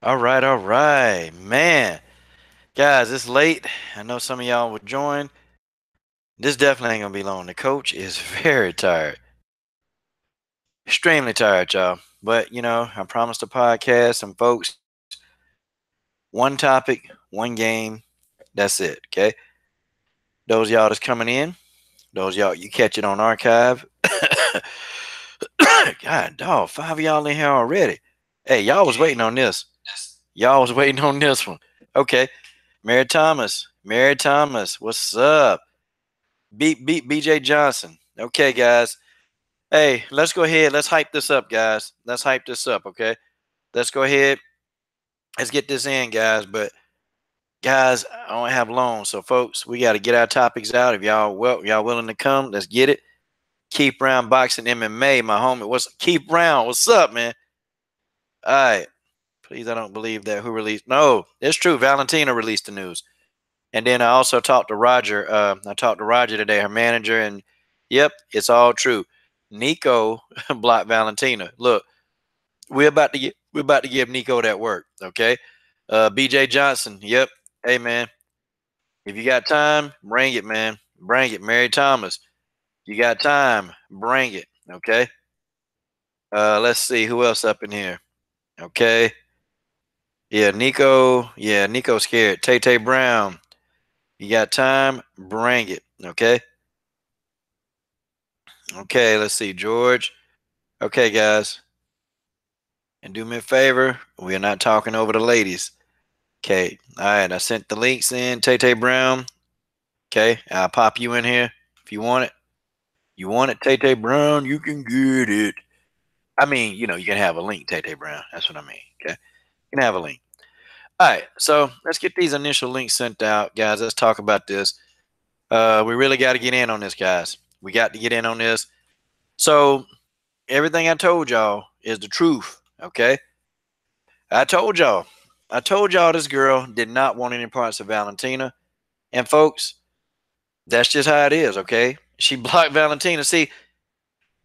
All right, man. Guys, it's late. I know some of y'all would join. This definitely ain't gonna be long. The coach is very tired. Extremely tired, y'all. But I promised a podcast, some folks, one topic, one game. That's it. Okay. Those y'all that's coming in, those y'all you catch it on archive. God dog, five of y'all in here already. Hey, y'all was waiting on this. Y'all was waiting on this one. Okay. Mary Thomas. Mary Thomas, what's up? Beat BJ Johnson. Okay, guys. Hey, let's go ahead. Let's hype this up, guys. Let's hype this up, okay? Let's go ahead. Let's get this in, guys. But guys, I don't have long. So folks, we got to get our topics out. If y'all willing to come, let's get it. Keith Brown boxing MMA, my homie. What's Keith Brown? What's up, man? All right. Please, I don't believe that. Who released? No, it's true. Valentina released the news. And then I also talked to Roger. I talked to Roger today, her manager, and yep, it's all true. Nicco blocked Valentina. Look, we're about to give Nicco that work. Okay. BJ Johnson. Yep. Hey man, if you got time, bring it, man. Bring it. Mary Thomas. You got time, bring it. Okay. Let's see who else up in here. Okay. Yeah, Nicco. Yeah, Nicco scared. Tay Tay Brown. You got time, bring it. Okay. Okay, let's see, George. Okay, guys. And do me a favor. We are not talking over the ladies. Okay. All right. I sent the links in. Tay Tay Brown. Okay. I'll pop you in here if you want it. You want it, Tay Tay Brown? You can get it. I mean, you can have a link, Tay Tay Brown. That's what I mean. Okay. You can have a link. All right. So let's get these initial links sent out, guys. Let's talk about this. We really got to get in on this, guys. We got to get in on this. So everything I told y'all is the truth. Okay. I told y'all. I told y'all this girl did not want any parts of Valentina. And folks, that's just how it is, okay? She blocked Valentina. See,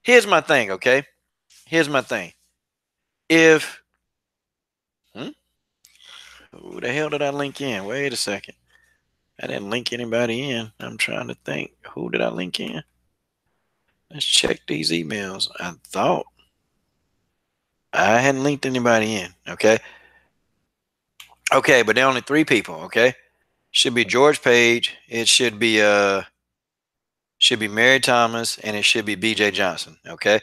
here's my thing, okay? Here's my thing. If who the hell did I link in? Wait a second. I didn't link anybody in. I'm trying to think. Who did I link in? Let's check these emails. I thought I hadn't linked anybody in, okay? Okay, but there are only three people, okay? Should be George Page. It should be Mary Thomas, and it should be BJ Johnson. Okay.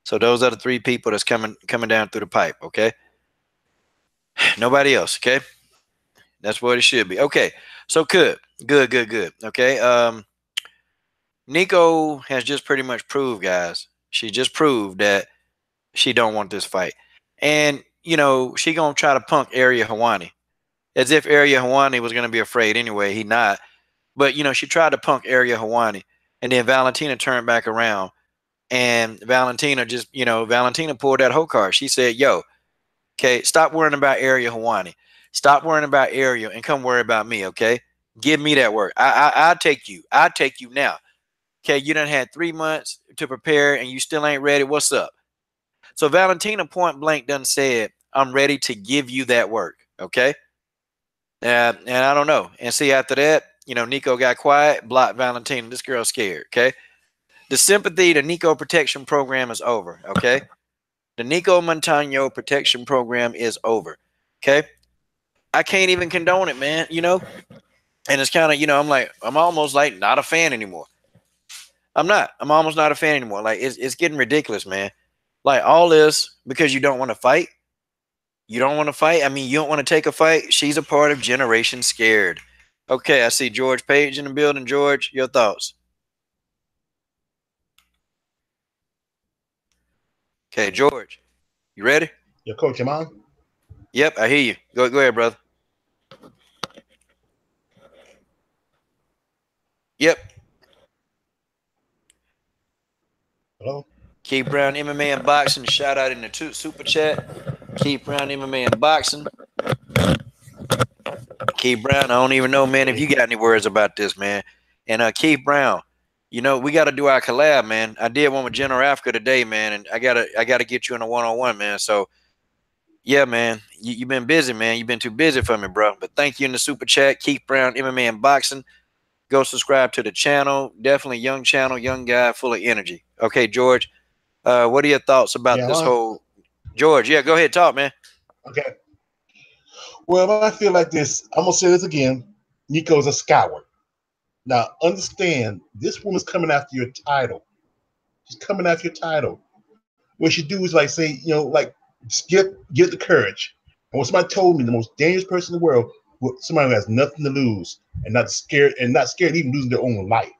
So those are the three people that's coming down through the pipe. Okay. Nobody else. Okay. That's what it should be. Okay. So good. Okay. Nicco has just pretty much proved, guys. She just proved that she don't want this fight. And, she gonna try to punk Ariel Helwani. As if Ariel Helwani was gonna be afraid anyway. He not. But, she tried to punk Ariel Helwani. And then Valentina turned back around. And Valentina Valentina pulled that whole card. She said, yo, okay, stop worrying about Ariel Helwani. Stop worrying about Ariel and come worry about me, okay? Give me that work. I'll take you. I'll take you now. Okay, you done had 3 months to prepare and you still ain't ready. What's up? So Valentina point blank done said, I'm ready to give you that work, okay? And I don't know. And see, after that, Nicco got quiet, blocked Valentina. This girl's scared, okay? The sympathy, the Nicco protection program is over, okay? The Nicco Montano protection program is over, okay? I can't even condone it, man, And it's kind of, I'm almost like not a fan anymore. I'm not. I'm almost not a fan anymore. Like, it's getting ridiculous, man. Like, all this because you don't want to fight. You don't want to fight. I mean, you don't want to take a fight. She's a part of Generation Scared. Okay, I see George Page in the building. George, your thoughts? Okay, George, you ready? Your coach, am on? Yep, I hear you. Go ahead, brother. Yep. Hello? Keith Brown MMA and boxing. Shout out in the super chat. Keith Brown MMA and boxing. Keith Brown, I don't even know, man, if you got any words about this, man. And Keith Brown, we got to do our collab, man. I did one with General Africa today, man, and I gotta get you in a one-on-one, man. So Yeah, man. You've been busy, man. You've been too busy for me, bro. But thank you in the super chat. Keith Brown, MMA and Boxing. Go subscribe to the channel. Definitely young channel, young guy, full of energy. Okay, George. What are your thoughts about Yeah, this man. whole George? Yeah, go ahead, talk, man. Okay. Well, I feel like this. I'm gonna say this again. Nicco's a coward. Now, understand, this woman's coming after your title. She's coming after your title. What she do is like say, like get the courage. And what somebody told me, the most dangerous person in the world, somebody who has nothing to lose not scared of even losing their own life.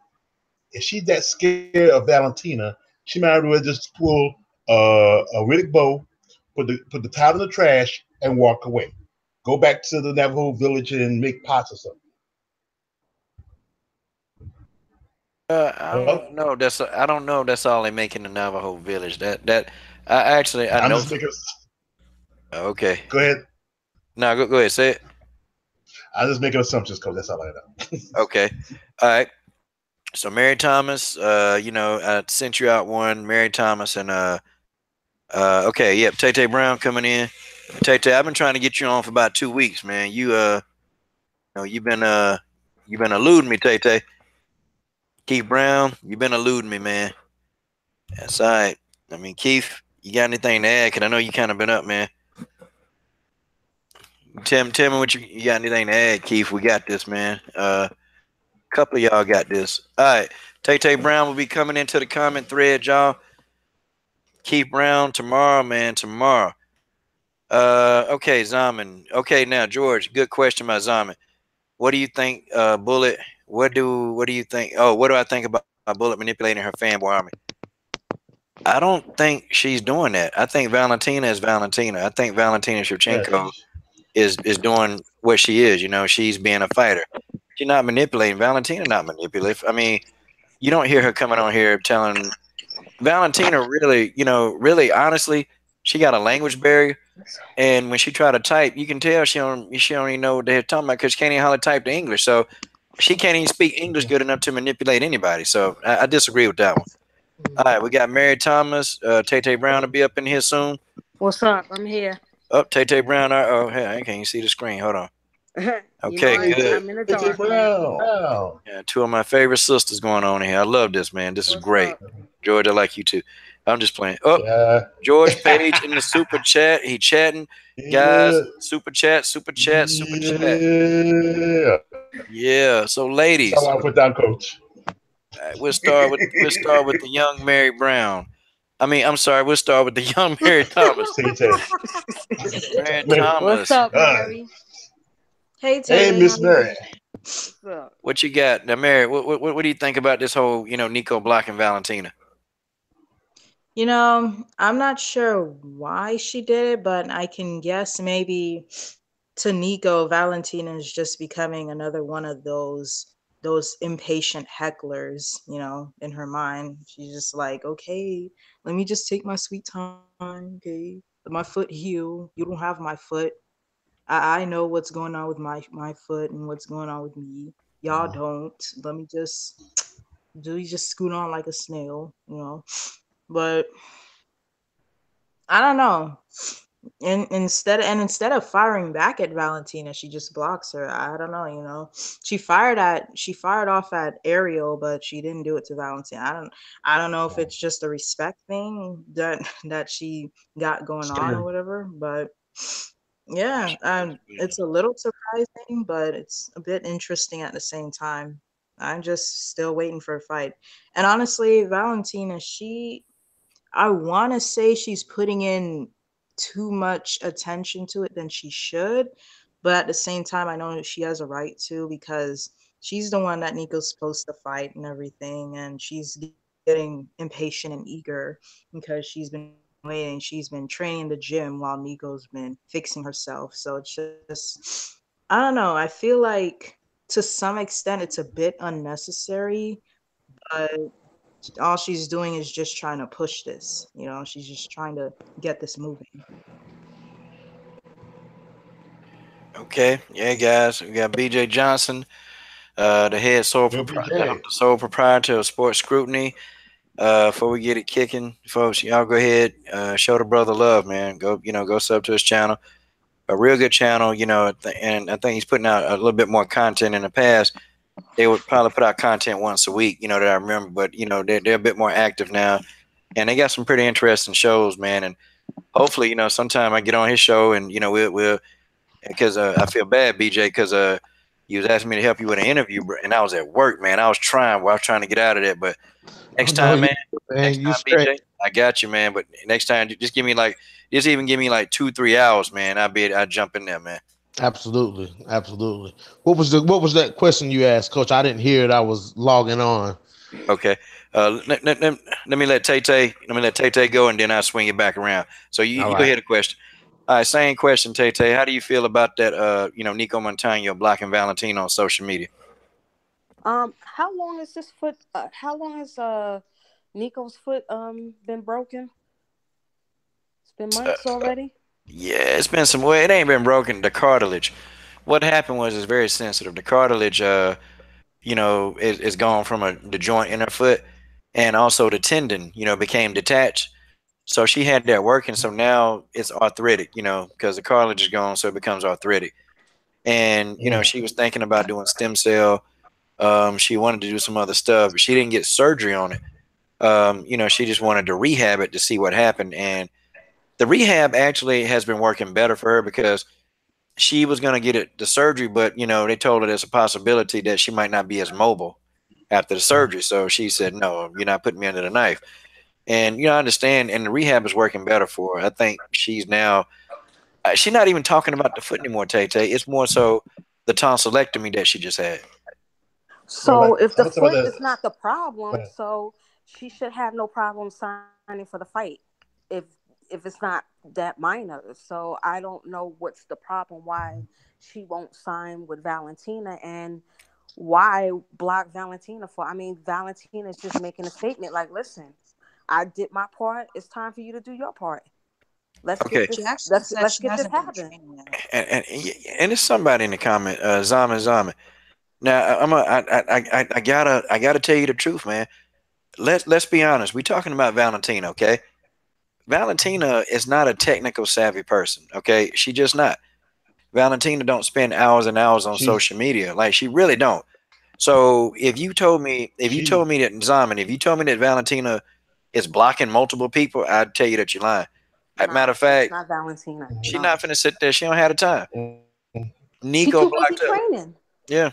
If she's that scared of Valentina, she might as well just pull a Riddick bow, put the towel in the trash, and walk away. Go back to the Navajo village and make pots or something. I Hello? don't know. I don't know. That's all they make in the Navajo village. That I actually I I'm know. just making. Okay, Go ahead. now go ahead. Say it. I'm just making assumptions because that's all I know. Okay, all right. So Mary Thomas, I sent you out one. Mary Thomas and okay, yep. Tay Tay Brown coming in. Tay Tay, I've been trying to get you on for about 2 weeks, man. You've been eluding me, Tay Tay. Keith Brown, you've been eluding me, man. That's all right. I mean, Keith, you got anything to add? Cause I know you kind of been up, man. Tell me what you got anything to add, Keith. We got this, man. Couple of y'all got this. All right. Tay Tay Brown will be coming into the comment thread, y'all. Keith Brown tomorrow, man. Tomorrow. Okay, Zaman. Okay, now George, good question about Zaman. What do you think, Bullet? What do you think? Oh, what do I think about Bullet manipulating her fanboy army? I don't think she's doing that. I think Valentina is Valentina. I think Valentina Yeah, Shevchenko is doing what she is. She's being a fighter. She's not manipulating. Valentina not manipulative. I mean, you don't hear her coming on here telling Valentina really, really honestly, she got a language barrier. And when she try to type, you can tell she don't even know what they're talking about because she can't even hardly type the English. So she can't even speak English yeah. good enough to manipulate anybody. So I disagree with that one. All right, we got Mary Thomas, Tay Tay Brown to be up in here soon. What's up? I'm here. Oh, Tay Tay Brown. Oh, hey, I can't even see the screen. Hold on. You know, Okay, Tay Tay, good. I'm in the Tay Tay dark now. Brown. Yeah, two of my favorite sisters going on here. I love this, man. This is What's great. up? George, I like you too. I'm just playing. Oh, Yeah. George Page in the super chat. He chatting. Yeah. Guys, super chat, super chat, super chat. Yeah. Yeah. So That's how I ladies, put down, coach. we'll start with the young Mary Brown. I mean, I'm sorry, we'll start with the young Mary Thomas. Tay Tay. Mary Mary. What's Thomas. up, Mary? Hey Hey, Tay, how Miss you Mary. doing? What's up? What you got? Now, Mary, what do you think about this whole, Nicco blocking Valentina? I'm not sure why she did it, but I can guess maybe to Nico, Valentina is just becoming another one of those impatient hecklers, in her mind. She's just like, okay, let me just take my sweet time, okay? Let my foot heal. You don't have my foot. I know what's going on with my foot and what's going on with me. Y'all don't. Let me just do you just scoot on like a snail. But I don't know. Instead of firing back at Valentina, she just blocks her. I don't know. She fired off at Ariel, but she didn't do it to Valentina. I don't know if it's just a respect thing that that she got going on or Stern. whatever, but yeah, Yeah. it's a little surprising, but it's a bit interesting at the same time. I'm just still waiting for a fight. And honestly, Valentina, I want to say she's putting in too much attention to it than she should, but at the same time, I know she has a right to because she's the one that Nico's supposed to fight and everything, and she's getting impatient and eager because she's been waiting. She's been training in the gym while Nico's been fixing herself. So it's just, I don't know. I feel like to some extent it's a bit unnecessary, but all she's doing is just trying to push this. She's just trying to get this moving. Okay. Yeah, guys, we got BJ Johnson, the Yo, the BJ. sole proprietor of Sports Scrutiny. Before we get it kicking, folks, y'all go ahead, show the brother love, man. Go, go sub to his channel. A real good channel, and I think he's putting out a little bit more content. In the past, they would probably put out content once a week, that I remember, but they're a bit more active now, and they got some pretty interesting shows, man. And hopefully, sometime I get on his show, and we'll because I feel bad, BJ, because you was asking me to help you with an interview, and I was at work, man. I was trying to get out of that, but next time, man. Next you time, BJ, I got you, man. But next time, just give me even give me like 2-3 hours, man. I'd jump in there, man. Absolutely. What was that question you asked, Coach? I didn't hear it. I was logging on. Okay. Let me let Tay go, and then I'll swing it back around. So you go ahead, a question. All right, same question, Tay. How do you feel about that? Nicco Montano blocking Valentina on social media. How long is this foot? How long has Nicco's foot been broken? It's been months already. Yeah, it's been some way. It ain't been broken. The cartilage. What happened was it's very sensitive. The cartilage, is gone from the joint in her foot, and also the tendon, became detached. So she had that working. So now it's arthritic, because the cartilage is gone, so it becomes arthritic. And she was thinking about doing stem cell. She wanted to do some other stuff, but she didn't get surgery on it. She just wanted to rehab it to see what happened. And the rehab actually has been working better for her because she was going to get the surgery, but they told her there's a possibility that she might not be as mobile after the surgery. So she said, "No, you're not putting me under the knife." And I understand, and the rehab is working better for her. I think she's now she's not even talking about the foot anymore, Tay. It's more so the tonsillectomy that she just had. So if the foot is not the problem, so she should have no problem signing for the fight. If it's not that minor. So I don't know what's the problem, why she won't sign with Valentina, and why block Valentina for. I mean, Valentina is just making a statement like, listen, I did my part. It's time for you to do your part. Let's get this happen. And it's somebody in the comment, Zama. Now I gotta tell you the truth, man. Let's be honest. We're talking about Valentina, okay? Valentina is not a technical savvy person, okay? She just not. Valentina don't spend hours and hours on social media, like she really don't. So if you told me that Valentina is blocking multiple people, I'd tell you that you're lying. Matter of fact, not Valentina. She's not finna sit there. She don't have the time. Nicco blocked her. Training. Yeah.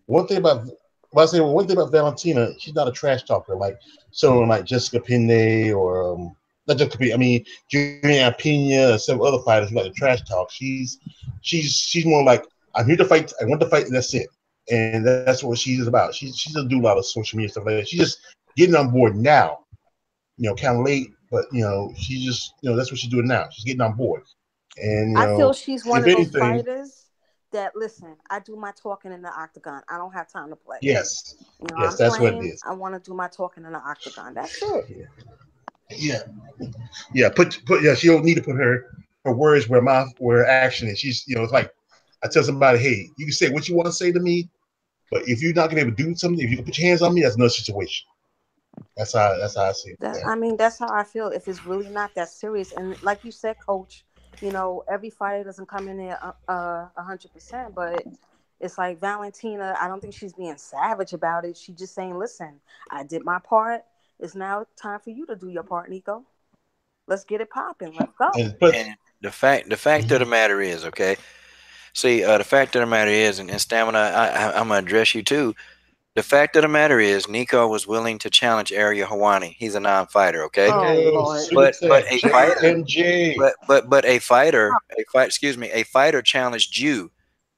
One thing about Valentina, she's not a trash talker like someone like Jessica Penne or not Jessica Penne. I mean, Juliana Pena or some other fighters who like to trash talk. She's more like, I'm here to fight. I want to fight, and that's it. And that's what she's about. She doesn't do a lot of social media stuff like that. She's just getting on board now. Kind of late, but she's just that's what she's doing now. She's getting on board. And I feel she's one of those fighters that, listen, I do my talking in the octagon. I don't have time to play. Yes. Yes, that's what it is. I want to do my talking in the octagon. That's it. Yeah. Put she don't need to put her words where her action is. She's it's like I tell somebody, hey, you can say what you want to say to me, but if you're not gonna be able to do something, if you can put your hands on me, that's another situation. That's how I see it. I mean, that's how I feel. If it's really not that serious, and like you said, Coach, every fighter doesn't come in there 100%, but it's like Valentina. I don't think she's being savage about it. She's just saying, "Listen, I did my part. It's now time for you to do your part, Nicco. Let's get it popping. Let's go." And the fact of the matter is, okay. See, the fact of the matter is, and Stamina, I'm gonna address you too. The fact of the matter is, Nicco was willing to challenge Ariel Helwani. He's a non-fighter, okay? But a fighter challenged you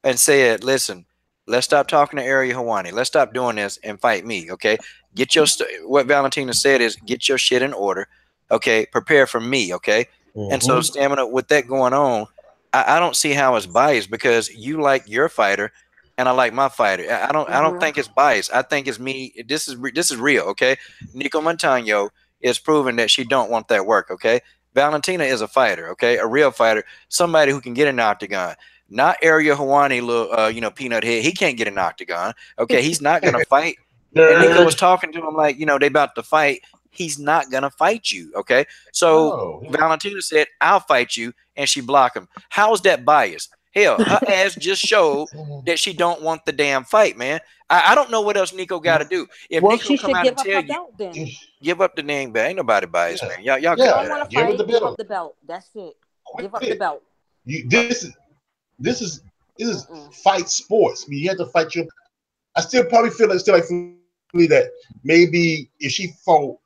and said, "Listen, let's stop talking to Ariel Helwani. Let's stop doing this and fight me, okay? Get your what Valentina said is get your shit in order, okay? Prepare for me, okay?" And so, Stamina, with that going on, I don't see how it's biased because you like your fighter and I like my fighter. I don't think it's biased. I think it's me. This is real, okay? Nicco Montano is proving that she don't want that work, okay? Valentina is a fighter, okay? A real fighter, somebody who can get in the octagon. Not Ariel Helwani, little peanut head. He can't get in the octagon, okay? He's not gonna fight. And Nicco was talking to him like, they about to fight. He's not gonna fight you, okay? So Valentina said, "I'll fight you," and she blocked him. How is that bias? Hell, her ass just showed that she don't want the damn fight, man. I don't know what else Nicco got to do. If Nicco come out and tell you, then. give up the name belt. Ain't nobody biased, man. Y'all you don't want to fight. Give up the belt. That's it. Give up the belt. This is fight sports. I mean, you have to fight your. I still probably feel like that maybe if she fought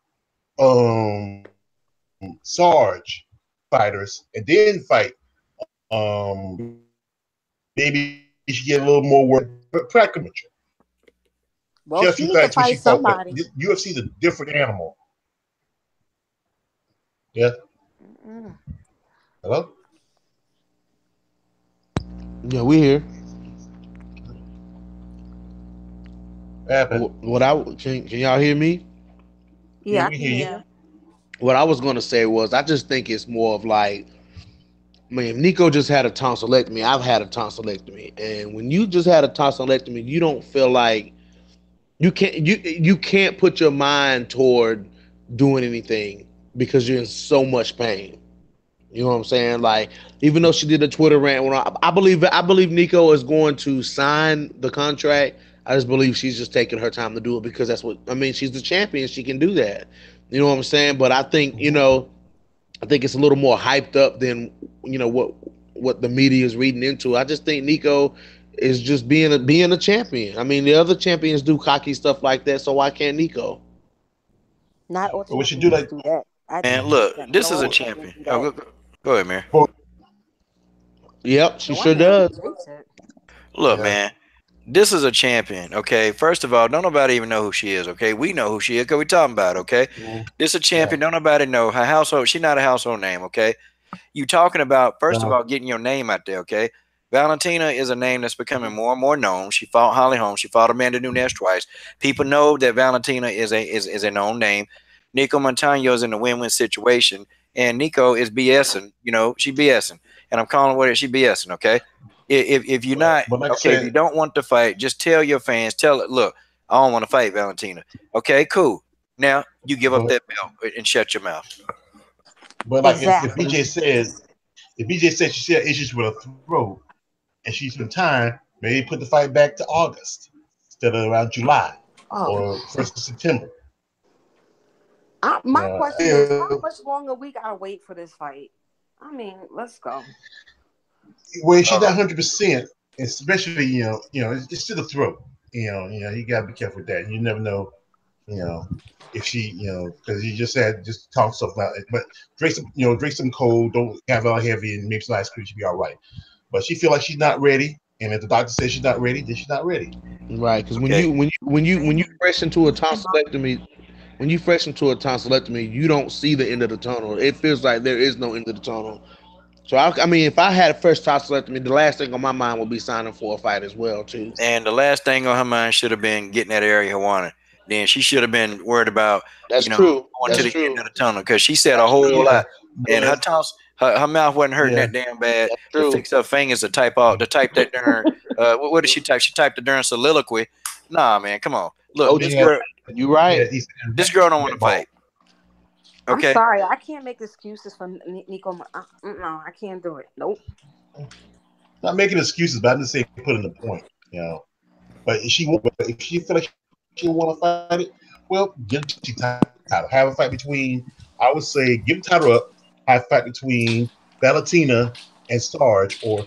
Sarge fighters and then fight maybe she get a little more work practical. Well, she needs to fight somebody. UFC is a different animal. Yeah. Hello? Yeah, we here. Can y'all hear me? Yeah, I can hear. What I was gonna say was I just think it's more of like, man, Nicco just had a tonsillectomy. I've had a tonsillectomy, and when you just had a tonsillectomy, you don't feel like you can't put your mind toward doing anything because you're in so much pain. You know what I'm saying? Like, even though she did a Twitter rant, I believe Nicco is going to sign the contract. I just believe she's just taking her time to do it because that's what I mean. She's the champion; she can do that. You know what I'm saying? But I think I think it's a little more hyped up than what the media is reading into. I just think Nicco is just being a champion. I mean, the other champions do cocky stuff like that, so why can't Nicco? Not all champions do that. And look, this is a champion. Oh, go ahead, Mary. Yep, she sure does. Look, man, this is a champion, okay? First of all, don't nobody even know who she is, okay? We know who she is because we talking about it, okay? This is a champion. Don't nobody know her household. She's not a household name, okay? You talking about, first of all, getting your name out there, okay? Valentina is a name that's becoming more and more known. She fought Holly Holm. She fought Amanda Nunes twice. People know that Valentina is a known name. Nicco Montano is in a win-win situation, and Nicco is BSing. She BSing, and I'm calling what she BSing. Okay, if you're not okay, if you don't want to fight, just tell your fans. Tell it. Look, I don't want to fight Valentina. Okay, cool. Now you give up that belt and shut your mouth. But like if BJ said she had issues with her throat and she's been time, maybe put the fight back to August instead of around July or 1st of September. My question is, how much longer we gotta wait for this fight? I mean, let's go. Well, she's not 100%, especially it's still the throat. You gotta be careful with that. You never know, if she, because you just talk stuff about it. But drink some cold. Don't have it all heavy, and maybe some ice cream. She'll be all right. But she feel like she's not ready, and if the doctor says she's not ready, then she's not ready. Right? Because when you fresh into a tonsillectomy. When you fresh into a tonsillectomy, you don't see the end of the tunnel. It feels like there is no end of the tunnel. So I mean, if I had a fresh tonsillectomy, the last thing on my mind would be signing for a fight as well, too. And the last thing on her mind should have been getting that area Juana. Then she should have been worried about going to the end of the tunnel because she said a whole lot. And her her mouth wasn't hurting that damn bad to fix her fingers to type that darn. What did she type? She typed the darn soliloquy. Nah, man, come on. Look, this girl. You right. This girl don't want to fight. Okay. I'm sorry, I can't make excuses for Nicco. No, I can't do it. Nope. Not making excuses, but I'm just saying putting the point. But if she feel like she want to fight it, well, give the title. Have a fight between. I would say give the title up. Have a fight between Valentina and Sarge, or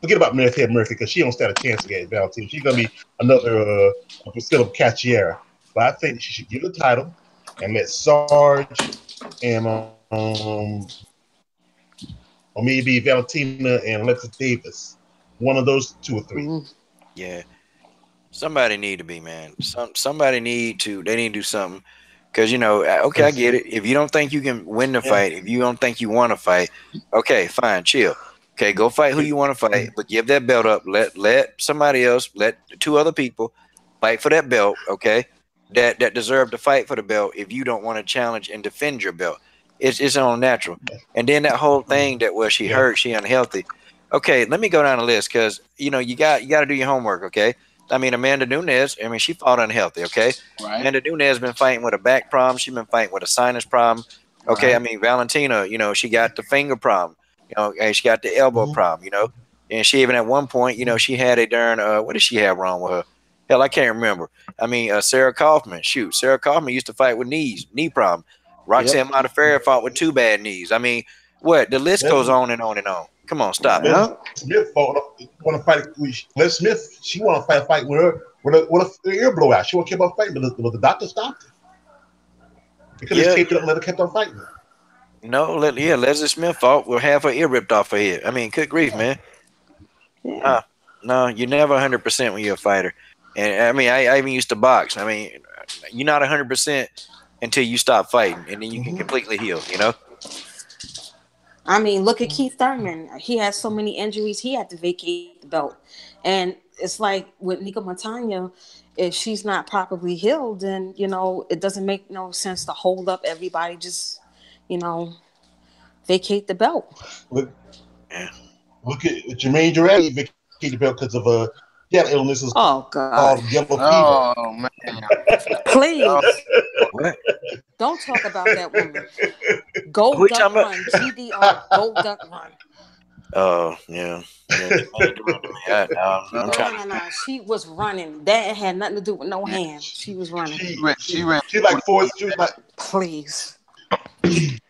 forget about Murphy because she don't stand a chance against Valentina. She's gonna be another Priscilla Cacciera. But I think she should give the title and let Sarge and or maybe Valentina and Alexis Davis, one of those 2 or 3. Yeah, somebody need to be, man. Somebody need to. They need to do something because okay, I get it. If you don't think you can win the fight, if you don't think you want to fight, okay, fine, chill. Okay, go fight who you want to fight, but give that belt up. Let somebody else, let 2 other people fight for that belt. Okay. That deserve to fight for the belt if you don't want to challenge and defend your belt. It's unnatural. And then that whole thing that she hurt, she unhealthy. Okay, let me go down the list because you got to do your homework, okay? I mean, Amanda Nunes, I mean, she fought unhealthy, okay? Right. Amanda Nunes been fighting with a back problem. She's been fighting with a sinus problem. Okay, I Right. mean, Valentina, she got the finger problem. And she got the elbow problem. And she even at one point, she had a darn, what did she have wrong with her? Hell, I can't remember. I mean, Sarah Kaufman, shoot. Sarah Kaufman used to fight with knee problem. Yep. Roxanne Modafferi fought with two bad knees. I mean, what? The list goes on and on and on. Come on, stop it. Yep. Smith want to fight. Les Smith, she want to fight with her with a ear blowout. She want to keep on fighting, but the doctor stopped her. They could have taped it up and let her kept on fighting. No, Leslie Smith fought with half her ear ripped off her head. I mean, good grief, man. Yeah. No, you're never 100% when you're a fighter. And I mean, I even used to box. I mean, you're not 100% until you stop fighting, and then you can completely heal. I mean, look at Keith Thurman. He had so many injuries, he had to vacate the belt. And it's like with Nicco Montano, if she's not properly healed, then, it doesn't make no sense to hold up everybody. Just, vacate the belt. Look at Jermaine Durrell vacated the belt because of illnesses called yellow fever. Oh man! Please, don't talk about that woman. Go Duck Run, GDR, Go Duck Run. Oh yeah. No. She was running. That had nothing to do with no hands. She was running. She ran. She like Forrest. She was like, please.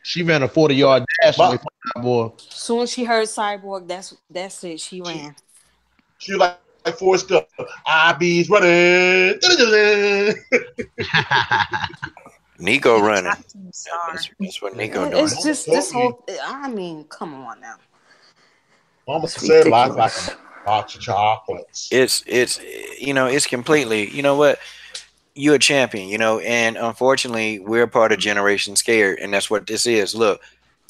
She ran a 40-yard dash away from Cyborg. Soon as she heard Cyborg, that's it. She ran. She was like Forrest Gump. IB's running. Nicco running. That's what Nicco doing. It's just this whole. I mean, come on now. Almost said life like a box of chocolates. It's completely. You know what? You're a champion, and unfortunately, we're part of Generation Scared, and that's what this is. Look,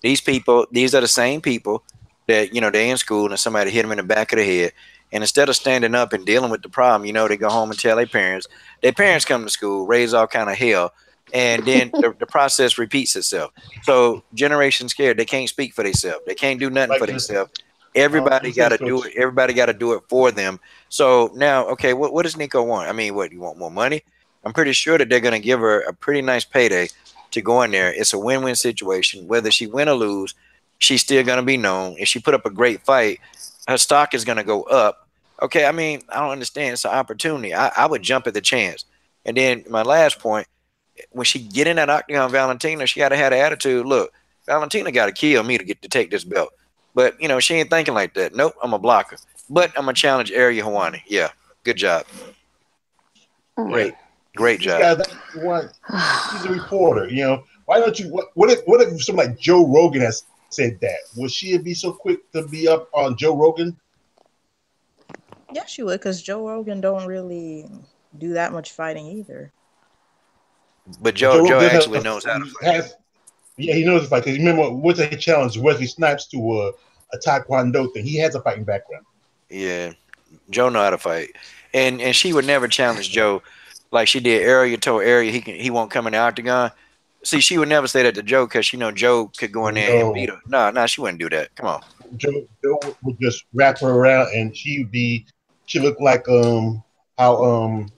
these are the same people that they in school and somebody hit them in the back of the head, and instead of standing up and dealing with the problem, they go home and tell their parents. Their parents come to school, raise all kind of hell, and then the process repeats itself. So Generation Scared, they can't speak for themselves. They can't do nothing for themselves. Everybody got to do it. Everybody got to do it for them. So now, okay, what does Nicco want? I mean, what, you want more money? I'm pretty sure that they're going to give her a pretty nice payday to go in there. It's a win-win situation. Whether she win or lose, she's still going to be known. If she put up a great fight, her stock is going to go up. Okay, I mean, I don't understand. It's an opportunity. I would jump at the chance. And then my last point, when she get in that octagon, Valentina, she got to have the attitude. Look, Valentina got to kill me to take this belt. But, she ain't thinking like that. Nope, I'm a blocker. But I'm going to challenge Ariel Helwani. Yeah, good job. Great job. He's a reporter, Why don't you? What if someone like Joe Rogan has said that? Would she be so quick to be up on Joe Rogan? Yeah, she would, because Joe Rogan don't really do that much fighting either. But Joe actually knows how to fight. He knows to fight. Because remember, what's they challenged Wesley Snipes to a Taekwondo thing? He has a fighting background. Yeah, Joe know how to fight, and she would never challenge Joe. Like she did Ariel, told Ariel he won't come in the octagon. See, she would never say that to Joe because she know Joe could go in there and beat her. No, she wouldn't do that. Come on. Joe would just wrap her around and she looked like what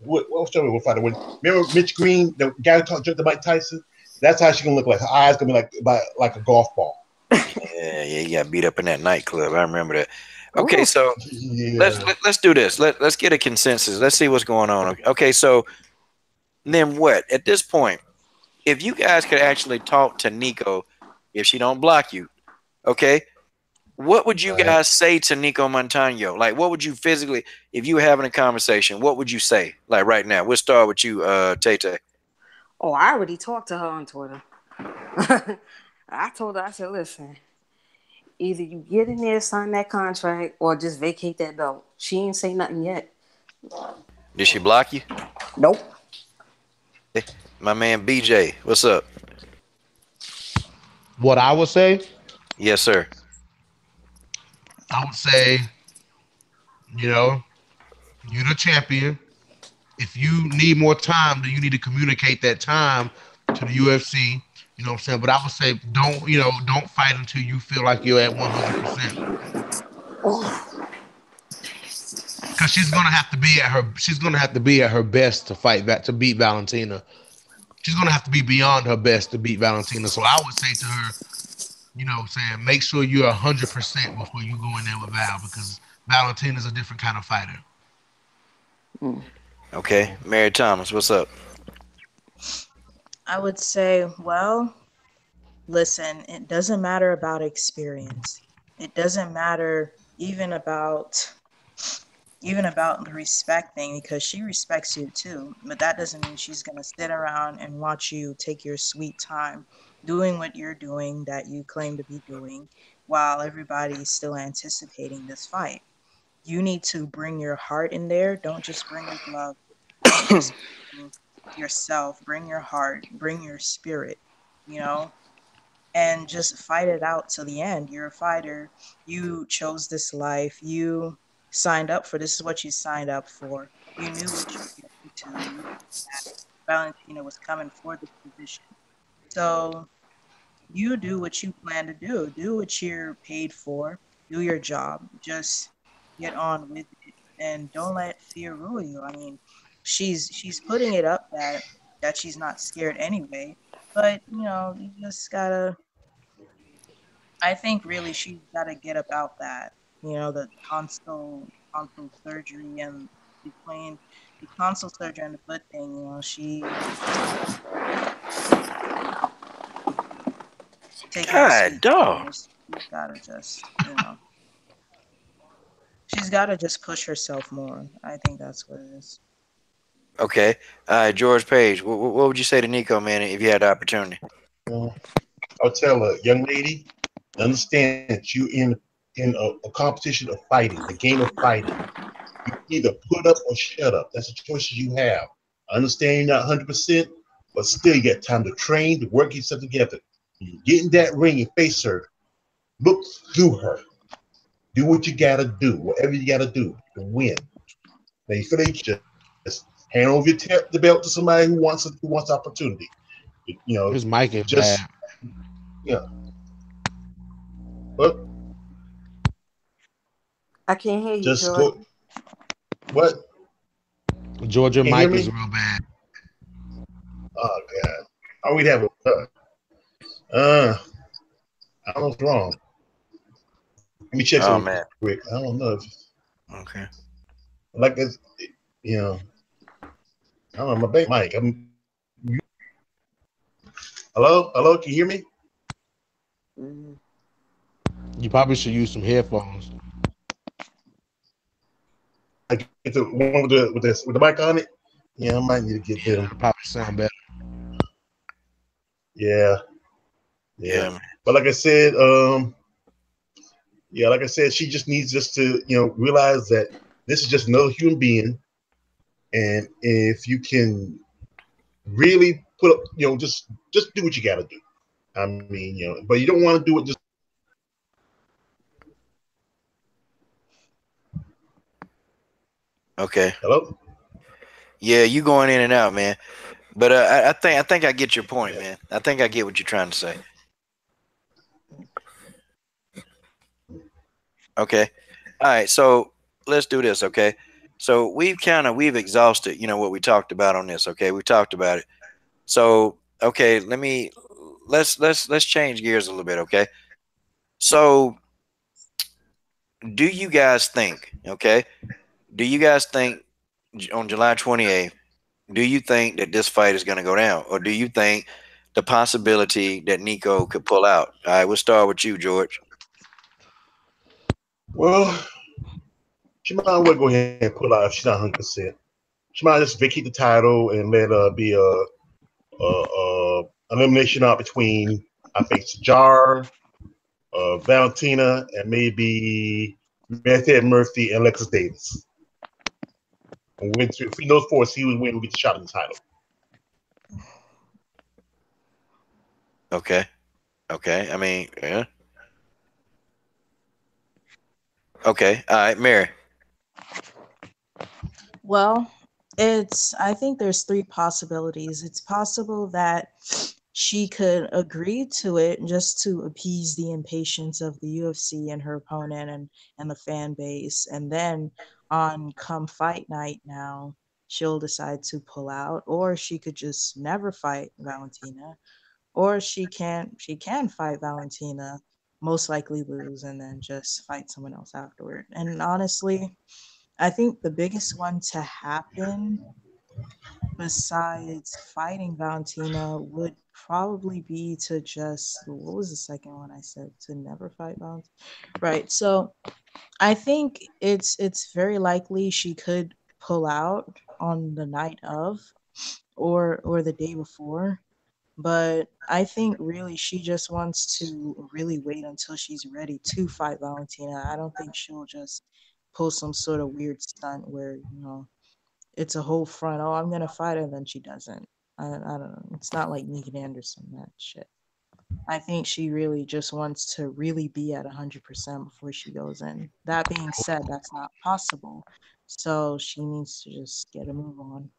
was Joe fighter? Remember Mitch Green, the guy who talked to Mike Tyson? That's how she gonna look like. Her eyes gonna be like a golf ball. Yeah, he got beat up in that nightclub. I remember that. Okay, so let's do this. Let's get a consensus. Let's see what's going on. Okay, so then what? At this point, if you guys could actually talk to Nicco, if she don't block you, okay, what would you guys say to Nicco Montano? Like, what would you physically, if you were having a conversation, what would you say? Like right now, we'll start with you, Tay. Oh, I already talked to her on Twitter. I told her, I said, listen, either you get in there, sign that contract, or just vacate that belt. She ain't say nothing yet. Did she block you? Nope. My man BJ, what's up? What I would say? Yes, sir. I would say, you're the champion. If you need more time, then you need to communicate that time to the UFC. You know what I'm saying? But I would say don't fight until you feel like you're at 100%. because she's gonna have to be at her. She's gonna have to be at her best to fight back to beat Valentina. She's gonna have to be beyond her best to beat Valentina. So I would say to her, saying make sure you're 100% before you go in there with Val because Valentina's a different kind of fighter. Okay, Mary Thomas, what's up? I would say, well, listen, it doesn't matter about experience. It doesn't matter even about the respect thing because she respects you too. But that doesn't mean she's gonna sit around and watch you take your sweet time doing what you're doing that you claim to be doing while everybody's still anticipating this fight. You need to bring your heart in there. Don't just bring your glove. Don't just bring yourself. Bring your heart. Bring your spirit. You know, and just fight it out to the end. You're a fighter. You chose this life. You signed up for this is what you signed up for. You knew what you were getting into. You knew that Valentina was coming for this position. So you do what you plan to do. Do what you're paid for. Do your job. Just get on with it and don't let fear rule you. I mean, she's putting it up that she's not scared anyway. But you just gotta I think really she's got to get about that. The tonsil surgery and between the tonsil surgery and the foot thing. She's taking her God, sweet dog. time. She's got to just push herself more. I think that's what it is. Okay, George Page, what would you say to Nicco, man, if you had the opportunity? I'll tell a young lady, understand that you in a competition of fighting, the game of fighting. You either put up or shut up. That's the choices you have. I understand you're not 100%, but still you got time to train, to work yourself together. You get in that ring and face her. Look through her. Do what you gotta do, whatever you gotta do to win. Now you feel like just hand over the belt to somebody who wants opportunity. His mic is bad. Just but I can't hear you, just George. go. What? Georgia Can you hear mic is me? real bad. Oh God! Oh, we'd have a. Uh, I don't know what's wrong. Let me check Oh something man. quick. I don't know if Okay. like it's, you know. I don't know my back mic. Hello. Can you hear me? Mm. You probably should use some headphones. I get the one with the mic on it. Yeah, I might need to get Yeah, them. that'll probably sound better. Yeah. Yeah, man. But like I said, she just needs just to realize that this is just another human being, and if you can really put up, just do what you got to do. I mean, but you don't want to do it just. Okay. Hello. Yeah, you going in and out, man. But I think I get your point, Yeah. man. I think I get what you're trying to say. Okay. All right. So let's do this. Okay. So we've exhausted, what we talked about on this. Okay. We talked about it. So okay, let's change gears a little bit. Okay. So do you guys think? Okay. Do you guys think on July 28th? Do you think that this fight is going to go down, or do you think the possibility that Nicco could pull out? All right, we'll start with you, George. Well, she might well go ahead and pull out if she's not 100%. She might just vacate the title and let be elimination out between I think Jar, Valentina, and maybe Method Murphy and Alexis Davis. And win between those four, see who win, who gets the shot in the title. Okay. Okay. I mean, yeah. Okay. All right, Mary. Well, I think there's three possibilities. It's possible that she could agree to it just to appease the impatience of the UFC and her opponent and the fan base. And then on come fight night now, she'll decide to pull out, or she could just never fight Valentina, or she can fight Valentina, most likely lose, and then just fight someone else afterward. And honestly, I think the biggest one to happen besides fighting Valentina would probably be to just, what was the second one I said? To never fight Valentina. Right. So I think it's very likely she could pull out on the night of or the day before. But I think really she just wants to really wait until she's ready to fight Valentina. I don't think she'll just pull some sort of weird stunt where, it's a whole front. Oh, I'm gonna fight her, and then she doesn't. I don't know. It's not like Megan Anderson, that shit. I think she really just wants to really be at 100% before she goes in. That being said, that's not possible. So she needs to just get a move on.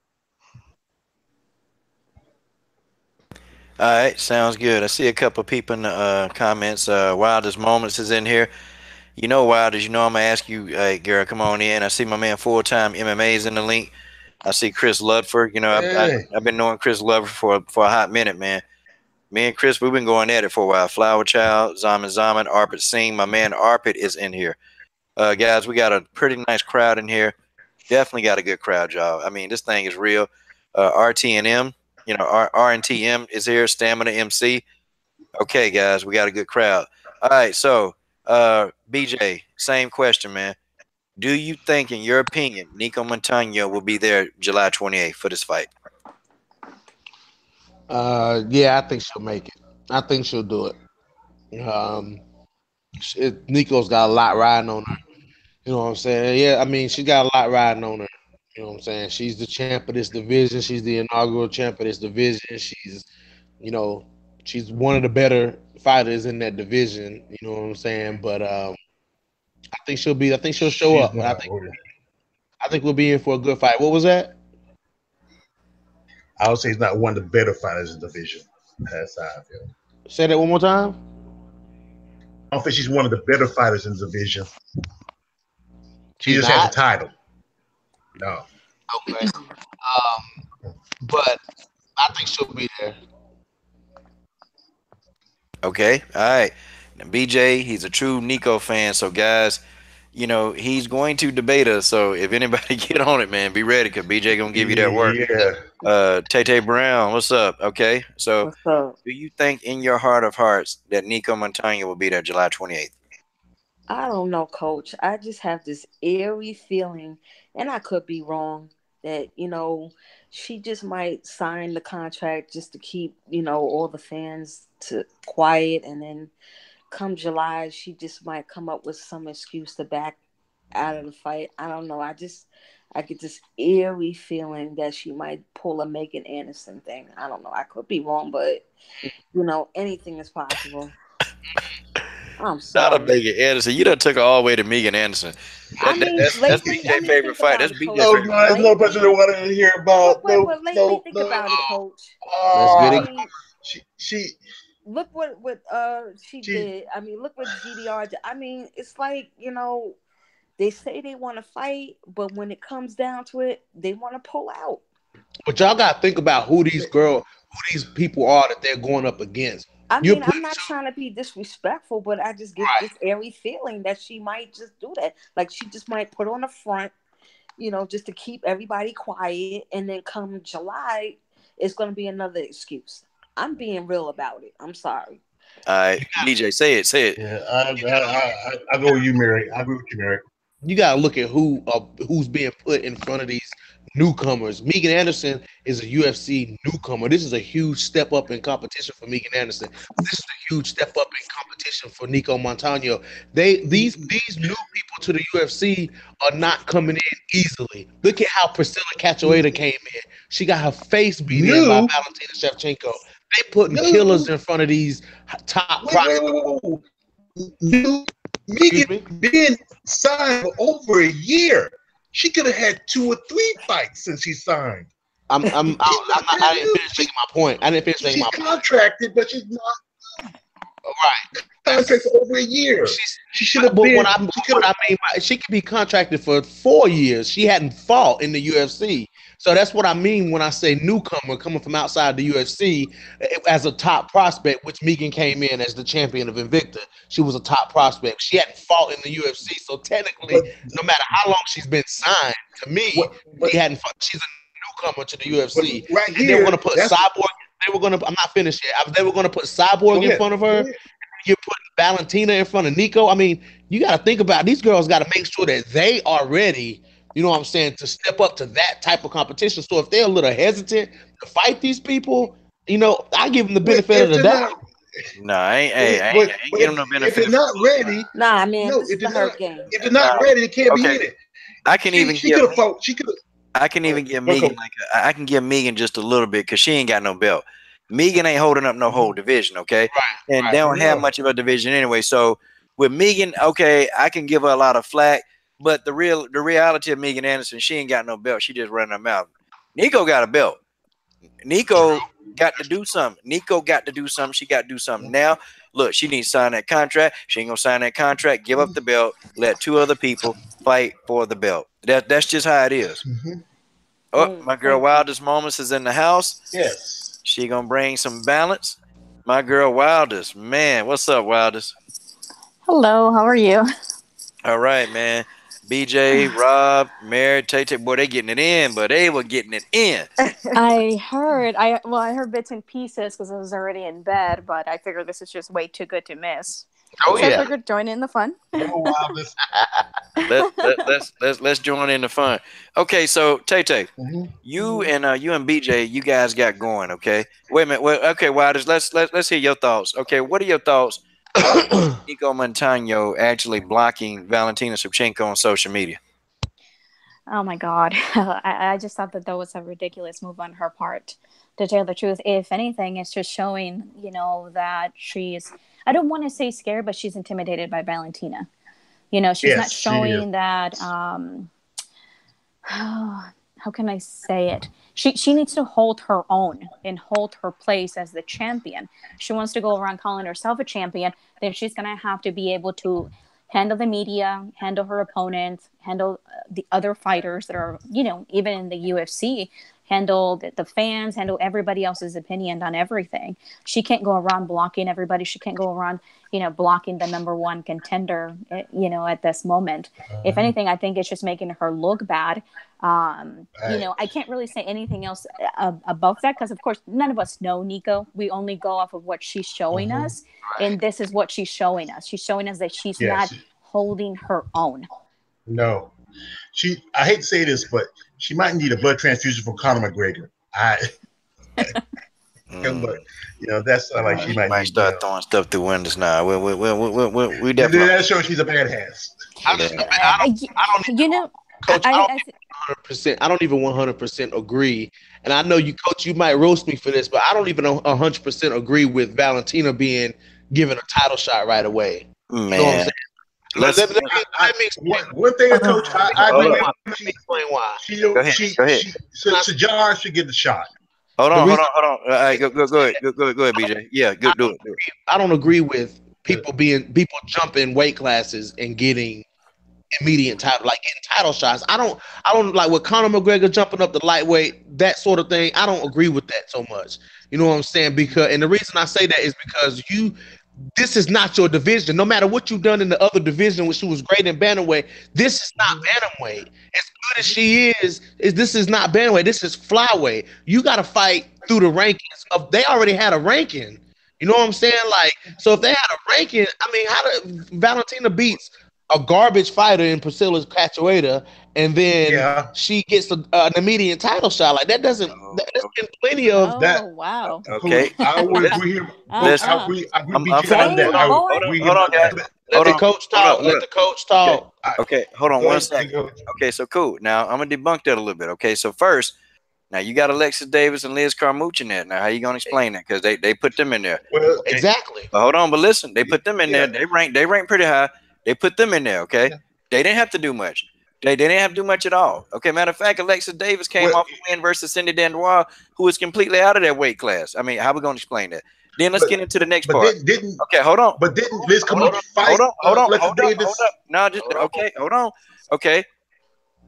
All right, sounds good. I see a couple of people in the comments. Wildest Moments is in here. You know, Wildest, you know I'm gonna ask you, hey, girl, come on in. I see my man Full Time MMA is in the link. I see Chris Ludford. You know, Hey, I've been knowing Chris Ludford for a hot minute, man. Me and Chris, we've been going at it for a while. Flower Child, Zaman, Arpit Singh. My man Arpit is in here. Guys, we got a pretty nice crowd in here. Definitely got a good crowd, y'all. I mean, this thing is real. RTNM, you know, RNTM is here. Stamina MC. Okay, guys, we got a good crowd. All right, so BJ, same question, man. Do you think, in your opinion, Nicco Montano will be there July 28th for this fight? Yeah, I think she'll make it. I think she'll do it. Nico's got a lot riding on her. You know what I'm saying? Yeah, I mean, she got a lot riding on her. You know what I'm saying? She's the champ of this division. She's the inaugural champ of this division. You know, she's one of the better fighters in that division. You know what I'm saying? But I think she'll be. I think she'll show she's up. not. I think we'll be in for a good fight. What was that? I would say he's not one of the better fighters in the division. That's how I feel. Say that one more time. I don't think she's one of the better fighters in the division. She She's just has a not. title. No. Okay. But I think she'll be there. Okay, all right. Now, BJ, he's a true Nicco fan. So, guys, you know, he's going to debate us. So, if anybody get on it, man, be ready because BJ going to give you that work. Yeah. Tay Brown, what's up? Okay, so What's up? do you think in your heart of hearts that Nicco Montano will be there July 28th? I don't know, coach. I just have this eerie feeling, and I could be wrong, that, she just might sign the contract just to keep, all the fans to quiet. And then come July, she just might come up with some excuse to back out of the fight. I don't know. I get this eerie feeling that she might pull a Megan Anderson thing. I don't know. I could be wrong, but, anything is possible. I'm Not a sorry. Megan Anderson. You done took her all the way to Megan Anderson. That's Lately, BJ favorite think fight. about That's it, BJ coach. No, favorite no, fight. there's no person that wanted to hear about. But lately, think about it, coach. Let's get I it. mean, She look what she did. I mean, look what GDR did. I mean, it's like, they say they want to fight, but when it comes down to it, they want to pull out. But y'all got to think about who these people are that they're going up against. I You're mean, I'm putting not trying to be disrespectful, but I just get this airy feeling that she might just do that. Like, she just might put on the front, just to keep everybody quiet. And then come July, it's going to be another excuse. I'm being real about it. I'm sorry. All right, BJ, say it. Yeah, I go with you, Mary. I agree with you, Mary. You gotta look at who's being put in front of these newcomers. Megan Anderson is a UFC newcomer. This is a huge step up in competition for Megan Anderson. This is a huge step up in competition for Nicco Montano. These new people to the UFC are not coming in easily. Look at how Priscilla Cachoeira came in. She got her face beat in by Valentina Shevchenko. They putting killers in front of these top prospects. Megan been signed for over a year. She could have had 2 or 3 fights since she signed. I didn't finish making my point. I didn't finish making my point. She's contracted, but she's not Right. contracted for over a year. She should have been. What I mean, she could be contracted for 4 years. She hadn't fought in the UFC. So that's what I mean when I say newcomer coming from outside the UFC as a top prospect, which Megan came in as the champion of Invicta. She was a top prospect. She hadn't fought in the UFC. So technically, no matter how long she's been signed, to me, she hadn't fought. She's a newcomer to the UFC. Right here, and they were going to put Cyborg. They were going to. I'm not finished yet. They were going to put Cyborg in front of her. You're putting Valentina in front of Nicco. I mean, you got to think about it. These girls got to make sure that they are ready, you know what I'm saying, to step up to that type of competition. So if they're a little hesitant to fight these people, you know, I give them the benefit of the doubt. No, I ain't give them no benefit. If they're not ready, nah, man, no, if they're not ready, they can't be in it. I can even she could have fought. She could have. I can even give Megan I can give Megan just a little bit because she ain't got no belt. Megan ain't holding up no whole division, okay? And they don't have much of a division anyway. So with Megan, okay, I can give her a lot of flack, but the reality of Megan Anderson, she ain't got no belt. She just running her mouth. Nicco got a belt. Nicco got to do something. Nicco got to do something. She got to do something now. Look, she needs to sign that contract. She ain't gonna sign that contract. Give up the belt. Let 2 other people fight for the belt. That's just how it is. Oh, my girl Wildest Moments is in the house. Yes. She gonna bring some balance. My girl Wildest, man, what's up, Wildest? Hello, how are you? All right, man. BJ, Rob, Mary, Tay, boy, they getting it in, but they were getting it in. I heard bits and pieces because I was already in bed, but I figured this is just way too good to miss. Oh, so yeah. I figured join in the fun. Let's join in the fun. Okay, so Tay, you and BJ, you guys got going. Okay, wait a minute. Well, okay, Wildest, let's hear your thoughts. Okay, what are your thoughts? Nicco Montano actually blocking Valentina Shevchenko on social media. Oh my God, I just thought that was a ridiculous move on her part. To tell the truth, if anything, it's just showing, you know, that she's, I don't want to say scared, but she's intimidated by Valentina. You know, she's not showing that, how can I say it? She needs to hold her own and hold her place as the champion. She wants to go around calling herself a champion, then she's going to have to be able to handle the media, handle her opponents, handle the other fighters that are, you know, even in the UFC, handle the fans, handle everybody else's opinion on everything. She can't go around blocking everybody. She can't go around, you know, blocking the number one contender, you know, at this moment. If anything, I think it's just making her look bad. You know, I can't really say anything else above that because, of course, none of us know Nicco. We only go off of what she's showing us, and this is what she's showing us. She's showing us that she's not holding her own. No. I hate to say this, but she might need a blood transfusion from Conor McGregor. But you know, that's like she might start throwing stuff through windows now. We definitely that shows she's a badass. You know, Coach, I don't even 100% agree. And I know you, Coach, you might roast me for this, but I don't even 100% agree with Valentina being given a title shot right away. Man. You know what I'm saying? Let me explain. One thing, Coach, I agree. Let me explain why. Go ahead. Sajar should get the shot. Hold on. All right, go ahead, BJ. Yeah, do it. I don't agree with people jumping weight classes and getting immediate title, like getting title shots. I don't like with Conor McGregor jumping up the lightweight, that sort of thing. I don't agree with that so much. You know what I'm saying? And the reason I say that is because this is not your division. No matter what you've done in the other division, which she was great in bantamweight, this is not bantamweight. As good as she is this is not bantamweight. This is flyweight. You got to fight through the rankings. They already had a ranking. You know what I'm saying? Like, so if they had a ranking, I mean, how did Valentina beats a garbage fighter in Priscilla Cachoeira, and then she gets an immediate title shot? Like, that doesn't. There's been plenty of that. Oh wow. Okay. I would agree here. Hold on, guys. Let the coach talk. Let the coach talk. Okay, hold on one second. Okay, so cool. Now I'm gonna debunk that a little bit. Okay, so first, now you got Alexis Davis and Liz Carmouche in there. Now how you gonna explain that? Because they put them in there. Well, exactly. But hold on, but listen, they put them in there. They rank pretty high. They put them in there. Okay, they didn't have to do much. They didn't have to do much at all. Okay, matter of fact, Alexis Davis came off a win versus Cindy Dandois, who was completely out of that weight class. I mean, how are we going to explain that? Then let's get into the next part. Okay, hold on. But didn't Liz come up fight? Hold on. Davis? No, just okay. Hold on. Okay,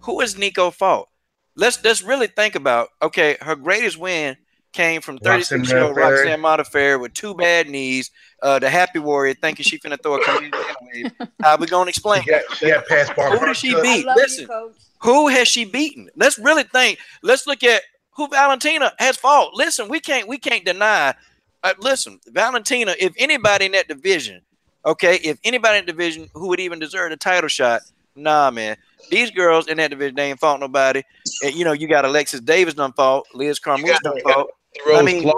who is Nicco fought? Let's really think about. Okay, her greatest win came from 36-year-old Roxanne Modafferi with 2 bad knees. The Happy Warrior thinking she finna throw a comedian wave. How we gonna explain? She got past Barbara. Who did she beat? Listen, who has she beaten? Let's really think. Let's look at who Valentina has fought. Listen, we can't deny. Listen, Valentina. If anybody in that division, okay, if anybody in the division who would even deserve a title shot, nah, man. These girls in that division, they ain't fought nobody. And, you got Alexis Davis done fought, Liz Carmouche done fought. I mean,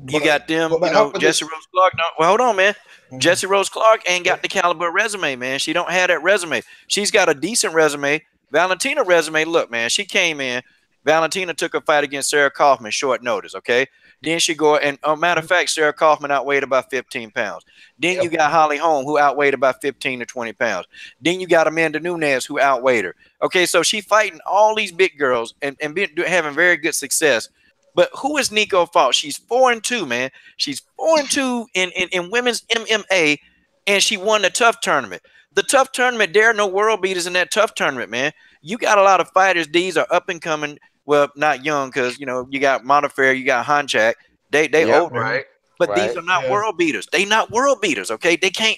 you got them, Jesse Rose Clark. No, well, hold on, man. Jesse Rose Clark ain't got the caliber resume, man. She don't have that resume. She's got a decent resume. Valentina resume, look, man, she came in. Valentina took a fight against Sarah Kaufman short notice, okay? Then she go, and matter of fact, Sarah Kaufman outweighed about 15 pounds. Then you got Holly Holm, who outweighed about 15 to 20 pounds. Then you got Amanda Nunes, who outweighed her. Okay, so she fighting all these big girls and having very good success. But who is Nicco fought? She's 4-2, man. She's 4-2 in women's MMA, and she won the tough tournament. The tough tournament, there are no world beaters in that tough tournament, man. You got a lot of fighters. These are up and coming. Well, not young, because you got Modafferi, you got Honchak. They older, right? But these are not world beaters. They not world beaters. Okay, they can't.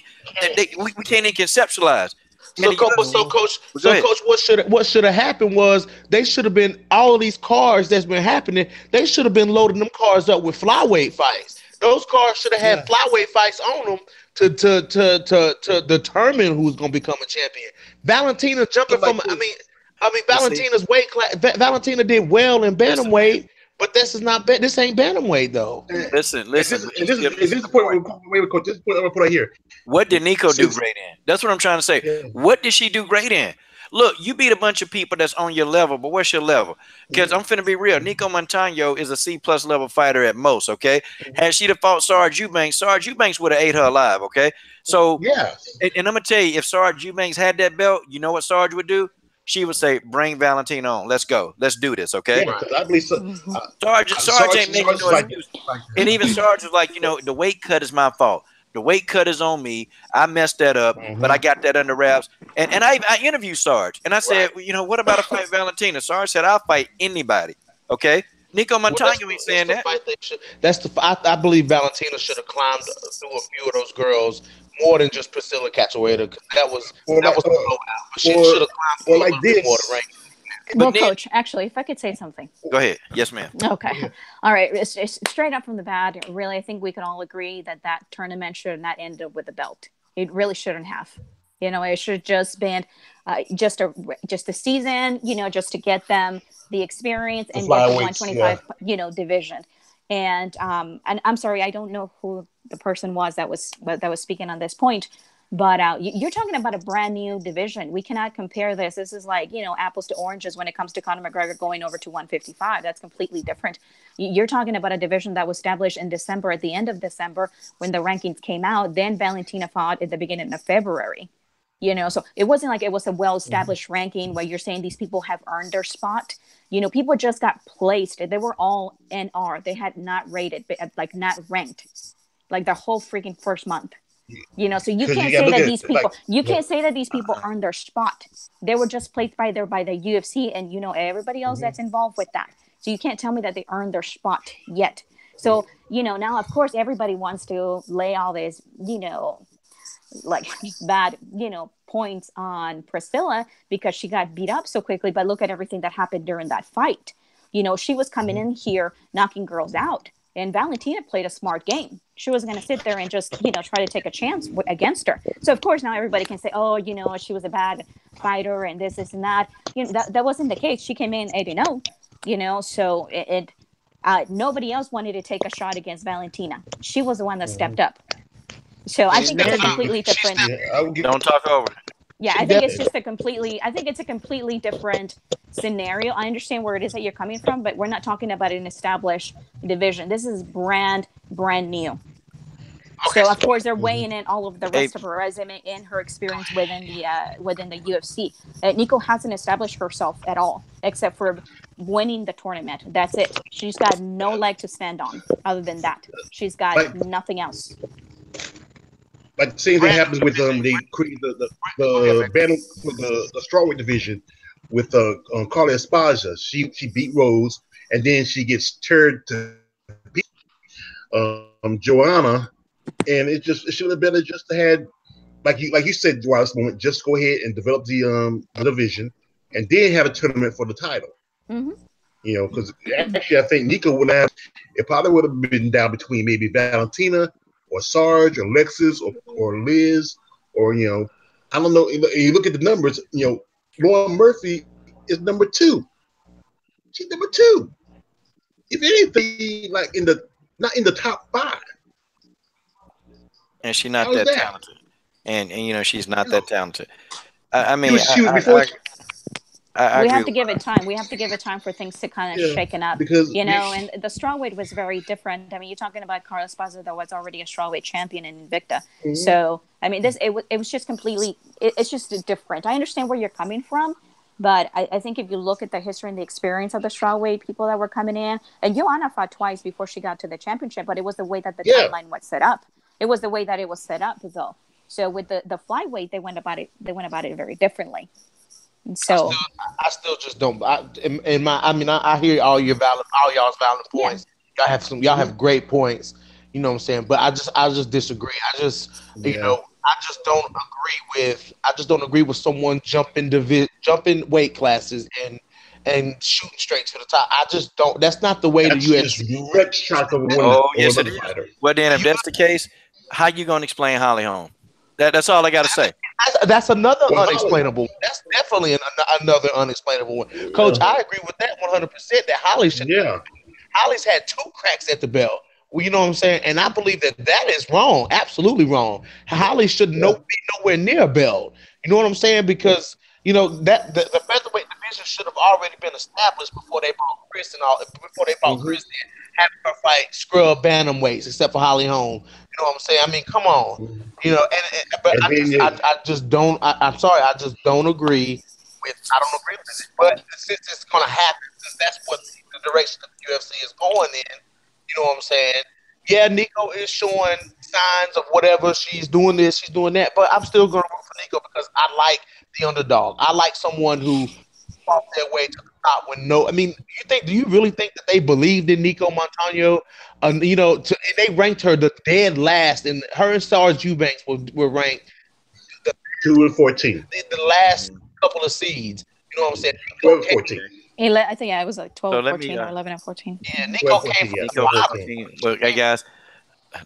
We can't even conceptualize. So, coach, what should have happened was they should have been all of these cars that's been happening. They should have been loading them cars up with flyweight fights. Those cars should have had flyweight fights on them to determine who's going to become a champion. Valentina jumping from. I mean, Valentina's weight class. Valentina did well in bantamweight, but this ain't bantamweight though. Listen. Is this the point? Coach, this point I'm gonna put right here. What did Nicco do great in? That's what I'm trying to say. Yeah. What did she do great in? Look, you beat a bunch of people that's on your level, but what's your level? Because I'm finna be real. Nicco Montano is a C+ level fighter at most, okay? Had she fought Sarge Eubanks would have ate her alive, okay? So, and I'm going to tell you, if Sarge Eubanks had that belt, you know what Sarge would do? She would say, bring Valentina on. Let's go. Let's do this, okay? Yeah, I believe so. Sarge ain't making no excuse. And even Sarge was like, the weight cut is my fault. The weight cut is on me. I messed that up, but I got that under wraps. And I interviewed Sarge, and I said, what about a fight Valentina? Sarge said, I'll fight anybody. Okay? Nicco Montano ain't saying that. I believe Valentina should have climbed through a few of those girls more than just Priscilla Cachoeira. That was a blowout. She should have climbed through a little bit more to rank. Well, Coach, actually, if I could say something. Go ahead. Yes, ma'am. Okay. All right. It's straight up from the bat. Really, I think we can all agree that tournament should not end up with a belt. It really shouldn't have. It should have just been just a season, just to get them the experience and get the 125, division. And I'm sorry, I don't know who the person was that was speaking on this point. But you're talking about a brand new division. We cannot compare this. This is like, apples to oranges when it comes to Conor McGregor going over to 155. That's completely different. You're talking about a division that was established in December, at the end of December, when the rankings came out. Then Valentina fought at the beginning of February. So it wasn't like it was a well-established ranking where you're saying these people have earned their spot. People just got placed. They were all NR. They had not rated, like not ranked, like the whole freaking first month. So you can't say that these people, can't say that these people earned their spot. They were just placed by the UFC and, everybody else that's involved with that. So you can't tell me that they earned their spot yet. So, now, of course, everybody wants to lay all this, like bad, points on Priscilla because she got beat up so quickly. But look at everything that happened during that fight. She was coming in here knocking girls out. And Valentina played a smart game. She was going to sit there and just, try to take a chance against her. So, of course, now everybody can say, oh, she was a bad fighter and this and that. That wasn't the case. She came in 8-0, so nobody else wanted to take a shot against Valentina. She was the one that stepped up. So I think it's a completely different. Don't talk over. Yeah, I think it's a completely different scenario. I understand where it is that you're coming from, but we're not talking about an established division. This is brand new. So of course they're weighing in all of the rest of her resume and her experience within the UFC. Nicco hasn't established herself at all, except for winning the tournament. That's it. She's got no leg to stand on. Other than that, she's got nothing else. Like the same thing happens with they create the battle for the strawweight division with Carla Esparza. She beat Rose, and then she gets turned to beat Joanna, and it should have been just had like you said, Dwight, this moment, just go ahead and develop the division, and then have a tournament for the title. Mm-hmm. You know, because actually I think Nicco would have, it probably would have been down between maybe Valentina or Sarge or Lexus or Liz or, you know, I don't know. You look at the numbers, you know, Lauren Murphy is number 2. She's number 2. If anything, like not in the top 5. And she's not that talented. And you know, she's not that talented. I mean, we have to give it time. We have to give it time for things to kind of shaken up, because, you know. And the strawweight was very different. I mean, you're talking about Carla Esparza that was already a strawweight champion in Invicta. Mm-hmm. So, I mean, it was just completely. It's just different. I understand where you're coming from, but I think if you look at the history and the experience of the strawweight people that were coming in, and Joanna fought twice before she got to the championship, but it was the way that the timeline was set up. It was the way that it was set up, though. So with the flyweight, they went about it very differently. So I still just don't. I hear all y'all's valid points. Yeah. Y'all have great points. You know what I'm saying? But I just disagree. You know, I just don't agree with someone jumping weight classes and shooting straight to the top. I just don't. That's not the way the UFC. Direct shot of yes, it is. Well, then, if that's the case, how you gonna explain Holly Holm? That's all I got to say. That's another unexplainable. That's definitely another unexplainable one. Coach, I agree with that 100%. That Holly should. Yeah. Holly's had 2 cracks at the belt. Well, you know what I'm saying? And I believe that is wrong. Absolutely wrong. Holly should be nowhere near a belt. You know what I'm saying? Because, you know, that the featherweight division should have already been established before they brought Chris Chris in, having her fight scrub bantamweights, except for Holly Holm. You know what I'm saying? I mean, come on. You know, I just don't. I'm sorry, I just don't agree with. I don't agree with it. But since it's going to happen, since that's what the direction of the UFC is going in, you know what I'm saying? Yeah, Nicco is showing signs of whatever. She's doing this, she's doing that. But I'm still going to root for Nicco because I like the underdog. I like someone who fought their way to the top with no. I mean, do you really think that they believed in Nicco Montano? You know, they ranked her the dead last, and her and Sarge Eubanks were ranked 2 and 14. The last couple of seeds. You know what I'm saying? 12 14. I think it was like 12, 14, or 11 and 14. Yeah, Nicco came from 14. Well, hey guys,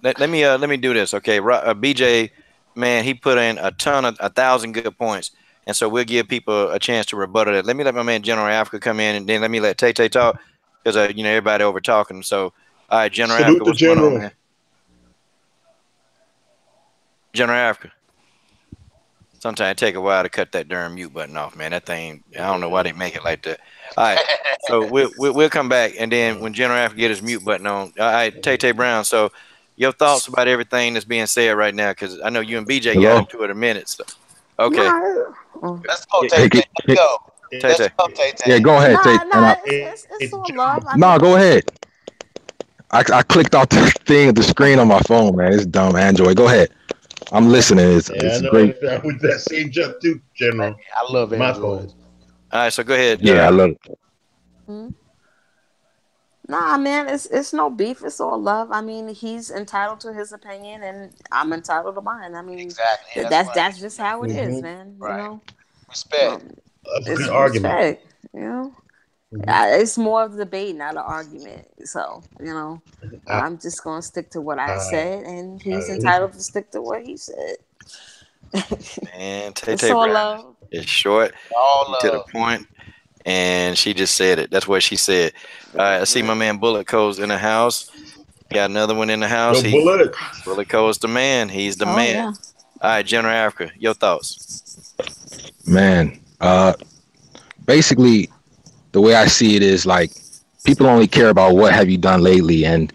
let me do this, okay? BJ, man, he put in a ton of 1,000 good points, and so we'll give people a chance to rebuttal that. Let me let my man General Africa come in, and then let me let Tay talk, because you know, everybody over talking. So, all right, General Africa, what's going on, man? General Africa. Sometimes it take a while to cut that darn mute button off, man. That thing, I don't know why they make it like that. All right, so we'll come back, and then when General Africa get his mute button on, all right, Tay Brown. So, your thoughts about everything that's being said right now, because I know you and BJ got into it a minute. So, okay, let's go, Tay. Let's go. Tay. Yeah, go ahead, Tay. It's all love. No, go ahead. I clicked off the screen on my phone, man. It's dumb Android. Go ahead. I'm listening. It's great. With that same jump too, General. I love Android. My phone. All right, so go ahead. Yeah, I love it. Mm-hmm. Nah, man, it's no beef. It's all love. I mean, he's entitled to his opinion, and I'm entitled to mine. I mean, exactly. That's just how it is, man. Right. You know, respect. That's a good argument. Respect, you know, it's more of a debate, not an argument. So, you know, I'm just gonna stick to what I said, and he's entitled to stick to what he said. Man, Tay Brown is short, to the point, and she just said it. That's what she said. All right, I see my man Bullet Cole's in the house. Got another one in the house. Bullet Cole's the man. He's the man. Yeah. All right, General Africa, your thoughts? Man, basically, the way I see it is like people only care about what have you done lately, and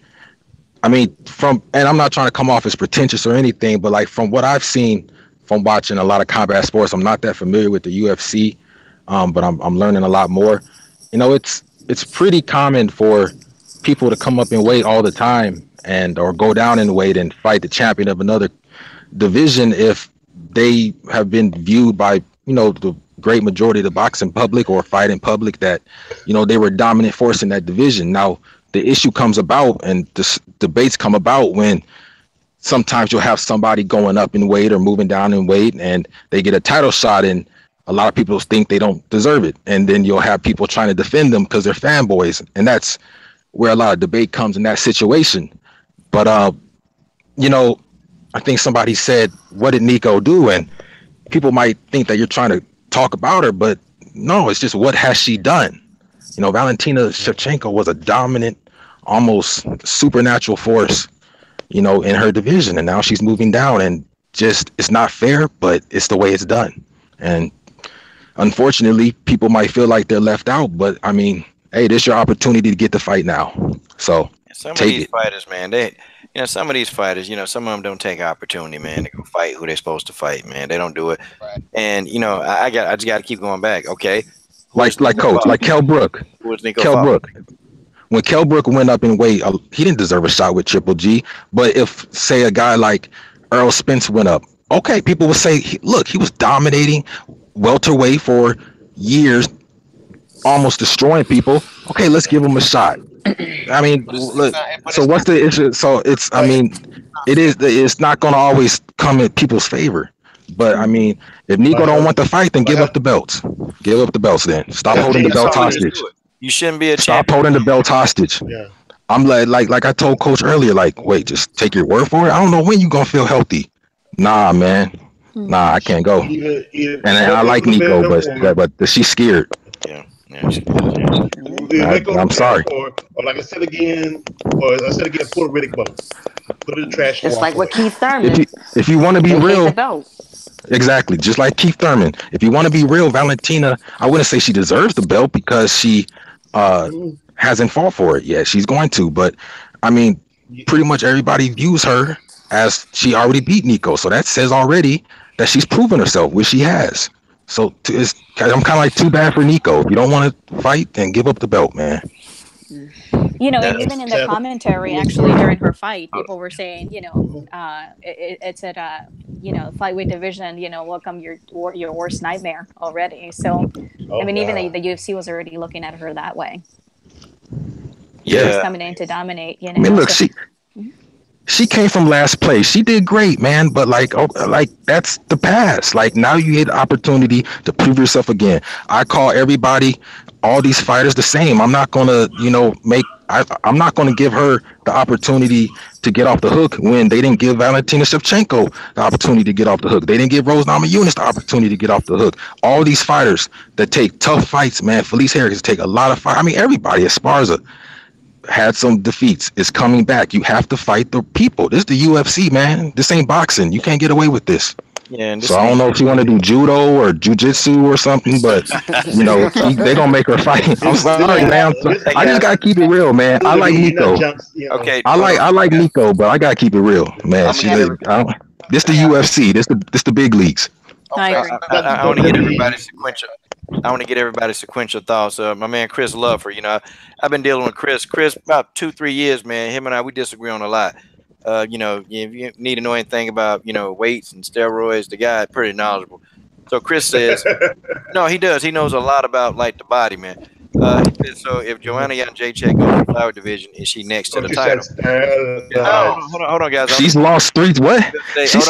I mean, and I'm not trying to come off as pretentious or anything, but like from what I've seen from watching a lot of combat sports, I'm not that familiar with the UFC, but I'm learning a lot more. You know, it's pretty common for people to come up in weight all the time and or go down in weight and fight the champion of another division if they have been viewed by the great majority of the boxing public or fighting public that they were dominant force in that division. Now the issue comes about and the debates come about when sometimes you'll have somebody going up in weight or moving down in weight and they get a title shot and a lot of people think they don't deserve it, and then you'll have people trying to defend them because they're fanboys, and that's where a lot of debate comes in that situation. But I think somebody said, what did Nicco do? And people might think that you're trying to talk about her, but no, it's just what has she done? Valentina Shevchenko was a dominant, almost supernatural force, in her division. And now she's moving down, and just, it's not fair, but it's the way it's done. And unfortunately, people might feel like they're left out, but I mean, hey, this is your opportunity to get the fight now. So some of these fighters, man, some of these fighters, some of them don't take opportunity, man, to go fight who they're supposed to fight, man. They don't do it. Right. And I just got to keep going back. Okay, like Coach, like Kell Brook. Kell Brook. When Kell Brook went up in weight, he didn't deserve a shot with Triple G. But if, say, a guy like Earl Spence went up, okay, people would say, look, he was dominating welterweight for years, almost destroying people. Okay, let's give him a shot. I mean, look, so what's the issue? So it's not going to always come in people's favor. But I mean, if Nicco don't want the fight, then give up the belts. Give up the belts then. Stop holding the belt hostage. You shouldn't be a Stop holding the belt hostage. Yeah. I'm like I told Coach earlier, like, wait, just take your word for it. I don't know when you gonna feel healthy. Nah, man. Nah, I can't go. And I like Nicco, but she's scared. Yeah. I'm sorry. Or like I said again, put a Riddick boat. Put it in the trash. It's like what Keith Thurman. If you want to be real, exactly, just like Keith Thurman. If you want to be real, Valentina, I wouldn't say she deserves the belt because she hasn't fought for it yet. She's going to, but I mean, pretty much everybody views her as she already beat Nicco, so that says already that she's proven herself, which she has. So I'm kind of like, too bad for Nicco. If you don't want to fight, then give up the belt, man. And even in the commentary, actually, during her fight, people were saying, it's at flyweight division, welcome your worst nightmare already. So, even the UFC was already looking at her that way. Yeah. She's coming in to dominate, I mean, look, she came from last place. She did great, man. But like that's the past. Like, now you get the opportunity to prove yourself again. I call everybody, all these fighters, the same. I'm not gonna, I'm not gonna give her the opportunity to get off the hook when they didn't give Valentina Shevchenko the opportunity to get off the hook. They didn't give Rose Namajunas the opportunity to get off the hook. All these fighters that take tough fights, man. Felice Herrig's take a lot of fight. I mean, everybody. Esparza had some defeats. Is coming back. You have to fight the people. This is the UFC, man. This ain't boxing. You can't get away with this. Yeah, so I don't know if you want to do judo or jujitsu or something, but they're gonna make her fight. I'm sorry, man. I just gotta keep it real, man. I like Nicco. Okay, I like Nicco, but I gotta keep it real, man. This the UFC. This the big leagues. Okay. I want to get everybody's sequential. I want to get everybody's sequential thoughts. My man Chris Luffer, I've been dealing with Chris. Chris, about 2-3 years, man. Him and I, we disagree on a lot. If you need to know anything about, weights and steroids, the guy is pretty knowledgeable. So Chris says, no, he does. He knows a lot about like the body, man. He said, so if Joanna Jędrzejczyk goes to the flyweight division, is she next to the title? Hold on, guys. She's lost 3. What?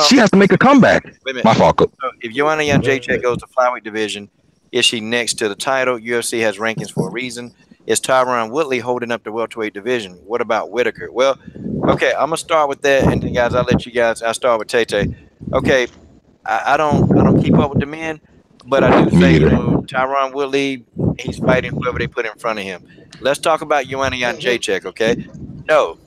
She has to make a comeback. Wait a minute. My fault. So if Joanna Jędrzejczyk goes to flyweight division, is she next to the title? UFC has rankings for a reason. Is Tyron Woodley holding up the welterweight division? What about Whitaker? Well, okay, I'm gonna start with that, and then guys, I'll start with Tay. Okay, I don't keep up with the men, but I do say Tyron Woodley, he's fighting whoever they put in front of him. Let's talk about Joanna Jędrzejczyk, okay? No,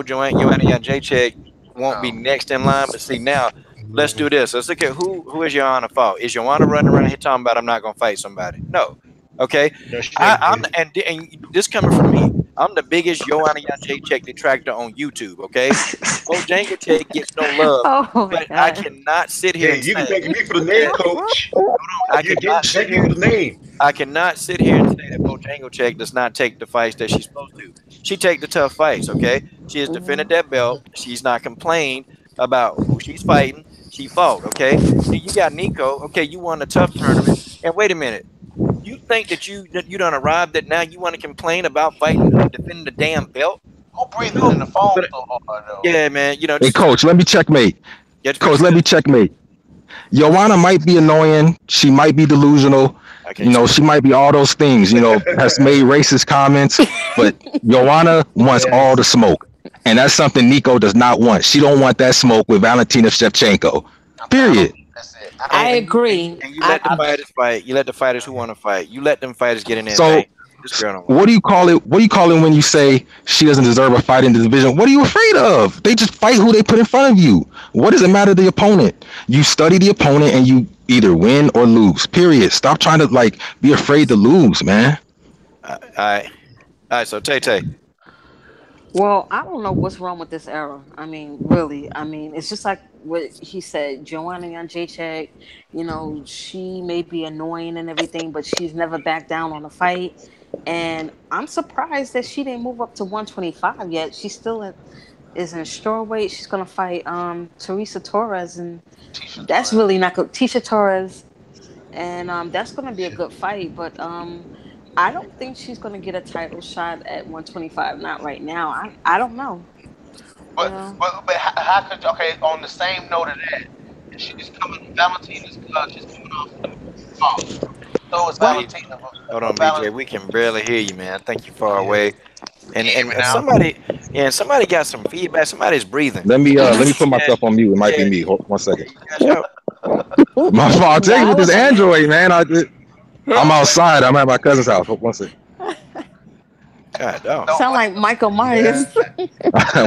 Joanna Jędrzejczyk won't be next in line, but see now. Let's do this. Let's look at who is Joanna fault. Is Joanna running around here talking about I'm not gonna fight somebody? No. Okay. And this coming from me. I'm the biggest Joanna Jacek detractor on YouTube. Okay, Bojangles gets no love, Oh my but I god. cannot sit here Hey, and you can say, thank me for the name, that, coach. hold on, I You again, cannot sit thank me here for and the name. I cannot sit here and say that Bojangles does not take the fights that she's supposed to. She take the tough fights. Okay, she has defended that belt. She's not complained about who she's fighting. She fought. Okay, then you got Nicco. Okay, you won the tough tournament. And wait a minute. You think that you done arrived that now you want to complain about fighting defending the damn belt? Who breathing No, in the phone but so hard though? yeah, man. You know, Hey, just coach, let me checkmate. get Coach, finish let this. me checkmate. Joanna might be annoying. She might be delusional. I can't She stand. might be all those things. Has made racist comments, but Joanna wants all the Yes. smoke, and that's something Nicco does not want. She don't want that smoke with Valentina Shevchenko. I don't Period. think that's it. I don't I think. agree. And you let the I I, fighters fight. You let the fighters who want to fight. You let them fighters get in their So, vein. This girl don't want what to. do you call it? What do you call it when you say she doesn't deserve a fight in the division? What are you afraid of? They just fight who they put in front of you. What does it matter the opponent? You study the opponent and you either win or lose. Period. Stop trying to be afraid to lose, man. All right. So Tay. Well, I don't know what's wrong with this era. I mean, really. I mean, it's just like what he said. Joanna Jacek, she may be annoying and everything, but she's never backed down on a fight. And I'm surprised that she didn't move up to 125 yet. She's still is in strawweight. She's gonna fight Teresa Torres, and Tisha that's Torres. really not good. Tisha Torres, and that's gonna be a good fight. But I don't think she's gonna get a title shot at 125. Not right now. I don't know. You But know. but how could okay? On the same note of that, she's coming. Valentina's she's coming off the loss. So is What? Valentina. Hold But on, BJ. We can barely hear you, man. I think you're far Yeah. away. can And you hear and me uh, now? somebody, yeah, and somebody got some feedback. Somebody's breathing. Let me put Yeah, myself on mute. It might yeah, be me. Hold 1 second. yeah. You got your My fault. I'll tell you Nah, with it this wasn't me. Android, man. I'm outside. I'm at my cousin's house. Hold 1 second. God, dog. No, Sound like Michael Yeah. Myers.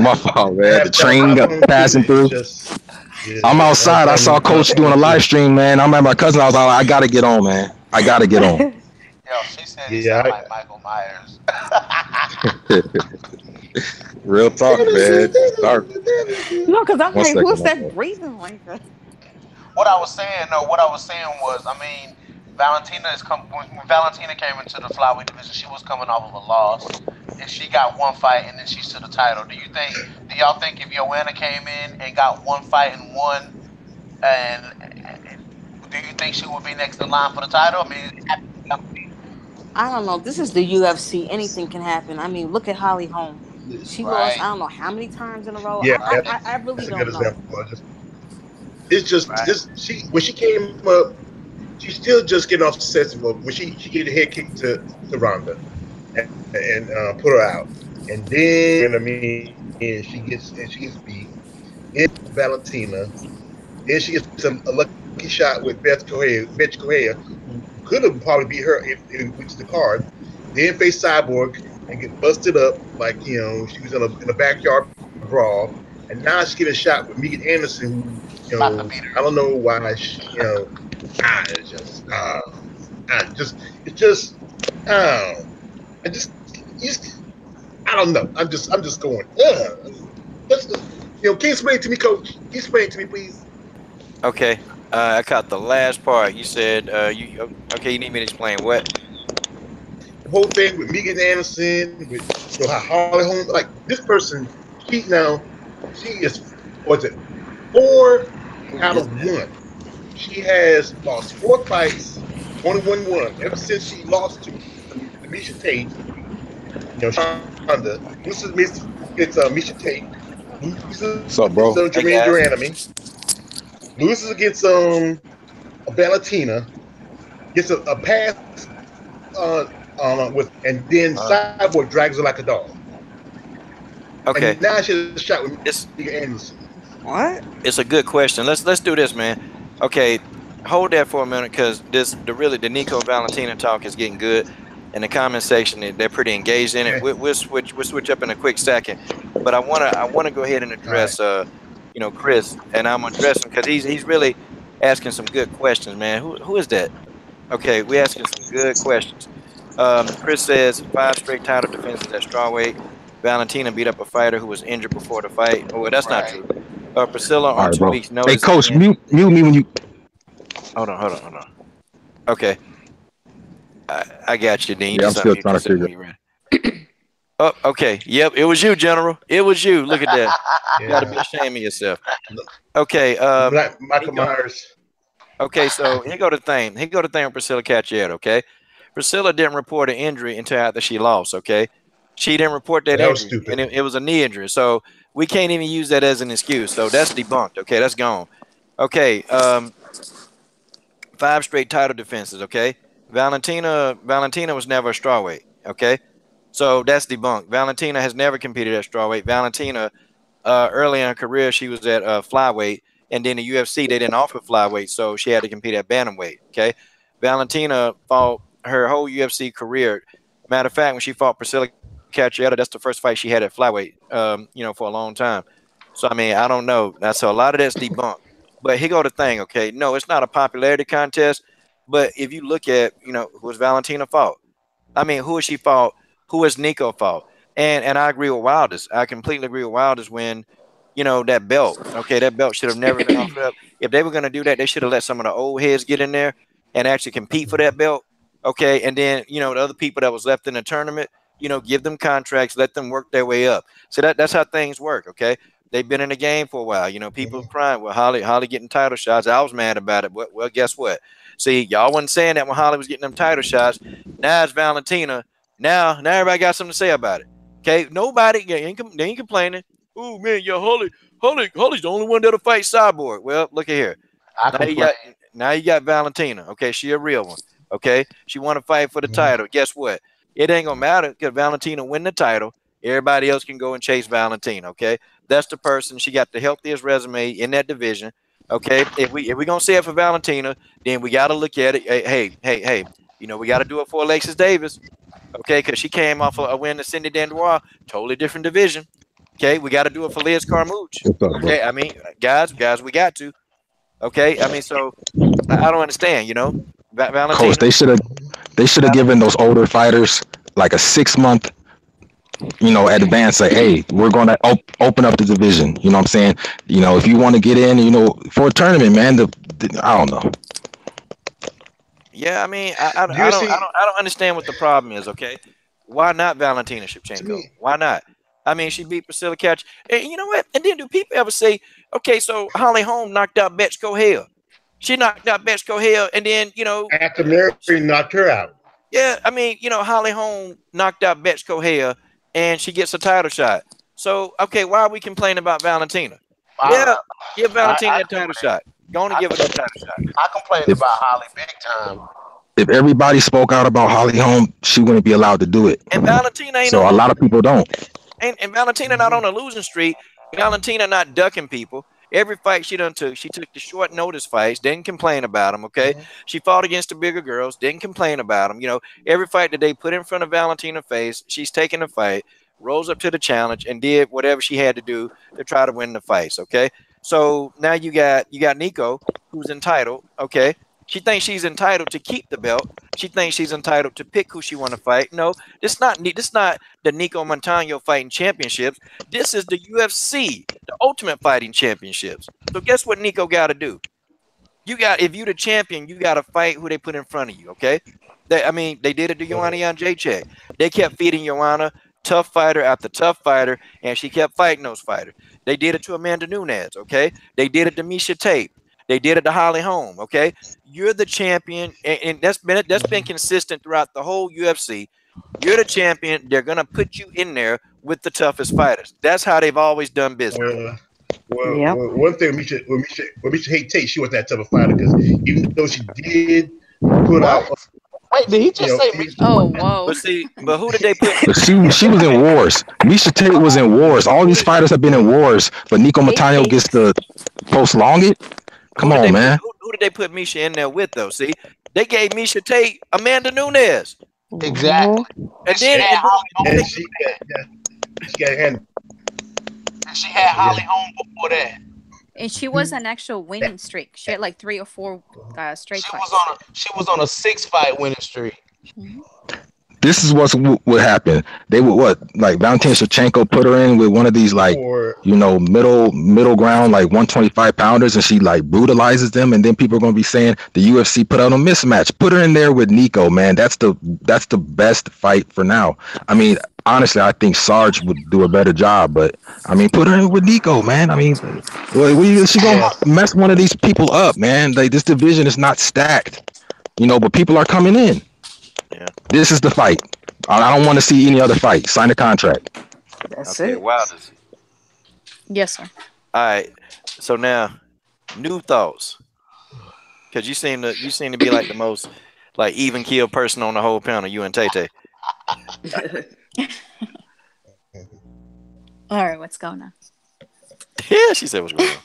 My fault, I man. The have that train got problem too. passing It's through. just, yeah, I'm I have outside. I saw that Coach doing problem a too. live stream, man. I'm at my cousin's house. I gotta get on, man. I gotta get on. yo, she said he Yeah. sound like Michael Myers. Real talk, man. Start No, because I'm one like, second, who's my that fault. breathing like that? What I was saying, no, what I was saying was, I mean, Valentina is when Valentina came into the flyweight division, she was coming off of a loss, and she got one fight, and then she's to the title. Do y'all think if Joanna came in and got one fight and won, and do you think she would be next in line for the title? I mean, I don't know. This is the UFC. Anything can happen. I mean, look at Holly Holm. She lost, I right, don't know how many times in a row. Yeah, right, I really that's a good don't know. example. It's just Right. this. She when she came up, she's still just getting off the system. When she gave a head kick to Ronda and put her out, and then I mean she gets beat in Valentina. Then she gets a lucky shot with Beth Correa, who could have probably beat her if it went to the card. Then face Cyborg and get busted up like she was in a backyard brawl, and now she's getting shot with Megan Anderson, who about to beat I her. don't know why it's just it's just I just I don't know. I'm just going. Let's can you explain it to me, Coach? Can you explain it to me, please? Okay. I caught the last part. You said okay. You need me to explain what? The whole thing with Megan Anderson, with how Holly Holm, like this person, she is was it 4 out Is of that? 1. She has lost 4 fights, only won one. Ever since she lost to Misha Tate, Shonda, loses against Misha Tate, loses What's up, against bro? Hey Jermaine guys. Duranamy, loses against Valentina, gets a pass with, and then Uh, Cyborg drags her like a dog. okay. And now she has a shot with It's Megan Anderson. What? it's a good question. Let's do this, man. Okay, hold that for a minute because the Nicco Valentina talk is getting good. In the comment section, they're pretty engaged in it. Okay. We'll switch up in a quick second, but I wanna go ahead and All right. address Chris, and I'm gonna address him because he's really asking some good questions, man. Who is that? Okay, we're asking some good questions. Chris says 5 straight title defenses at strawweight. Valentina beat up a fighter who was injured before the fight. Oh, well, that's not Right. true. Priscilla All on right, 2 bro. weeks' Hey, notice coach, again. mute me when you. Hold on. Okay, I got you. Then you Yeah, I'm just still unmute trying to yourself figure. when you're ready. Oh, okay. Yep, it was you, General. It was you. Look at that. You got to be Yeah. ashamed of yourself. Okay. Like Michael Nico. Myers. Okay, so here go the thing. Here go the thing with Priscilla Caccietto, okay? Priscilla didn't report an injury until after she lost, okay? She didn't report that That was injury, stupid. and it was a knee injury. So we can't even use that as an excuse. So that's debunked, okay? That's gone. Okay, 5 straight title defenses, okay? Valentina was never a strawweight, okay? So that's debunked. Valentina has never competed at strawweight. Valentina early in her career, she was at flyweight, and then the UFC they didn't offer flyweight, so she had to compete at bantamweight. Okay, Valentina fought her whole UFC career. Matter of fact, when she fought Priscilla Catriota, that's the first fight she had at flyweight. For a long time. So I mean, I don't know. So a lot of that's debunked. But here go the thing. Okay, no, it's not a popularity contest. But if you look at, who was Valentina fought? I mean, who has she fought? Who has Nicco fought? And I agree with Wilders. I completely agree with Wilders when, that belt. Okay, that belt should have never been offered up. If they were going to do that, they should have let some of the old heads get in there and actually compete for that belt. Okay, and then the other people that was left in the tournament, give them contracts, let them work their way up. So that's how things work. Okay, they've been in the game for a while. People crying. Well, Holly getting title shots. I was mad about it. Well, guess what? See, y'all wasn't saying that when Holly was getting them title shots. Now it's Valentina. Now everybody got something to say about it. Okay, nobody they ain't complaining. Oh man, Holly's the only one that'll fight Cyborg. Well, look at here. I Now you complain. got now you got Valentina. Okay, she a real one. Okay, she want to fight for the title. Guess what? It ain't gonna matter because Valentina win the title. Everybody else can go and chase Valentina. Okay, that's the person. She got the healthiest resume in that division. Okay, if we gonna say it for Valentina, then we got to look at it. Hey. We got to do it for Alexis Davis. Okay, because she came off a win to Cindy Dandois, totally different division. Okay, we got to do it for Liz Carmouche. What's up, bro? Okay, I mean, guys, we got to. Okay, I mean, so I don't understand. Valentina. Coach, they should have given those older fighters like a 6-month, advance. Say, hey, we're going to open up the division. You know what I'm saying? If you want to get in, for a tournament, man. I don't know. Yeah, I mean, I don't understand what the problem is. Okay, why not Valentina Shevchenko? Why not? I mean, she beat Priscilla Catch, and you know what? And then do people ever say, okay, so Holly Holm knocked out Betchko Hale? She knocked out Betchko Hale, and then after Mary knocked her out. Yeah, I mean, Holly Holm knocked out Betchko Hale, and she gets a title shot. So okay, why are we complaining about Valentina? Yeah, give Valentina that title shot. Go on and give her that title shot. I complained about Holly big time. If everybody spoke out about Holly Holm, she wouldn't be allowed to do it. And Valentina ain't so a lot of people don't. And Valentina not on a losing streak. Valentina not ducking people. Every fight she took the short notice fights, didn't complain about them, okay? She fought against the bigger girls, didn't complain about them. Every fight that they put in front of Valentina's face, she's taking the fight, rose up to the challenge, and did whatever she had to do to try to win the fights, okay? So now you got Nicco, who's entitled, okay? She thinks she's entitled to keep the belt. She thinks she's entitled to pick who she want to fight. No, this not the Nicco Montano fighting championships. This is the UFC, the Ultimate Fighting Championships. So guess what Nicco got to do? If you the champion, you got to fight who they put in front of you. Okay? They did it to Joanna Jędrzejczyk. They kept feeding Joanna tough fighter after tough fighter, and she kept fighting those fighters. They did it to Amanda Nunes. Okay? They did it to Miesha Tate. They did it to Holly Holm. Okay, you're the champion, and that's been consistent throughout the whole UFC. You're the champion. They're gonna put you in there with the toughest fighters. That's how they've always done business. One thing, Miesha hate Tate, she was that type of fighter because even though she did put out. Wait, did he just say? Oh, whoa! But who did they put? But she was in wars. Miesha Tate was in wars. All these fighters have been in wars, but Nicco Montano gets to prolong it. Come on, man. Who did they put Miesha in there with, though? See, they gave Miesha Tate Amanda Nunes. Exactly. And then she got handed. And she had Holly Holm before that. And she was an actual winning streak. She had like 3 or 4 straight fights. She was on a 6-fight winning streak. this is what happened. They would like Valentina Shevchenko put her in with one of these like Or middle ground like 125 pounders, and she like brutalizes them, and then people are gonna be saying the UFC put out a mismatch. Put her in there with Nicco, man. That's the best fight for now. I mean, honestly, I think Sarge would do a better job, but I mean, put her in with Nicco, man. I mean, she gonna mess one of these people up, man. Like this division is not stacked, but people are coming in. Yeah. This is the fight. I don't want to see any other fight. Sign the contract. That's Okay, it. Wilders. Yes, sir. All right. So now, new thoughts, because you seem to be like the most like even keel person on the whole panel. You and Tay Tay. All right, what's going on? Yeah, she said what's going on.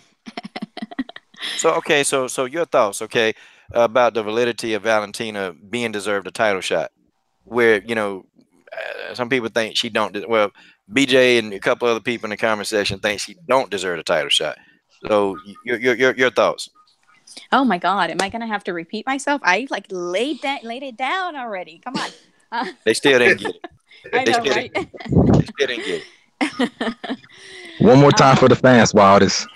So okay, so your thoughts, okay, about the validity of Valentina being deserved a title shot, where some people think she don't. Well, BJ and a couple other people in the conversation think she don't deserve a title shot. So your thoughts? Oh my God, am I gonna have to repeat myself? I like laid it down already. Come on. They still didn't get it. I They know, still right? they still didn't get it. One more time for the fans, Wildest.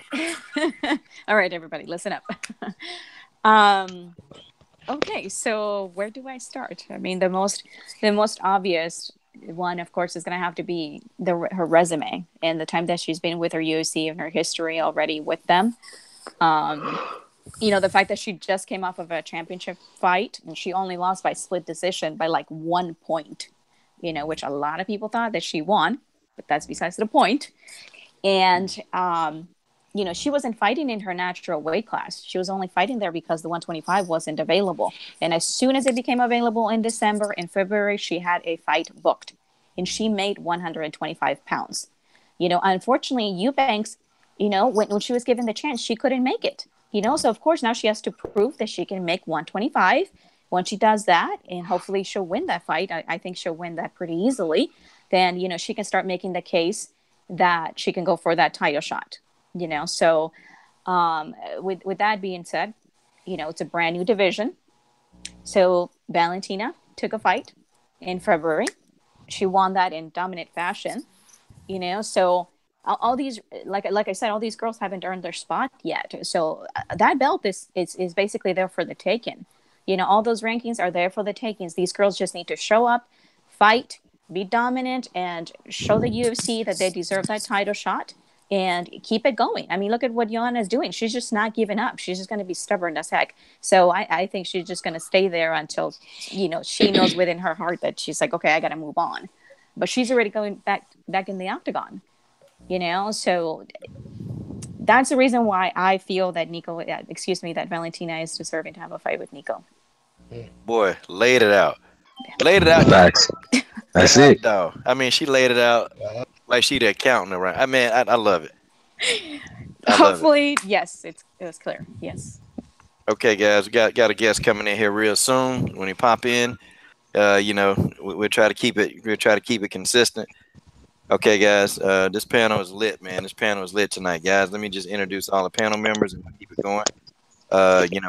All right, everybody, listen up. Okay, so where do I start? I mean, the most obvious one, of course, is going to have to be her resume and the time that she's been with her UFC and her history already with them. The fact that she just came off of a championship fight and she only lost by split decision by like 1 point, which a lot of people thought that she won, but that's besides the point. And, she wasn't fighting in her natural weight class. She was only fighting there because the 125 wasn't available. And as soon as it became available in December and February, she had a fight booked and she made 125 pounds. Unfortunately, Eubanks, when she was given the chance, she couldn't make it. So of course now she has to prove that she can make 125. Once she does that, and hopefully she'll win that fight, I think she'll win that pretty easily, then, she can start making the case that she can go for that title shot, So with that being said, it's a brand new division. So Valentina took a fight in February. She won that in dominant fashion, So all these, like I said, all these girls haven't earned their spot yet. So that belt is basically there for the taking. All those rankings are there for the takings. These girls just need to show up, fight, be dominant, and show the UFC that they deserve that title shot and keep it going. I mean, look at what Joanna is doing. She's just not giving up. She's just going to be stubborn as heck. So I think she's just going to stay there until, she knows within her heart that she's like, okay, I got to move on. But she's already going back in the octagon. So that's the reason why I feel that that Valentina is deserving to have a fight with Nicco. Boy, laid it out. Laid it out. Facts. That's it. Dog. I mean, she laid it out like she the accountant around. I mean, I love it. Hopefully, yes, it was clear. Yes. Okay, guys, we got a guest coming in here real soon. When he pop in, we'll try to keep it. We'll try to keep it consistent. Okay, guys, this panel is lit, man. This panel is lit tonight, guys. Let me just introduce all the panel members and keep it going.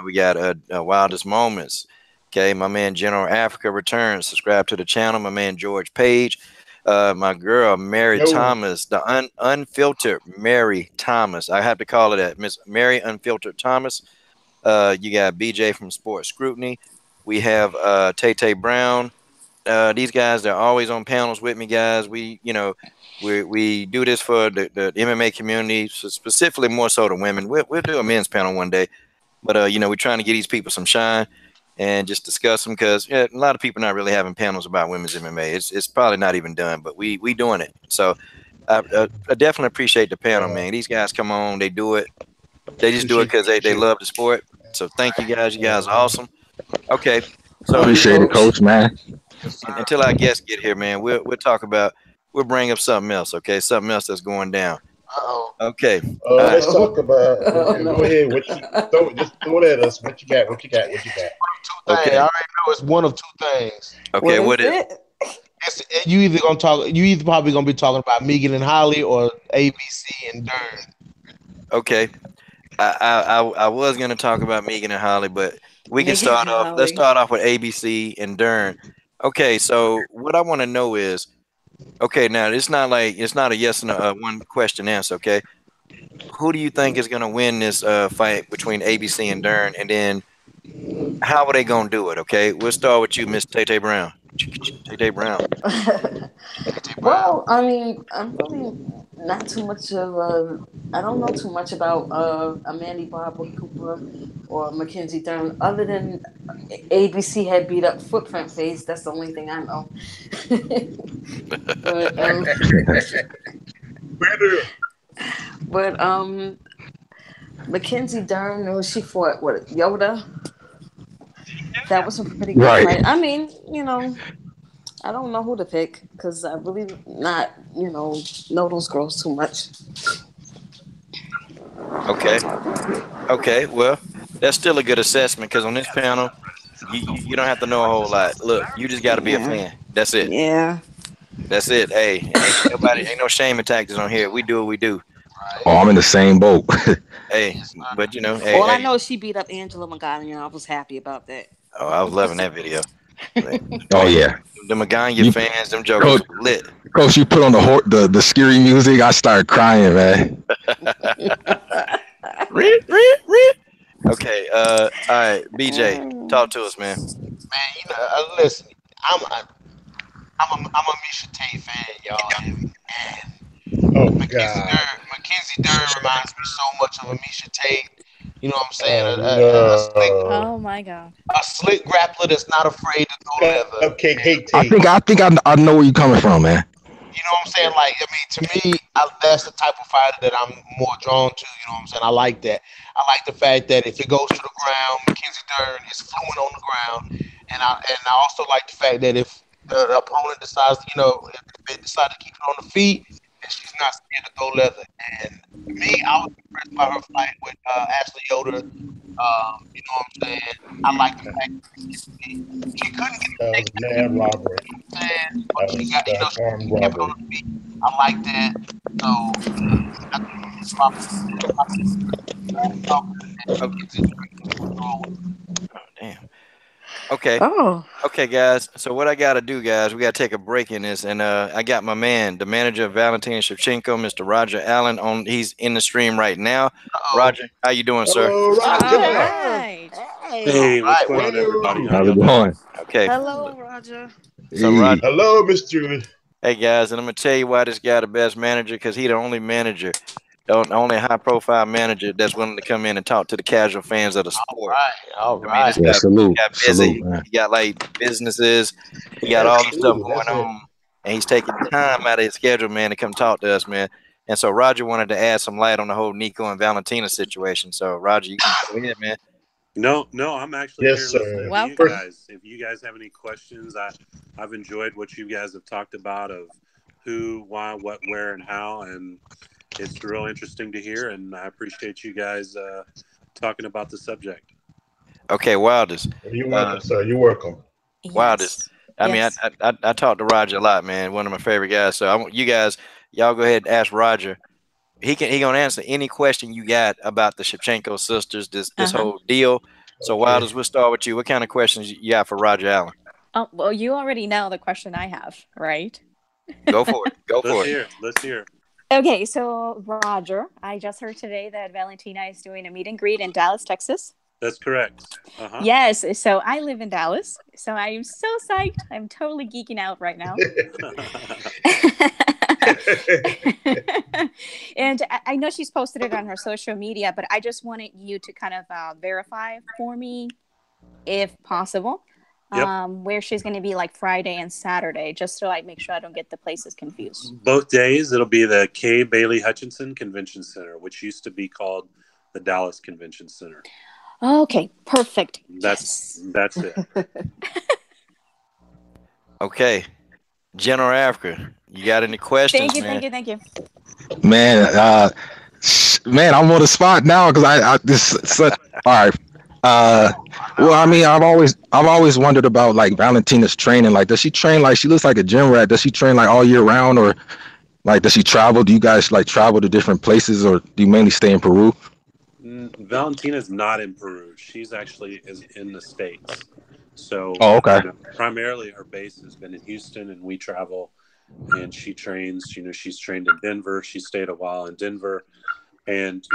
We got Wildest Moments. Okay, my man General Africa returns. Subscribe to the channel. My man George Page. My girl Mary Thomas, the unfiltered Mary Thomas. I have to call her that, Miss Mary Unfiltered Thomas. You got BJ from Sports Scrutiny. We have Tay Brown. These guys, they're always on panels with me, guys. We do this for the MMA community, specifically more so the women. We'll do a men's panel one day, but we're trying to get these people some shine and just discuss them because a lot of people not really having panels about women's MMA. It's probably not even done, but we doing it. So I definitely appreciate the panel, man. These guys come on, they do it. They just do it because they love the sport. So thank you guys. You guys are awesome. Okay. So Appreciate it, Coach, man. Until our guests get here, man, we'll bring up something else, okay? Something else that's going down. Okay. Let's talk about. Go ahead. Just throw it at us. What you got? Okay. Okay. I already know it's one of two things. Okay. What is it? You either probably gonna be talking about Megan and Holly or ABC and Dern. Okay. I was gonna talk about Megan and Holly, but we can start off. Let's start off with ABC and Dern. Okay, so what I want to know is, okay, now it's not a yes and a one question answer. Okay, who do you think is gonna win this fight between ABC and Dern, and then how are they gonna do it? Okay, we'll start with you, Miss Tay Tay Brown. Tay Tay Brown. Well, I mean, I'm really not too much of a. I don't know too much about Amanda Barbara Cooper or Mackenzie Dern, other than ABC had beat up Footprint Face. That's the only thing I know. but but Mackenzie Dern, she fought what Yoda. That was a pretty good Right. fight. I mean, I don't know who to pick because I really not, know those girls too much. Okay. Okay. Well, that's still a good assessment because on this panel, you don't have to know a whole lot. Look, you just got to be a Yeah. fan. That's it. Yeah. That's it. Hey, ain't no shame and tactics on here. We do what we do. Oh, I'm in the same boat. Hey, but All I hey. know is she beat up Angela Magana, and I was happy about that. Oh, I was loving that video. Oh Man, yeah. the Magana You fans, them jokers coach, was lit. coach, you put on the scary music. I started crying, man. Okay, all right, BJ, talk to us, man. Man, listen, I'm a, I'm a Misha Tate fan, y'all. Oh God. Mackenzie Dern reminds me so much of a Misha Tate. You know what I'm saying? Oh Oh no. my god. A slick grappler that's not afraid to throw leather. Cupcake hate I Tate. think I know where you're coming from, man. You know what I'm saying? Like, I mean, to me, that's the type of fighter that I'm more drawn to. You know what I'm saying? I like that. I like the fact that if it goes to the ground, Mackenzie Dern is fluent on the ground, and I also like the fact that if the opponent decides, if they decide to keep it on the feet, that she's not scared to throw leather. And me, I was impressed by her fight with Ashley Yoder. You know what I'm saying? I like the fact that she couldn't get the That was a takedown. mad robbery. Saying, but That she was got, that armed she kept it on robbery. her feet. I like that. So I think it's my Oh, Mackenzie Dern. damn. Okay, Oh. okay, guys. So what I got to do, guys, we got to take a break in this, and I got my man, the manager of Valentina Shevchenko, Mr. Roger Allen, on. He's in the stream right now. Uh-oh. Roger, how you doing, sir? Hello, All Roger. right. Hey. Hey, what's Right. going on, everybody? How How's it y'all doing? going? Okay. Hello, Roger. So Roger, Hey. Hello, Mr. hey guys, and I'm gonna tell you why this guy the best manager because he the only manager, the only high profile manager that's willing to come in and talk to the casual fans of the sport. All I mean, this right. Yeah, guy salute, got busy. salute, man. He got like businesses. He got all this stuff Absolutely. going That's it. on, and he's taking time out of his schedule, man, to come talk to us, man. And so Roger wanted to add some light on the whole Nicco and Valentina situation. So Roger, you can go ahead, man. No, I'm actually Yes, here sir. listening to you Welcome. First, guys. If you guys have any questions, I've enjoyed what you guys have talked about of who, why, what, where, and how, and it's real interesting to hear. And I appreciate you guys talking about the subject. Okay, Wildest. you're Uh, welcome, sir. You're welcome. Wildest. Yes. I mean, Yes. I talked to Roger a lot, man. One of my favorite guys. So I want you guys, y'all go ahead and ask Roger. He gonna answer any question you got about the Shevchenko sisters, this Uh-huh. whole deal. So Okay. Wilders, we'll start with you. What kind of questions you got for Roger Allen? Oh, well, you already know the question I have, right? Go for it. Go Let's for it. hear. Let's hear. Okay, so Roger, I just heard today that Valentina is doing a meet and greet in Dallas, Texas. That's correct. Uh-huh. Yes, so I live in Dallas, so I am so psyched. I'm totally geeking out right now. And I know she's posted it on her social media, but I just wanted you to kind of verify for me, if possible, Yep. where she's going to be like Friday and Saturday, just to like make sure I don't get the places confused. Both days, it'll be the K. Bailey Hutchinson Convention Center, which used to be called the Dallas Convention Center. Okay, perfect. That's it. Okay. General Africa, you got any questions, man? Thank you. Man, man, I'm on the spot now because I this such all right. Well, I mean, I've always wondered about like Valentina's training. Like, does she train like she looks like a gym rat? Does she train like all year round, or like does she travel? Do you guys like travel to different places, or do you mainly stay in Peru? Valentina's not in Peru. She's actually is in the States. So, Oh, okay. primarily her base has been in Houston, and we travel. And she trains. She's trained in Denver. She stayed a while in Denver, and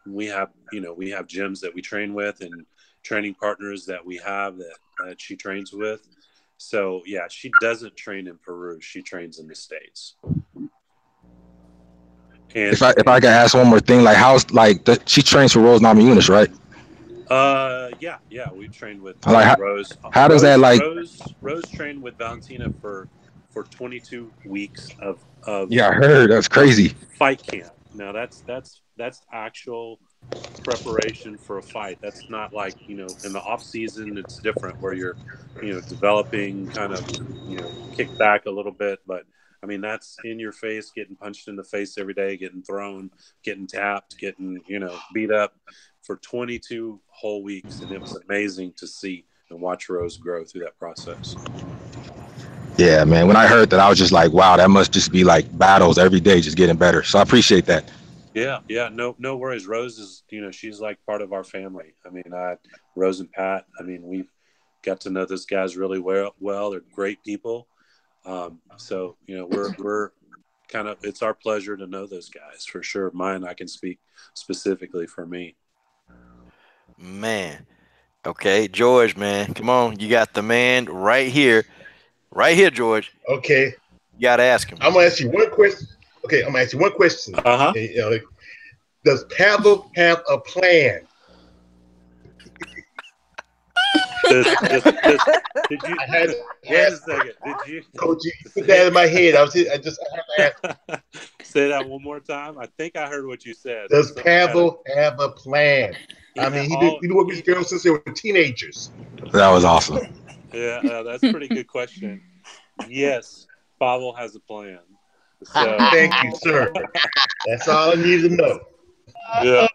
we have gyms that we train with, and training partners that we have that she trains with. So yeah, she doesn't train in Peru. She trains in the States. And if I can ask one more thing, like she trains for Rose Namajunas, right? Yeah, we've trained with Like Rose. how does that like? Rose trained with Valentina for 22 weeks of Yeah, I heard that's crazy. fight camp. Now that's actual preparation for a fight. That's not like, in the off season it's different where you're, developing, kind of, kick back a little bit, but I mean that's in your face, getting punched in the face every day, getting thrown, getting tapped, getting, beat up for 22 whole weeks, and it was amazing to see and watch Rose grow through that process. Yeah, man. When I heard that, I was just like, wow, that must just be like battles every day, just getting better. So I appreciate that. Yeah, no worries. Rose is, she's like part of our family. I mean, Rose and Pat, I mean, we've got to know those guys really well. They're great people. So, we're kind of, it's our pleasure to know those guys for sure. Mine, I can speak specifically for me. Man. Okay, George, man. Come on. You got the man right here. Right here, George. Okay. You got to ask him. I'm going to ask you one question. Okay, I'm going to ask you one question. Uh-huh. Does Pavel have a plan? Did you? I had Wait a second. Did you? Coach, you put that in my head. I had to ask. Say that one more time. I think I heard what you said. Does Pavel have a plan? I mean, he worked with girls since they were teenagers. That was awesome. Yeah, that's a pretty good question. Yes, Pavel has a plan. So, thank you, sir. That's all I need to know. Yeah.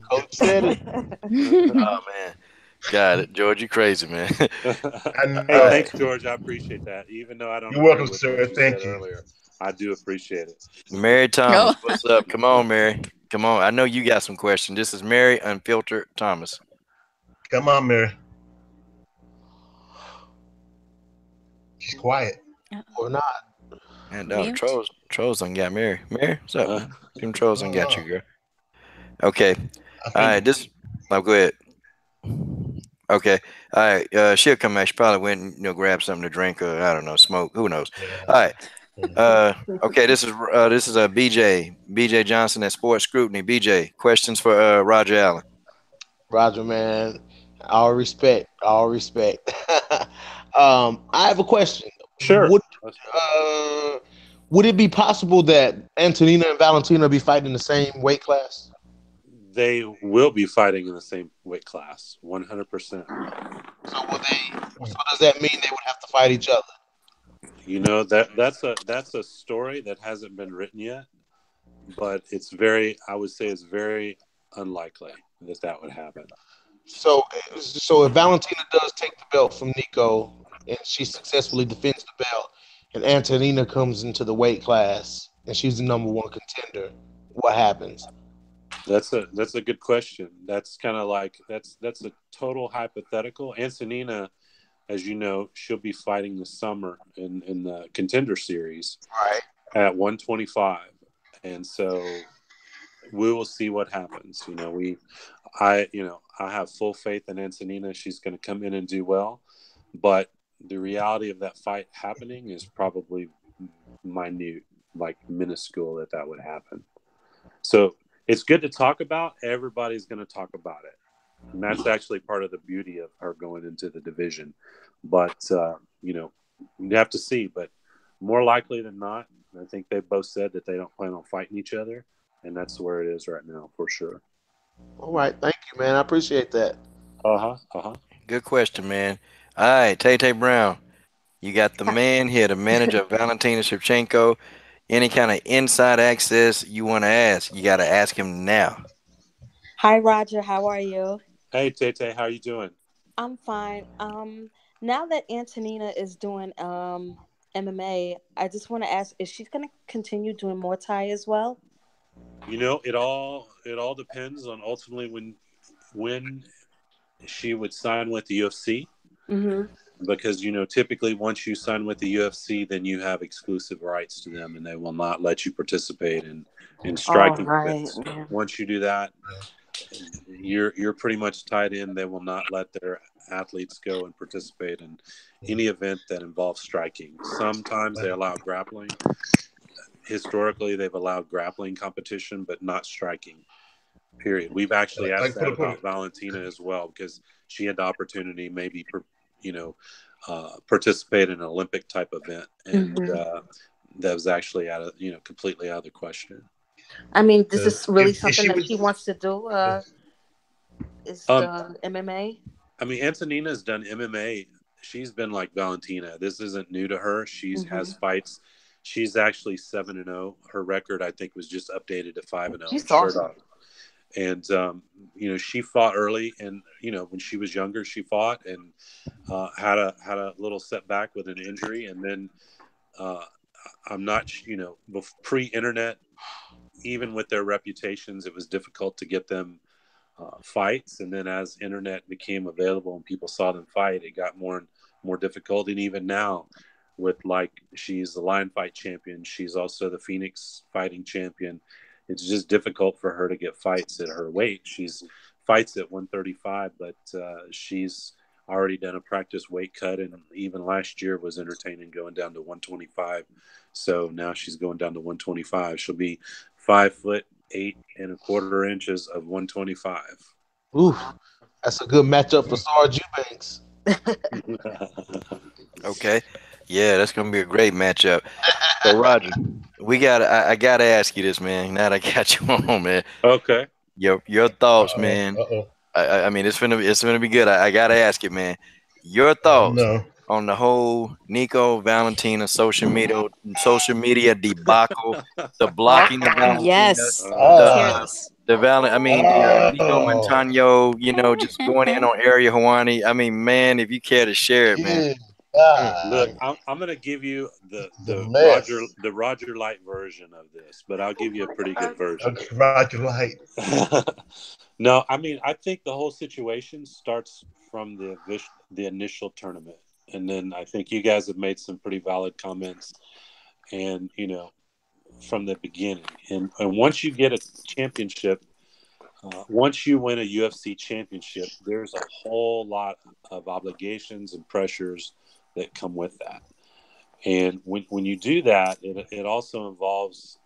Coach said it. Oh man, got it, George. You crazy, man. Hey, thanks, George. I appreciate that. Even though I don't. You're welcome, sir. Thank you. Earlier, I do appreciate it. Mary Thomas, what's up? Come on, Mary. Come on. I know you got some questions. This is Mary Unfiltered Thomas. Come on, Mary. She's quiet. Or not. And trolls done got Mary. Mary, what's up, man? Them trolls done got you, girl. Okay. All right. Go ahead. Okay. All right. She'll come back. She probably went and grab something to drink or I don't know, smoke. Who knows? All right. Okay. This is a BJ Johnson at Sports Scrutiny. BJ, questions for Roger Allen. Roger, man. All respect. I have a question. Sure. Would it be possible that Antonina and Valentina be fighting in the same weight class? They will be fighting in the same weight class, 100%. So does that mean they would have to fight each other? That's a story that hasn't been written yet, but I would say it's very unlikely that would happen. So if Valentina does take the belt from Nicco and she successfully defends the belt, and Antonina comes into the weight class and she's the number one contender, what happens? That's a good question. That's kind of like that's a total hypothetical. Antonina, as you know, she'll be fighting this summer in the Contender Series, right, at 125, and so we will see what happens. I have full faith in Antonina. She's going to come in and do well, but the reality of that fight happening is probably minute, like minuscule that would happen. So it's good to talk about. Everybody's going to talk about it. And that's actually part of the beauty of her going into the division. But, you have to see. But more likely than not, I think they both said that they don't plan on fighting each other. And that's where it is right now, for sure. All right. Thank you, man. I appreciate that. Good question, man. All right, Tay Brown. You got the man here, the manager of Valentina Shevchenko. Any kind of inside access you want to ask, you got to ask him now. Hi, Roger. How are you? Hey, Tay, how are you doing? I'm fine. Now that Antonina is doing MMA, I just want to ask: is she going to continue doing Muay Thai as well? It all depends on ultimately when she would sign with the UFC. Mm-hmm. Because, typically once you sign with the UFC, then you have exclusive rights to them, and they will not let you participate in striking events. Yeah. Once you do that, you're pretty much tied in. They will not let their athletes go and participate in any event that involves striking. Sometimes they allow grappling. Historically, they've allowed grappling competition, but not striking. Period. We've actually asked that about Valentina as well, because she had the opportunity maybe participate in an Olympic type event, and that was actually completely out of the question. I mean, this is really something that she wants to do. Is the MMA? I mean, Antonina's done MMA. She's been like Valentina. This isn't new to her. She has fights. She's actually 7-0. Her record, I think, was just updated to 5-0. She's awesome. And she fought early, and when she was younger, she fought and had a little setback with an injury, and then I'm not, pre-internet, even with their reputations, it was difficult to get them fights. And then as internet became available and people saw them fight, it got more and more difficult. And even now, with she's the Lion Fight champion, she's also the Phoenix fighting champion. It's just difficult for her to get fights at her weight. She's fights at 135, but she's already done a practice weight cut, and even last year was entertaining going down to 125. So now she's going down to 125. She'll be 5'8" and 1/4 inches of 125. Ooh, that's a good matchup for Sarge Eubanks. Okay. Yeah, that's gonna be a great matchup. So Roger, I gotta ask you this, man. Now that I got you on, man. Okay. Your thoughts, man. I mean, it's gonna be good. I gotta ask it, man. Your thoughts on the whole Nicco Valentina social media debacle, the blocking of Valentina, Yes. Nicco Montano, just going in on Ariel Helwani. I mean, man, if you care to share it, man. Look, I'm going to give you the Roger Light version of this, but I'll give you a pretty good version. Roger Light. No, I mean, I think the whole situation starts from the initial tournament, and then I think you guys have made some pretty valid comments, and from the beginning, and once you get a championship, once you win a UFC championship, there's a whole lot of obligations and pressures that come with that. And when you do that, it also involves,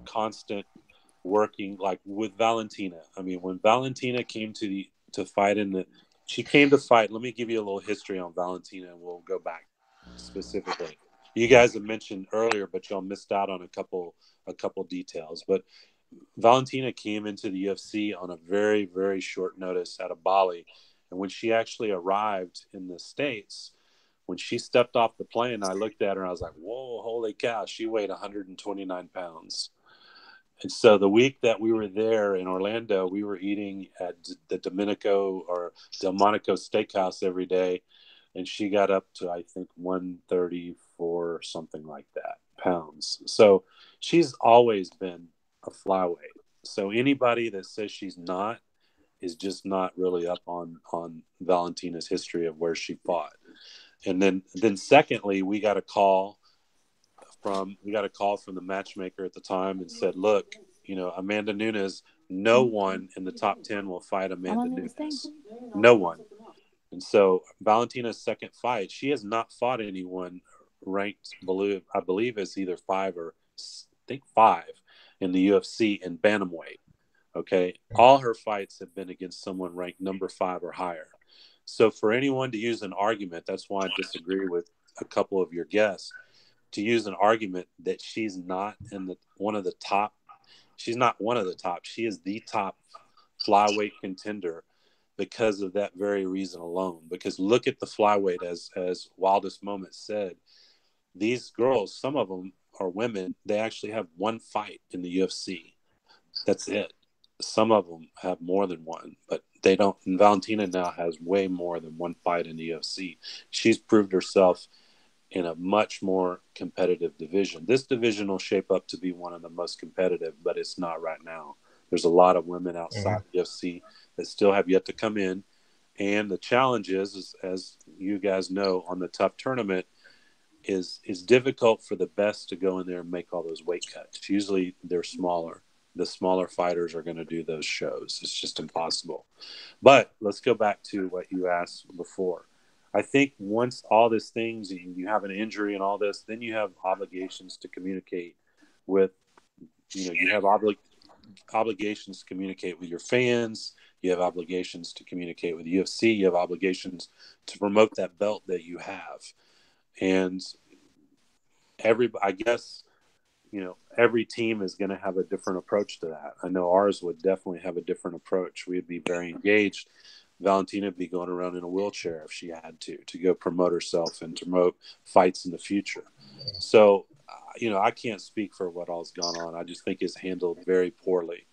constant working, like with Valentina. I mean, when Valentina came to fight she came to fight. Let me give you a little history on Valentina, and we'll go back specifically. You guys have mentioned earlier, but y'all missed out on a couple details. But Valentina came into the UFC on a very, very short notice out of Bali. And when she actually arrived in the States, when she stepped off the plane, I looked at her and I was like, whoa, holy cow, she weighed 129 pounds. And so the week that we were there in Orlando, we were eating at the Delmonico Steakhouse every day. And she got up to, I think, 134, something like that, pounds. So she's always been a flyweight. So anybody that says she's not is just not really up on Valentina's history of where she fought. And then secondly, we got a call from the matchmaker at the time and said, look, Amanda Nunes, no one in the top 10 will fight Amanda Nunes. No one. And so Valentina's second fight, she has not fought anyone ranked below, I believe it's either 5 in the UFC in bantamweight. Okay. All her fights have been against someone ranked number 5 or higher. So for anyone to use an argument, that's why I disagree with a couple of your guests, to use an argument that she's not one of the top. She's not one of the top. She is the top flyweight contender because of that very reason alone. Because look at the flyweight, as Wildest Moment said, these girls, some of them are women. They actually have one fight in the UFC. That's it. Some of them have more than one, but they don't. And Valentina now has way more than one fight in the UFC. She's proved herself in a much more competitive division. This division will shape up to be one of the most competitive, but it's not right now. There's a lot of women outside the UFC that still have yet to come in. And the challenge is, as you guys know, on the tough tournament, is difficult for the best to go in there and make all those weight cuts. Usually they're smaller. The smaller fighters are going to do those shows. It's just impossible. But let's go back to what you asked before. I think once all these things, you have an injury and all this, then you have obligations to communicate with, you have obligations to communicate with your fans. You have obligations to communicate with the UFC. You have obligations to promote that belt that you have. And I guess, every team is going to have a different approach to that. I know ours would definitely have a different approach. We'd be very engaged. Valentina would be going around in a wheelchair if she had to go promote herself and to promote fights in the future. So, I can't speak for what all's gone on. I just think it's handled very poorly.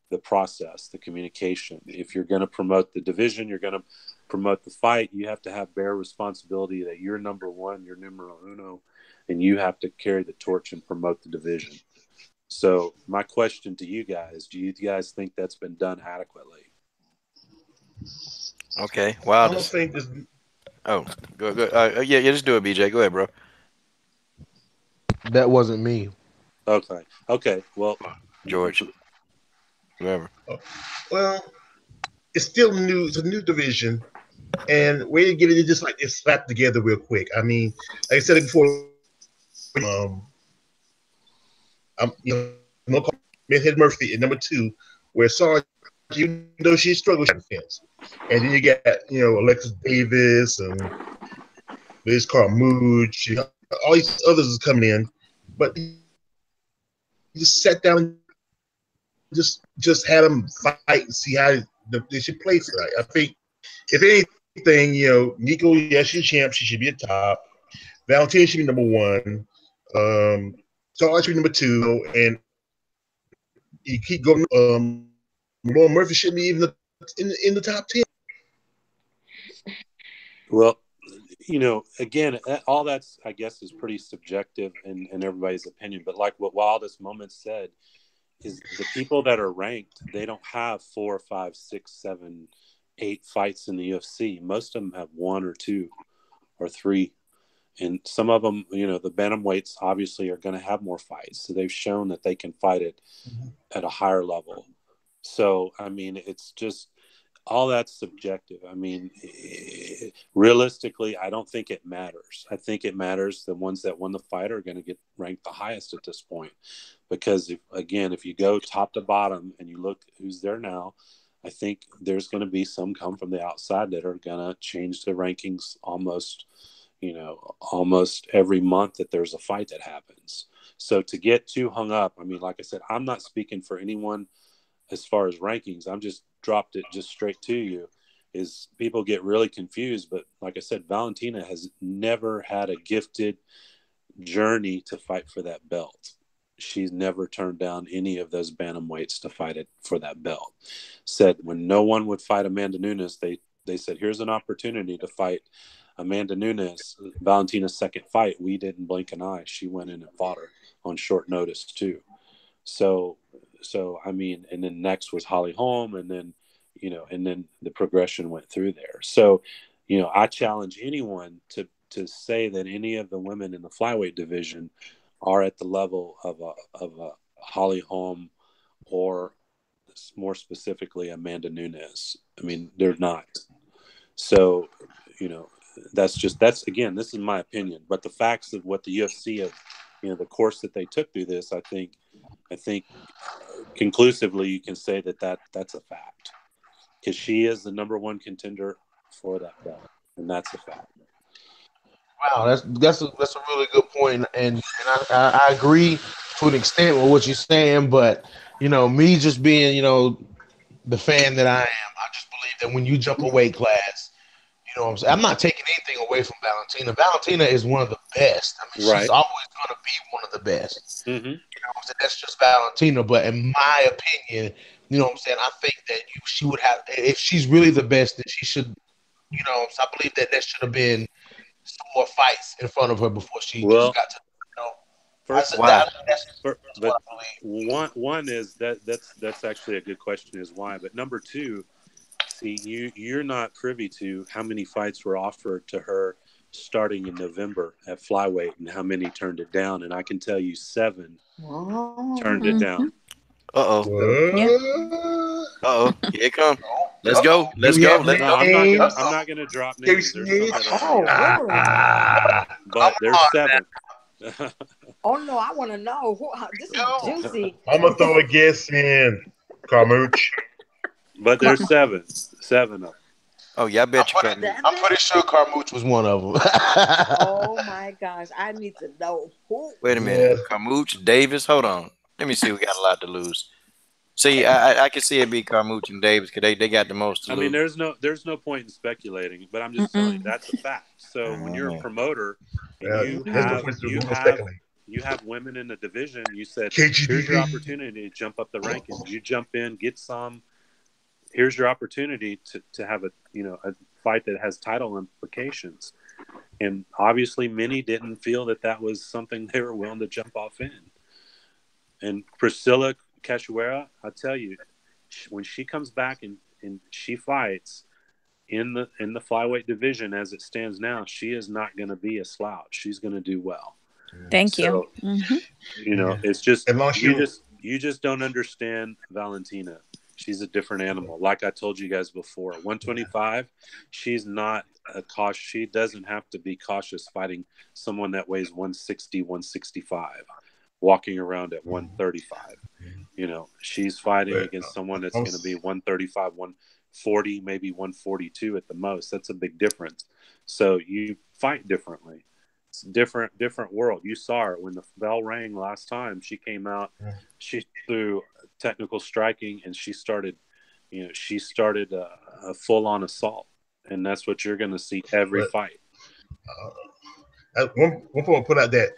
The process, the communication. If you're going to promote the division, you're going to promote the fight, you have to have bare responsibility that you're number one, you're numero uno, and you have to carry the torch and promote the division. So my question to you guys, do you guys think that's been done adequately? Okay. Wow. I don't think this. Oh, go. Yeah, just do it, BJ. Go ahead, bro. That wasn't me. Okay. Well, George. Whoever. Well, it's still new. It's a new division, and way to get it just like it's slapped together real quick. I mean, like I said it before. I'm Head Murphy at number 2, where Sarge, even though she struggled with defense, and then you got Alexis Davis and Liz Carmouche, all these others is coming in, but you just sat down and just had them fight and see how they should place it. I think if anything, Nicco, yes, she's a champ, she should be at top. Valentina should be number 1. Sarge should be number 2, and you keep going. Lauren Murphy shouldn't be even in the top 10. Well, again, all that's, I guess, is pretty subjective in everybody's opinion. But like what Wildest Moments said, is the people that are ranked, they don't have 4, 5, 6, 7, 8 fights in the UFC. Most of them have 1 or 2 or 3. And some of them, the bantamweights obviously are going to have more fights. So they've shown that they can fight it at a higher level. So, I mean, it's just all that's subjective. I mean, realistically, I don't think it matters. I think it matters the ones that won the fight are going to get ranked the highest at this point. Because, if you go top to bottom and you look who's there now, I think there's going to be some come from the outside that are going to change the rankings almost every month that there's a fight that happens. So to get too hung up, I mean, like I said, I'm not speaking for anyone as far as rankings. I'm just dropped it just straight to you, is people get really confused. But like I said, Valentina has never had a gifted journey to fight for that belt. She's never turned down any of those bantamweights to fight it for that belt. Said when no one would fight Amanda Nunes, they said, here's an opportunity to fight Amanda Nunes, Valentina's second fight. We didn't blink an eye. She went in and fought her on short notice too. So I mean, and then next was Holly Holm, and then and then the progression went through there. So I challenge anyone to say that any of the women in the flyweight division are at the level of a Holly Holm, or more specifically Amanda Nunes. I mean, they're not. So that's again, this is my opinion, but the facts of what the UFC of the course that they took through this, I think conclusively you can say that's a fact, because she is the number 1 contender for that belt, and that's a fact. Wow, that's a really good point, and I agree to an extent with what you're saying, but me just being the fan that I am, I just believe that when you jump a weight class, what I'm saying, I'm not taking anything away from Valentina. Valentina is one of the best. I mean, she's always going to be one of the best. Mm-hmm. That's just Valentina. But in my opinion, I think that she would have, if she's really the best, then she should, I believe that should have been some more fights in front of her before she just got to, First, why? But one is that's actually a good question, is why. But number 2, See, you're not privy to how many fights were offered to her starting in November at flyweight and how many turned it down. And I can tell you 7 turned it down. Uh-oh. Yeah. Uh-oh. Here it comes. Let's go. Let's Do we go. have Let's No, go. I'm not gonna drop names. There's some that are already out. But there's 7. Oh no, I want to know. This is juicy. I'm gonna throw a guess in, Carmouche. But there's 7 of them. Oh, yeah, I bet you can. I'm pretty sure Carmouche was one of them. Oh my gosh, I need to know who. Wait a minute. Carmouche, Davis. Hold on. Let me see. We got a lot to lose. See, I can see it be Carmouche and Davis because they got the most to I lose. mean, there's no point in speculating, but I'm just telling you that's a fact. So when you're a promoter and you have women in the division, you said, here's your opportunity to jump up the rankings. You jump in, get some. Here's your opportunity to have a fight that has title implications. And obviously, many didn't feel that was something they were willing to jump off in. And Priscilla Cachoeira, I'll tell you, when she comes back and she fights in the flyweight division as it stands now, she is not going to be a slouch. She's going to do well. Thank you. It's just you just don't understand Valentina. She's a different animal. Like I told you guys before, 125, she's not she doesn't have to be cautious fighting someone that weighs 160, 165, walking around at 135. She's fighting against someone that's going to be 135, 140, maybe 142 at the most. That's a big difference. So you fight differently. It's different world. You saw her when the bell rang last time. She came out. She threw technical striking, and she started a full-on assault, and that's what you're going to see every fight. One point I put out that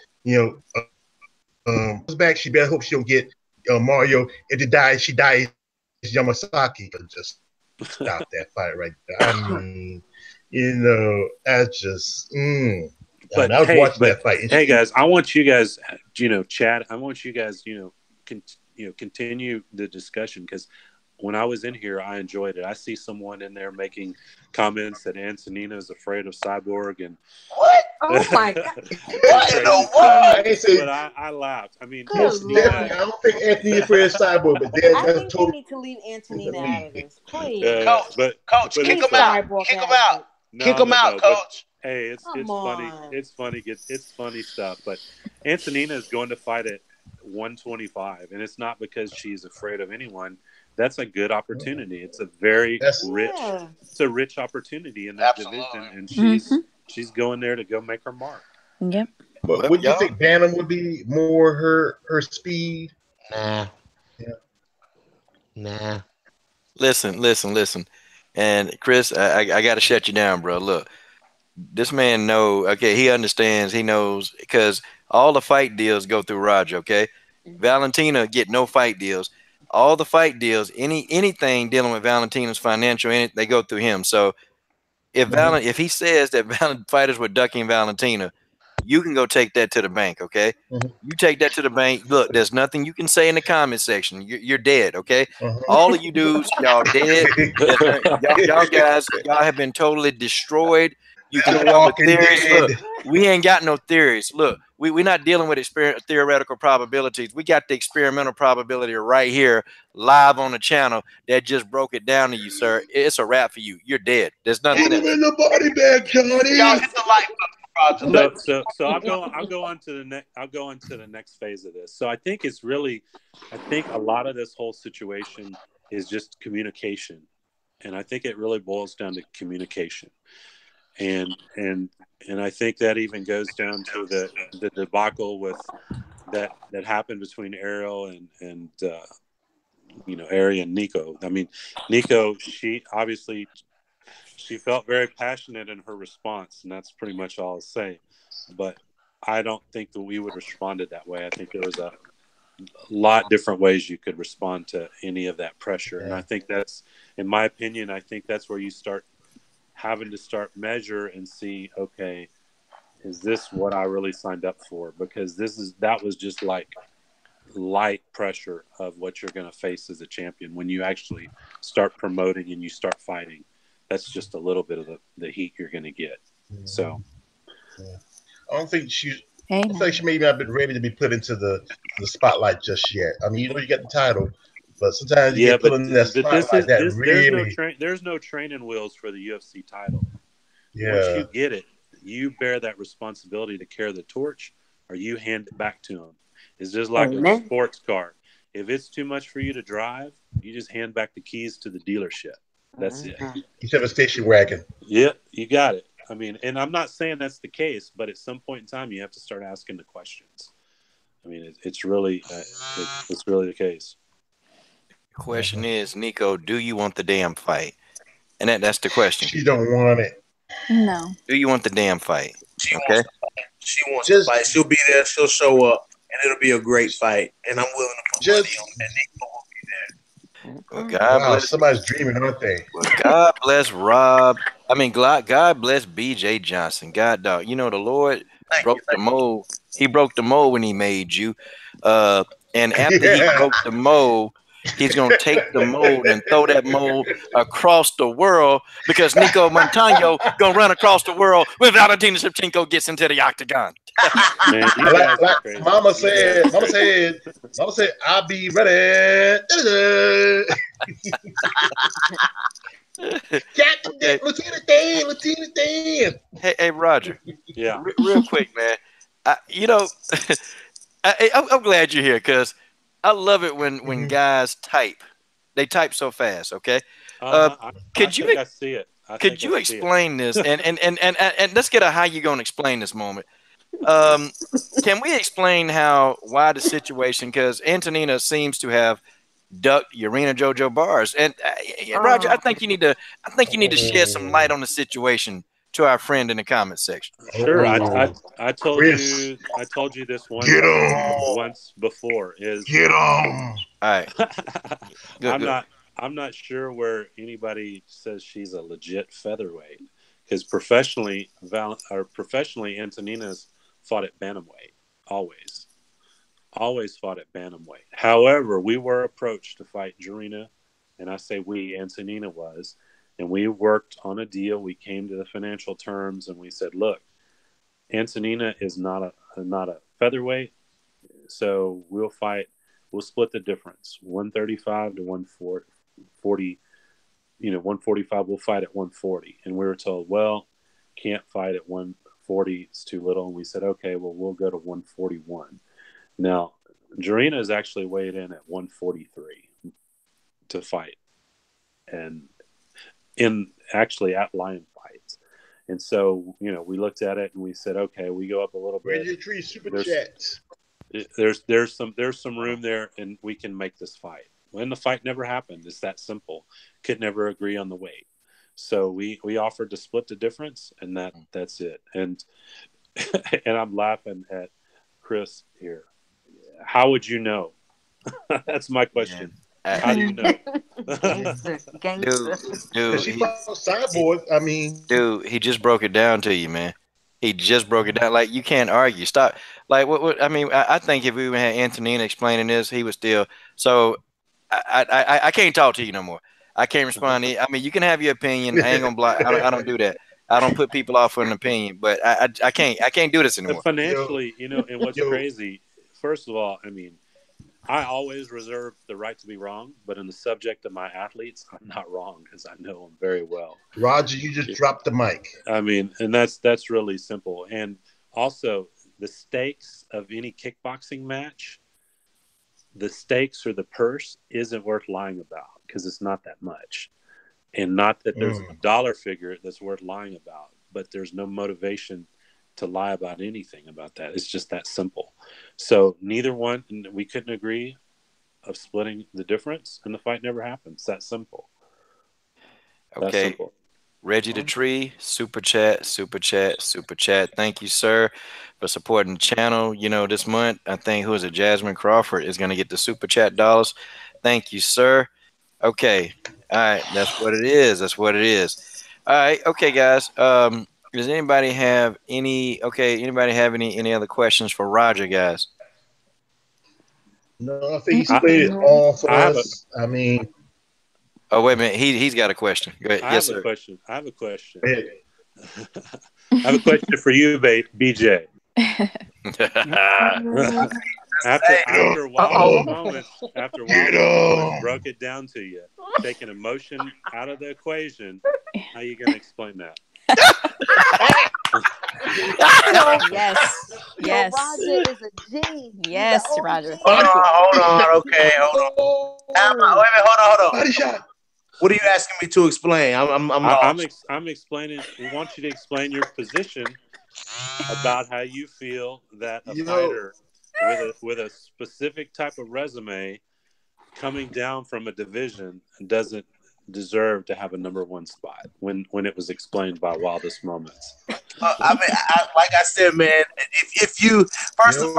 back. She better hope she don't get Mario. If she dies Yamasaki. Just stop that fight right there. I mean, that's just. But I was watching that fight. Hey guys, I want you guys, Chad. I want you guys, continue the discussion because when I was in here, I enjoyed it. I see someone in there making comments that Antonina is afraid of Cyborg and what? Oh my god! But I laughed. I mean, I don't think Anthony is afraid of Cyborg, but I think we need to leave Antonina out of this, please. Coach, kick him out. Kick him out. Kick him out, Coach. Hey, it's funny. It's funny. It's funny stuff. But Antonina is going to fight at 125, and it's not because she's afraid of anyone. That's a good opportunity. It's a very rich opportunity in that division, and she's going there to go make her mark. Yep. But would you think Bantam would be more her speed? Nah. Nah. Listen. And Chris, I got to shut you down, bro. Look. This man he understands, he knows, because all the fight deals go through Roger, okay? Valentina get no fight deals. All the fight deals, anything dealing with Valentina's financial, they go through him. So if he says that fighters were ducking Valentina, you can go take that to the bank, okay? You take that to the bank. Look, there's nothing you can say in the comment section. You're dead, okay? All of you dudes, y'all dead. y'all guys, y'all have been totally destroyed. You can come up with theories. Look, we ain't got no theories. Look, we're not dealing with theoretical probabilities. We got the experimental probability right here, live on the channel that just broke it down to you, sir. It's a wrap for you. You're dead. There's nothing else. In the body bag, Johnny. Y'all hit the like button, Roger. So I'll go on to the next phase of this. So I think a lot of this whole situation is just communication, and I think it really boils down to communication. And I think that even goes down to the debacle with that happened between Ariel and Ari and Nicco. I mean, Nicco, she felt very passionate in her response, and that's pretty much all I'll say. But I don't think that we would have responded that way. I think there was a lot different ways you could respond to any of that pressure, and I think that's, in my opinion, I think that's where you start having to measure and see, okay, is this what I really signed up for? Because that was just like light pressure of what you're going to face as a champion when you actually start promoting and you start fighting. That's just a little bit of the heat you're going to get. So, yeah. I don't think she may not been ready to be put into the spotlight just yet. I mean, you got the title, but sometimes you get put in that spotlight there's no training wheels for the UFC title. Yeah. Once you get it, you bear that responsibility to carry the torch, or you hand it back to them. It's just like a sports car. If it's too much for you to drive, you just hand back the keys to the dealership. That's it. You have a station wagon. Yeah, you got it. I mean, and I'm not saying that's the case, but at some point in time, you have to start asking the questions. I mean, it's really the case. The question is, Nicco, do you want the damn fight? And that's the question. She don't want it. No. Do you want the damn fight? She wants to fight. She'll be there. She'll show up, and it'll be a great fight. And I'm willing to put money on that. Nicco will be there. Well, God bless. Somebody's dreaming, aren't they? Well, God bless Rob. I mean, God bless BJ Johnson. God, dog. You know, the Lord broke the mold. He broke the mold when he made you. And after he broke the mold, he's going to take the mold and throw that mold across the world, because Nicco Montano going to run across the world when Valentina Shevchenko gets into the octagon. Man, like Mama said, I'll be ready. Latina Dan. Hey, Roger. Yeah. Real quick, man. I'm glad you're here, because I love it when guys type. They type so fast. Okay. Could you explain this? And let's get how you gonna explain this moment. Can we explain why the situation? Because Antonina seems to have ducked Urena JoJo bars, and Roger, I think you need to shed some light on the situation to our friend in the comment section. Sure, I told you this once before. Get him. All right. I'm not sure where anybody says she's a legit featherweight, because professionally Antonina's fought at bantamweight always fought at bantamweight. However, we were approached to fight Urena, and I say we, Antonina was, and we worked on a deal. We came to the financial terms, and we said, look, Antonina is not a featherweight, so we'll split the difference, 135 to 140. 145, we'll fight at 140. And we were told, well, can't fight at 140, it's too little. And we said, okay, well, we'll go to 141. Now, Urena is actually weighed in at 143 to fight, and actually at Lion Fights. And so, we looked at it and we said, okay, we go up a little bit. There's some room there, and we can make this fight. When the fight never happened, it's that simple. Could never agree on the weight. So we offered to split the difference, and that's it. And and I'm laughing at Chris here. How would you know? That's my question. Yeah. How do you know? Dude, he just broke it down to you, man. He just broke it down. Like, you can't argue. Stop. Like, what I mean, I think if we even had Antonina explaining this, he was still. So I can't talk to you no more. I can't respond. I mean, you can have your opinion. I ain't gonna block. I don't do that. I don't put people off for an opinion, but I can't do this anymore. Financially, and what's crazy, first of all, I mean, I always reserve the right to be wrong, but in the subject of my athletes, I'm not wrong, because I know them very well. Roger, you just dropped the mic. I mean, and that's really simple. And also, the stakes of any kickboxing match, the stakes or the purse isn't worth lying about, because it's not that much. And not that there's a dollar figure that's worth lying about, but there's no motivation to lie about anything about that. It's just that simple. So neither one, we couldn't agree of splitting the difference, and the fight never happened. It's that simple. Okay. Simple. Reggie the Tree, super chat. Thank you, sir, for supporting the channel. This month, I think, Jasmine Crawford is going to get the super chat dollars. Thank you, sir. Okay. All right. That's what it is. All right. Okay, guys. Does anybody have any other questions for Roger, guys? No, I think he split it all for us. I mean, oh wait a minute, he's got a question. Go ahead. Yes, sir. I have a question. I have a question for you, BJ. After Wildest Moments, broke it down to you, taking emotion out of the equation, how are you going to explain that? Yes. Roger is a G. Yes, Roger. Hold on. Okay, hold on. Hold on. Body shot. What are you asking me to explain? I'm lost. I'm explaining. We want you to explain your position about how you feel that a fighter with a specific type of resume coming down from a division doesn't deserve to have a number one spot when it was explained by Wildest Moments. Like I said, man, if you first, yo,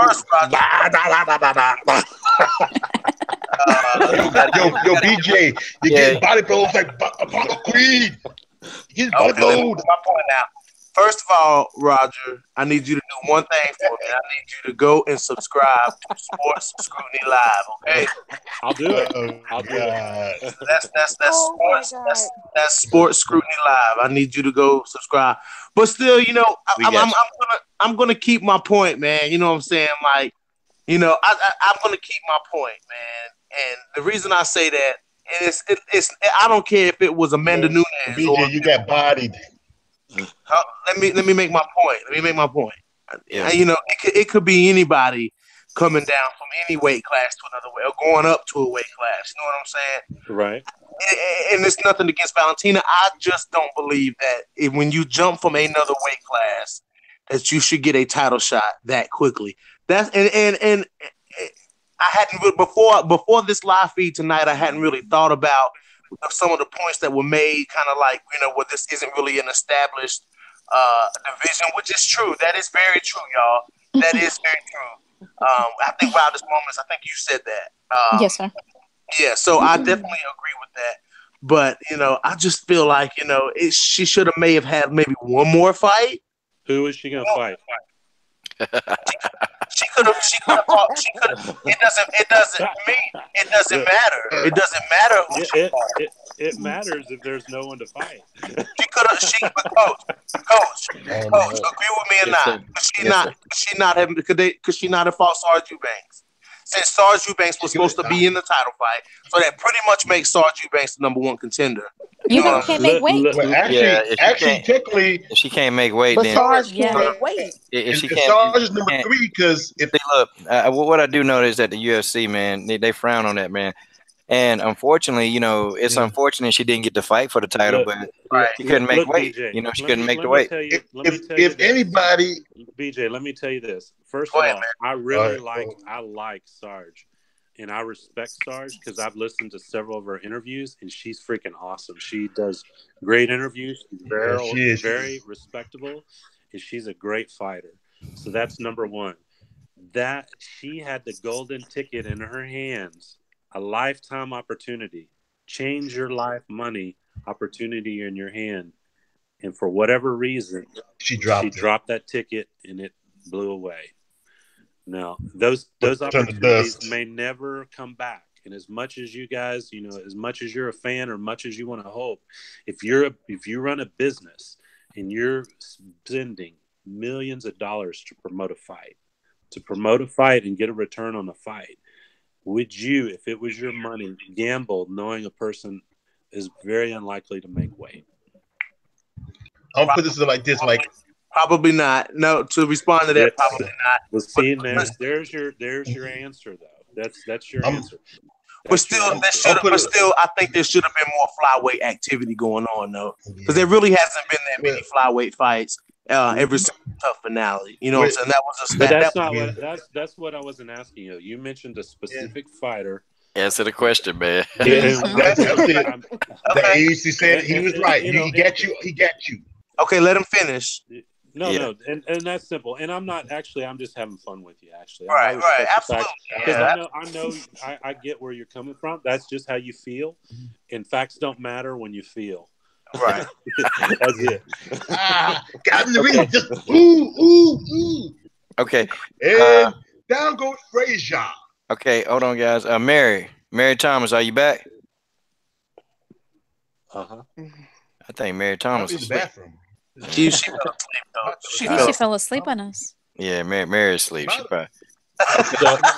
BJ, you getting body blows like Apollo Creed. He's body blowed. My point now. First of all, Roger, I need you to do one thing for me. I need you to go and subscribe to Sports Scrutiny Live, okay? I'll do it. I'll do it. That's Sports Scrutiny Live. I need you to go subscribe. But still, I'm gonna keep my point, man. You know what I'm saying? Like, I'm gonna keep my point, man. And the reason I say that is, I don't care if it was Amanda Nunes. BJ, you got bodied. Let me make my point. Yeah. It could be anybody coming down from any weight class to another weight, or going up to a weight class. You know what I'm saying? Right. And it's nothing against Valentina. I just don't believe that when you jump from another weight class, that you should get a title shot that quickly. That's and I hadn't before this live feed tonight. I hadn't really thought about some of the points that were made, kind of like, where this isn't really an established division, which is true. That is very true, y'all. That is very true. I think Wildest Moments, I think you said that. Yes, sir. Yeah, so I definitely agree with that. But, I just feel like, she may have had maybe one more fight. Who is she going to fight? She could have fought. It doesn't matter. It doesn't matter who she fought. It matters if there's no one to fight. Coach, agree with me or not? Could she not have fought Sarge Eubanks? Since Sarge Eubanks was supposed to be in the title fight, so that pretty much makes Sarge Eubanks the number one contender. You can't make weight. Well, actually, technically, if she can't make weight, then Sarge can't make weight. If she can't, Sarge is number 3 because what I do know is that the UFC, man, they frown on that, man. And unfortunately, it's unfortunate she didn't get to fight for the title, but she couldn't make weight. BJ, she couldn't make the weight. If anybody, BJ, let me tell you this. First of all, I really like Sarge, and I respect Sarge because I've listened to several of her interviews, and she's freaking awesome. She does great interviews. She's very respectable, and she's a great fighter. So that's number one. That she had the golden ticket in her hands. A lifetime opportunity, change your life money opportunity in your hand. And for whatever reason, she dropped that ticket and it blew away. Now, those opportunities may never come back. And as much as you guys, as much as you're a fan or much as you want to hope, if you run a business and you're spending millions of dollars to promote a fight and get a return on the fight, would you, if it was your money, gamble knowing a person is very unlikely to make weight? I'll put this like this, probably not. No, to respond to that, probably not. Well, see, man, there's your answer though. That's your answer. But still, I think there should have been more flyweight activity going on though, because there really hasn't been that many flyweight fights. Every tough finale, what I'm saying? That was a But that's what I wasn't asking you. You mentioned a specific fighter. Answer the question, man. That's it. The AEC said he was right. He got you. Okay, let him finish. No, and that's simple. And I'm just having fun with you. Actually, right, absolutely. Because I get where you're coming from. That's just how you feel, and facts don't matter when you feel. Right. That's it. Got in the ring. Just ooh. Okay. And down goes Frazier. Okay, hold on, guys. Mary Thomas, are you back? Uh-huh. I think Mary Might Thomas be in is the asleep. bathroom. She fell asleep though. She She fell fell asleep. asleep on us. Yeah, Mary's asleep. She probably.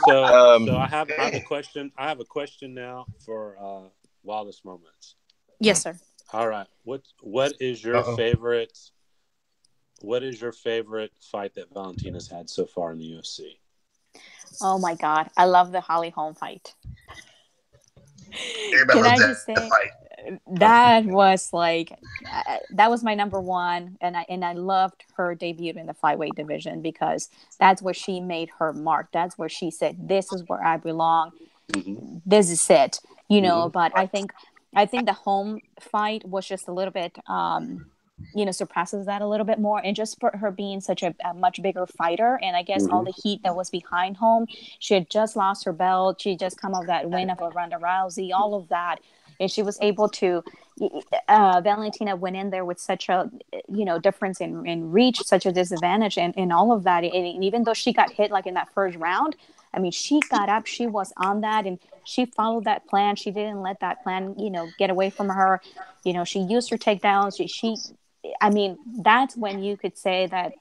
So Um, I have a question. I have a question now for Wildest Moments. Yes, sir. All right. What is your Uh-oh. favorite? What is your favorite fight that Valentina's had so far in the UFC? Oh my God, I love the Holly Holm fight. Everybody Can loves I that just say fight. that was like that was my number one, and I loved her debut in the flyweight division because that's where she made her mark. That's where she said, "This is where I belong. Mm-hmm. This is it." Mm-hmm. But I think the home fight was just a little bit surpasses that a little bit more, and just for her being such a much bigger fighter, and I guess all Mm-hmm. the heat that was behind home. She had just lost her belt. She just come off that win of Ronda Rousey, all of that, and she was able to. Valentina went in there with such a difference in reach, such a disadvantage, and all of that. And even though she got hit like in that first round, I mean, she got up, she was on that, and she followed that plan. She didn't let that plan, get away from her. She used her takedowns. I mean, that's when you could say that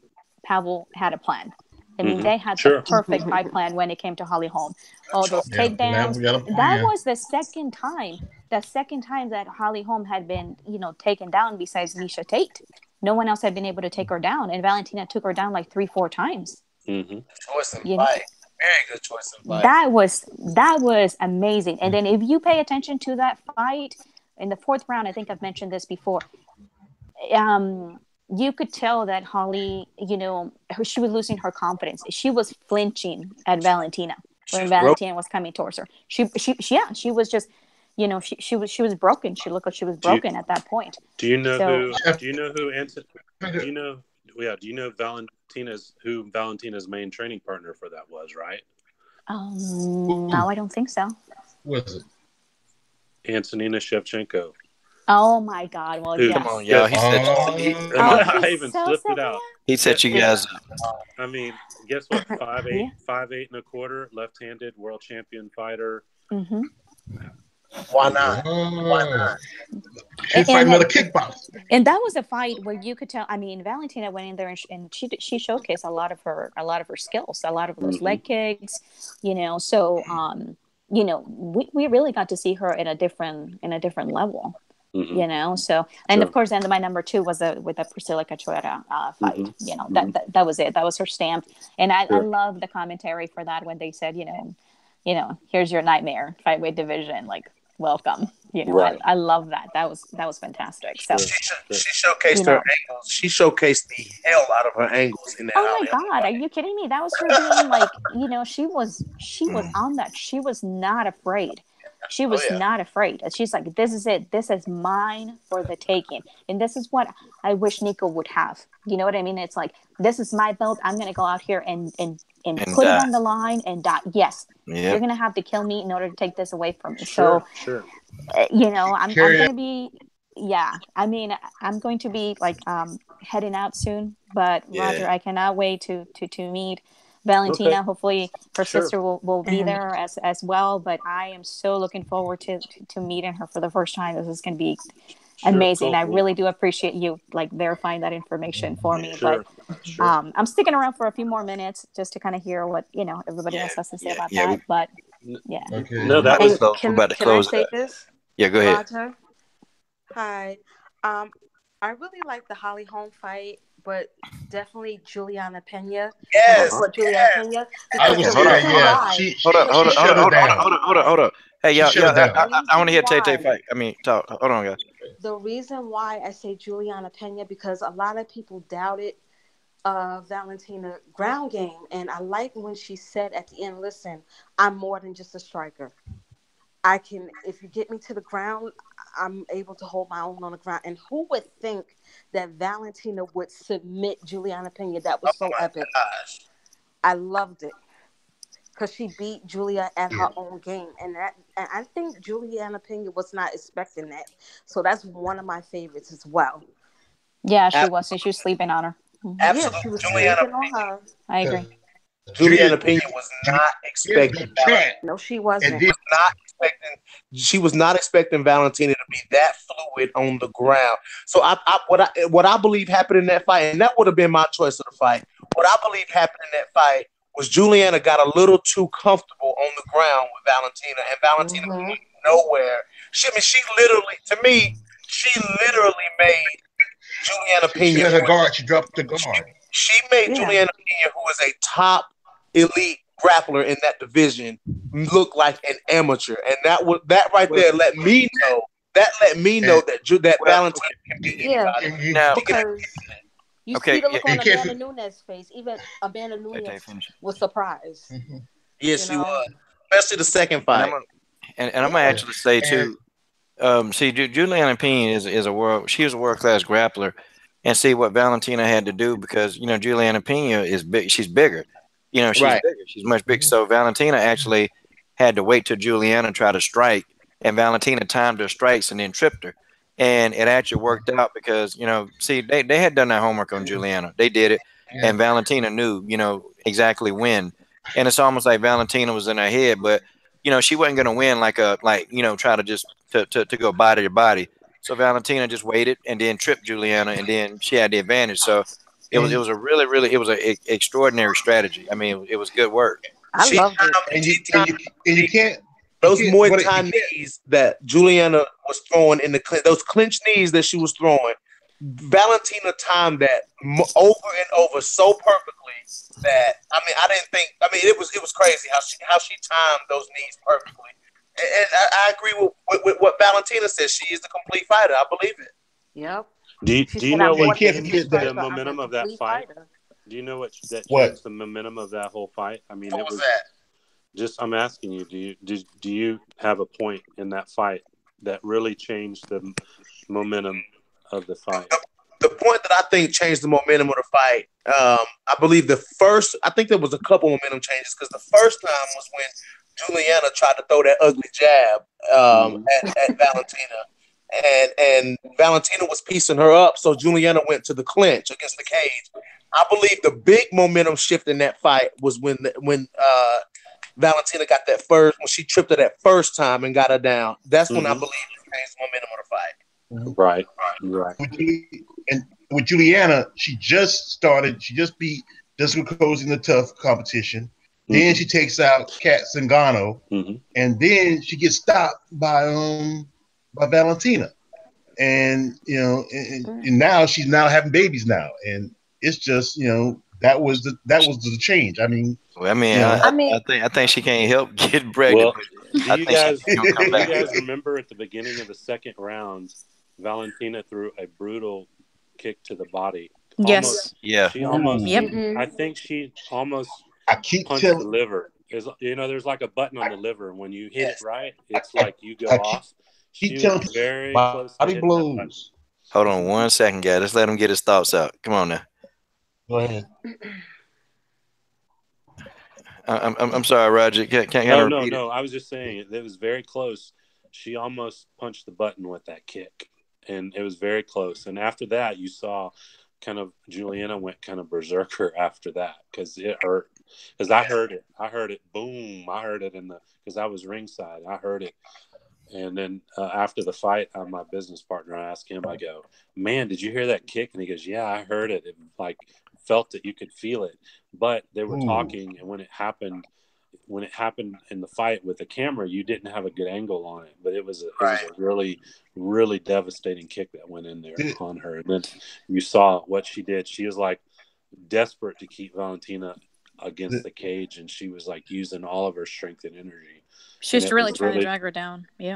Pavel had a plan. I mean, Mm-hmm. they had the Sure. perfect fight plan when it came to Holly Holm. All those Yeah, now takedowns. we got a That plan. was the second time. The second time that Holly Holm had been, taken down besides Misha Tate. No one else had been able to take her down, and Valentina took her down like 3-4 times. Mm-hmm. Choice in You know, fight. Very good choice in fight. that was amazing. And then if you pay attention to that fight in the fourth round, I think I've mentioned this before. You could tell that Holly, she was losing her confidence. She was flinching at Valentina She when was broke. Valentina was coming towards her. She was just, she was broken. She looked like she was Do you broken at that point. do you know So, who do you know who Anson do you know do you know Valentina's main training partner for that was, right? no, I don't think so. Was it? Antonina Shevchenko. Oh my God! Well, Who come on, yes. y'all. just He said. Come Oh, on. I she's even so slipped it Sylvia. out. He set Guess you what? guys up. I mean, guess what? 5'8", Yeah. 5'8" and a quarter, left-handed world champion fighter. Mm-hmm. Why not? Why Oh. not? She's And fighting another kickboxer. and that was a fight where you could tell. I mean, Valentina went in there and she showcased a lot of her skills, a lot of those Mm-hmm. leg kicks, So we really got to see her in a different level, Mm-hmm. So, and of Sure. course, then my number two was with the Priscilla Cachoeira Mm-hmm. fight. Mm-hmm. That was it. That was her stamp, and I Sure. love the commentary for that when they said, here's your nightmare flyweight division, like welcome. Right. I love that. That was fantastic. So, Sure. Sure. She showcased you her know, angles. She showcased the hell out of her angles in that oh my Holly Holm God, are fight. you kidding me? That was her being like, she was Mm. on that. She was not afraid. She Oh was yeah. not afraid. She's like, this is it. This is mine for the taking. And this is what I wish Nicco would have. You know what I mean? It's like, this is my belt. I'm going to go out here and And put it on the line and die. Yes, you're yep. going to have to kill me in order to take this away from me. So, Sure. Sure. I'm Carry going to be, yeah, I mean, I'm going to be like heading out soon, but Yeah. Roger, I cannot wait to meet Okay. Valentina. Hopefully her Sure. sister will be And there as well, but I am so looking forward to meeting her for the first time. This is going to be Sure. amazing. Cool. I Well, really do appreciate you like verifying that information for me, but sure. Sure. I'm sticking around for a few more minutes just to kind of hear what everybody Yeah. else has to say Yeah. about Yeah. that, but N- yeah. Okay. No, We're that about to and was close. We're can about to can I close it say up. this, Yeah. Go ahead. Roger? Hi. Um, I really like the Holly Holm fight, but definitely Juliana Pena. Can I say uh-huh. Yes. what Juliana Yes. Pena? I Because was Okay. the Hold up. reason saying, Hold up. yeah, why, Hold up. Hold she up. Hold shut up. her Hold up. down. Hold up. Hold up. Hold up. Hey, She y'all. shut her Y'all. the down. I want reason to hear Tay Tay why, fight. I mean, talk. Hold on, guys. the reason why I say Juliana Pena, because a lot of people doubted Valentina ground game, and I like when she said at the end, "Listen, I'm more than just a striker. I can, if you get me to the ground, I'm able to hold my own on the ground." And who would think that Valentina would submit Juliana Pena? That Oh was so my epic. gosh. I loved it because she beat Julia at Yeah. her own game, and I think Juliana Pena was not expecting that. So that's one of my favorites as well. Yeah, she Ab- was. She was sleeping on her. Yeah, Absolute she was Juliana sleeping on her. I agree. Because Juliana Pena was not expecting No, she wasn't. she was not expecting Valentina to be that fluid on the ground. So what I believe happened in that fight, and that would have been my choice of the fight. What I believe happened in that fight was Juliana got a little too comfortable on the ground with Valentina, and Valentina went nowhere. She literally, to me, she literally made Juliana Pena. She let her guard. She dropped the guard. She made Juliana Pena, who is a top elite grappler in that division, look like an amateur, and that right there let me know that Valentina can beat anybody. Yeah, because you see the look on Amanda Nunes' face. Even Amanda Nunes was surprised. Yes, she was, especially the second fight. And I'm gonna actually say too. See, Juliana Pena is a world class grappler, and see what Valentina had to do because Juliana Pena is big. She's bigger. She's bigger. She's much bigger. So Valentina actually had to wait till Juliana tried to strike, and Valentina timed her strikes and then tripped her, and it actually worked out because see they had done their homework on Juliana. They did it, and Valentina knew exactly when, and it's almost like Valentina was in her head, but she wasn't going to win try to just to go body to body. So Valentina just waited and then tripped Juliana, and then she had the advantage. So it was a really it was an extraordinary strategy. I mean, it was good work. I loved it. And you can't those Muay Thai knees that Juliana was throwing in those clinch knees that she was throwing. Valentina timed that over and over so perfectly that it was crazy how she timed those knees perfectly. And I agree with what Valentina says. She is the complete fighter. I believe it. Yep. Do you know what changed the momentum of that fight? Do you know what changed the momentum of that whole fight? I mean, what was that? Just I'm asking you. Do you have a point in that fight that really changed the momentum of the fight? The point that I think changed the momentum of the fight, I believe I think there was a couple momentum changes because the first time was when Juliana tried to throw that ugly jab at Valentina, and Valentina was piecing her up, so Juliana went to the clinch against the cage. I believe the big momentum shift in that fight was when Valentina got when she tripped her that first time and got her down. That's when I believe it changed the momentum of the fight. Right. And with Juliana, she just beat Jessica Coles in the tough competition. Then she takes out Kat Zingano, and then she gets stopped by Valentina, and and now she's having babies now, and it's just that was the change. I mean, I think she can't help get pregnant. Well, do you guys remember at the beginning of the second round, Valentina threw a brutal kick to the body? Yes. She almost. Yep. I think she almost. I keep punched the liver. There's like a button on the liver. When you hit it right, it's like you go off. She was very close to hitting blows. Hold on 1 second, guys. Let's let him get his thoughts out. Come on now. Go ahead. I'm sorry, Roger. No. I was just saying it was very close. She almost punched the button with that kick, and it was very close. And after that, you saw kind of Juliana went kind of berserker after that because it hurt. Because I heard it, boom. I heard it because I was ringside. I heard it. And then after the fight, my business partner, I asked him, I go, man, did you hear that kick? And he goes, yeah, I heard it. It felt it. You could feel it. But they were talking, and when it happened in the fight with the camera, you didn't have a good angle on it. But it was a really, really devastating kick that went in there on her. And then you saw what she did. She was desperate to keep Valentina against the cage, and she was using all of her strength and energy. She was really trying to drag her down. Yeah.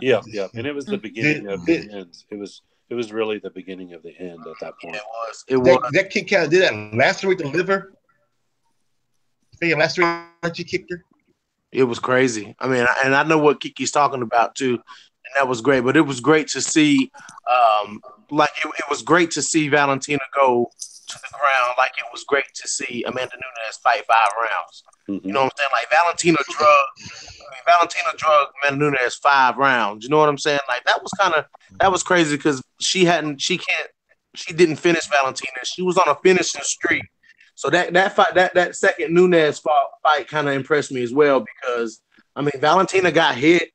And it was the beginning of the end. It was really the beginning of the end at that point. It was. That kick did that lacerate the liver. Did lacerate she kicked her? It was crazy. I mean, and I know what Kiki's talking about too, and that was great. But it was great to see, it was great to see Valentina go to the ground. Like it was great to see Amanda Nunes fight 5 rounds. You know what I'm saying? Valentina drugged Amanda Nunes 5 rounds. You know what I'm saying? That was crazy because she didn't finish Valentina. She was on a finishing streak. So that second Nunes fight kind of impressed me as well because I mean Valentina got hit,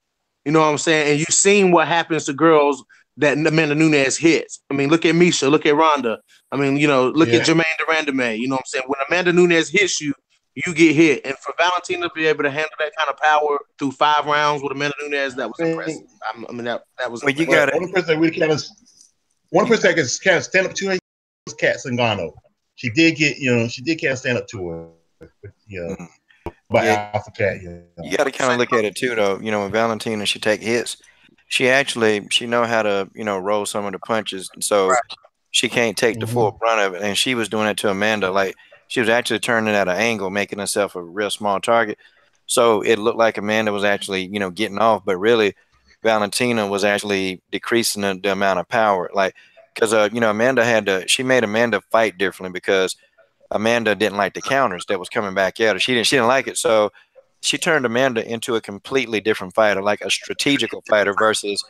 you know what I'm saying, and you've seen what happens to girls that Amanda Nunes hits. I mean, look at Misha, look at Ronda. I mean, look at Jermaine Durandame. You know what I'm saying? When Amanda Nunes hits you, you get hit, and for Valentina to be able to handle that kind of power through 5 rounds with Amanda Nunes, that was impressive. I mean, that was. Well, you got one person that really kind of stand up to her was Kat Zingano. She did kind of stand up to her, but Alpha Cat. You got to kind of look at it too, though. When Valentina she take hits, she know how to roll some of the punches, so she can't take the full brunt of it. And she was doing it to Amanda, like she was actually turning at an angle, making herself a real small target. So it looked like Amanda was actually getting off, but really Valentina was actually decreasing the amount of power, like because Amanda she made Amanda fight differently because Amanda didn't like the counters that was coming back at her. She didn't like it, so she turned Amanda into a completely different fighter, like a strategical fighter versus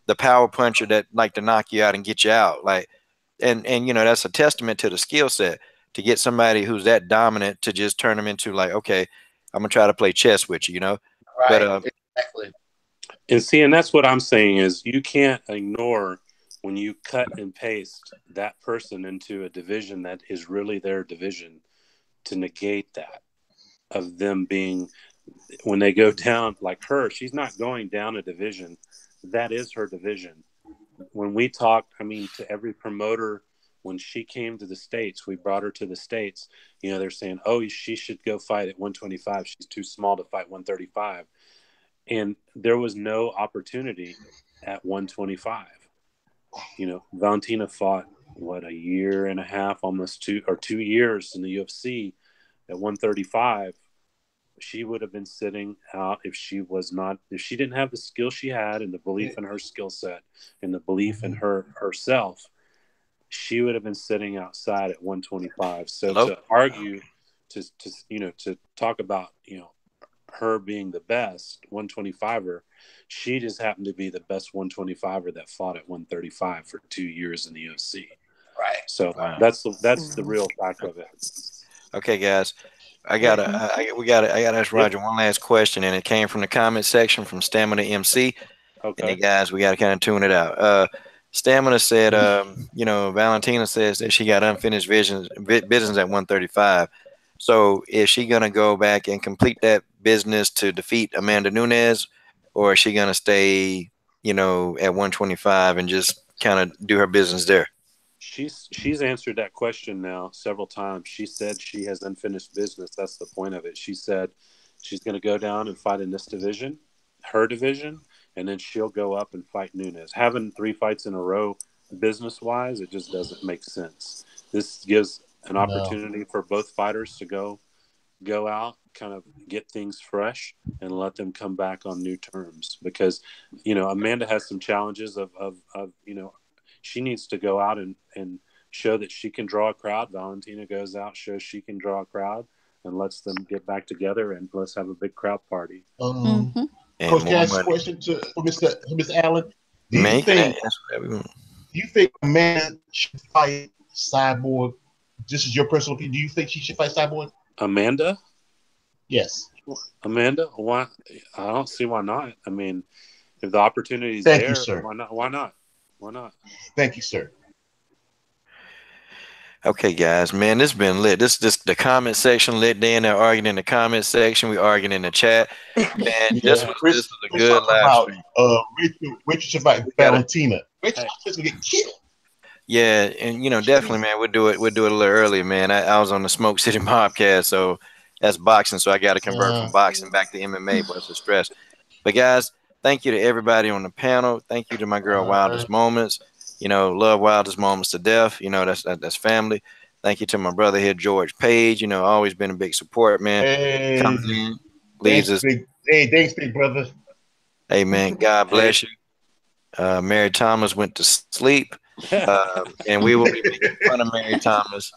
the power puncher that like to knock you out and get you out. Like, and that's a testament to the skill set to get somebody who's that dominant to just turn them into like, okay, I'm gonna try to play chess with you, Right, but exactly. And that's what I'm saying is you can't ignore when you cut and paste that person into a division that is really their division to negate that of them being, when they go down like her, she's not going down a division. That is her division. When we talked, to every promoter, when she came to the States, we brought her to the States, they're saying, oh, she should go fight at 125. She's too small to fight 135. And there was no opportunity at 125. Valentina fought a year and a half, almost 2 years in the UFC at 135. She would have been sitting out if she didn't have the skill she had and the belief in her skill set and the belief in herself. She would have been sitting outside at 125. So to argue, to talk about, her being the best 125er, she just happened to be the best 125er that fought at 135 for 2 years in the UFC. Right. So that's the real fact of it. Okay, guys, I gotta ask Roger one last question, and it came from the comment section from Stamina MC. Okay, and guys, we gotta kind of tune it out. Stamina said, Valentina says that she got unfinished business at 135. So is she gonna go back and complete that business to defeat Amanda Nunes, or is she gonna stay, at 125 and just kind of do her business there? She's answered that question now several times. She said she has unfinished business. That's the point of it. She said she's going to go down and fight in this division, her division, and then she'll go up and fight Nunes. Having 3 fights in a row, business-wise, it just doesn't make sense. This gives an opportunity for both fighters to go out, kind of get things fresh, and let them come back on new terms. Because, Amanda has some challenges of she needs to go out and show that she can draw a crowd. Valentina goes out, shows she can draw a crowd, and lets them get back together, and let's have a big crowd party. Coach, can I ask a question for Mr. Allen? Do you think Amanda should fight Cyborg? This is your personal opinion. Do you think she should fight Cyborg? Amanda? Yes. Amanda? Why? I don't see why not. If the opportunity is there, you, sir. Why not? Why not? Why not? Thank you, sir. Okay, guys, man, this has been lit. This the comment section lit. They in there arguing in the comment section. We arguing in the chat. Man, this was a good live stream. Rachel should fight Valentina. Rachel is gonna get killed. Yeah, and definitely, man, we'll do it a little earlier, man. I was on the Smoke City Mobcast, so that's boxing. So I got to convert from boxing back to MMA, but it's a stress. But guys, thank you to everybody on the panel. Thank you to my girl Wildest Moments. Love Wildest Moments to death. That's family. Thank you to my brother here, George Page. Always been a big support, man. Hey, comes in, leads us. Thanks, big brother. Hey, man, God bless you. Mary Thomas went to sleep, and we will be making fun of Mary Thomas.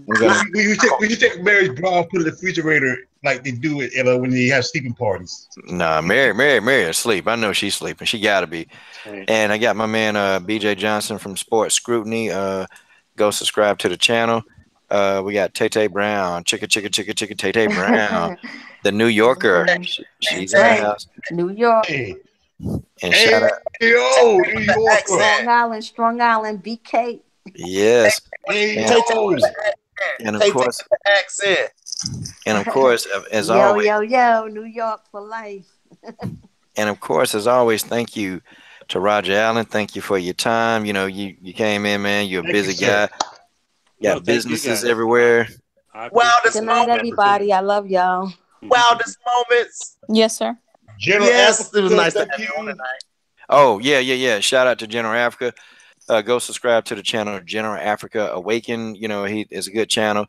We should take Mary's bra, put it in the refrigerator like they do it when they have sleeping parties. Nah, Mary asleep. I know she's sleeping. She got to be. And I got my man BJ Johnson from Sports Scrutiny. Go subscribe to the channel. We got Tay Brown, Chicka Tay Brown, the New Yorker. She's in the house. New York. Hey, And shout out. yo, New Yorker. Strong Island, BK. Yes. Hey, And, yo. and of course, accent. and of course, as yo, always, yo, New York for life. and of course, as always, thank you to Roger Allen. Thank you for your time. You know, you came in, man. You're a busy guy. You got businesses everywhere. Wildest Good night, everybody. I love y'all. Wildest moments. Yes, sir. General Africa, it was nice to have you on tonight. Oh, yeah. Shout out to General Africa. Go subscribe to the channel General Africa Awaken. You know, he is a good channel.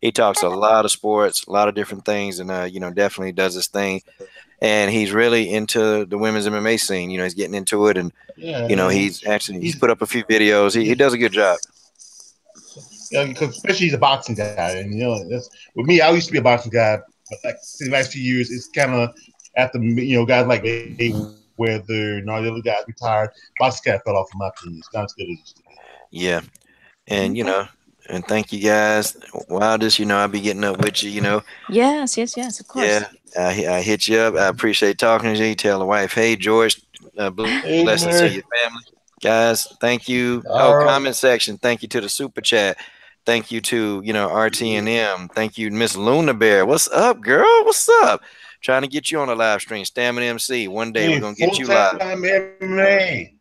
He talks a lot of sports, a lot of different things, and you know, definitely does his thing. And he's really into the women's MMA scene. You know, he's getting into it, and you know, he's put up a few videos. He does a good job. Yeah, because especially he's a boxing guy, and you know, that's with me. I used to be a boxing guy, but like in the last few years, it's kind of after guys like Mayweather and all the other guys retired. Boxing kind of fell off in my opinion. It's not as good as it used to be. Yeah, and you know, and thank you guys. Wildest, you know, I'll be getting up with you. You know. Yes, of course. Yeah, I hit you up. I appreciate talking to you. Tell the wife, hey George, blessings to your family. Guys, thank you. Comment section. Thank you to the super chat. Thank you to RTNM. Thank you, Miss Luna Bear. What's up, girl? What's up? Trying to get you on a live stream. Stamina MC. One day we're gonna get you live.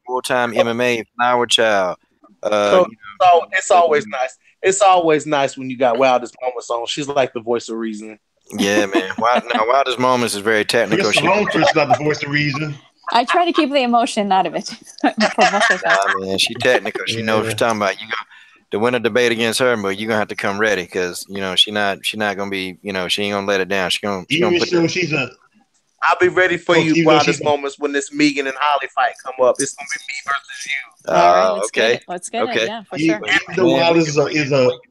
Full-time MMA. Flower Child. It's always nice. It's always nice when you got Wildest Moments on. She's like the voice of reason. Yeah, man. Wildest Moments is very technical. Chris Longford's not the voice of reason. I try to keep the emotion out of it. Man, she technical. She knows what she's talking about. You go to win a debate against her, but you're gonna have to come ready because she not gonna be she ain't gonna let it down. I'll be ready for you Wildest Moments when this Megan and Holly fight come up. It's gonna be me versus you. All right, let's get it. Yeah, for sure.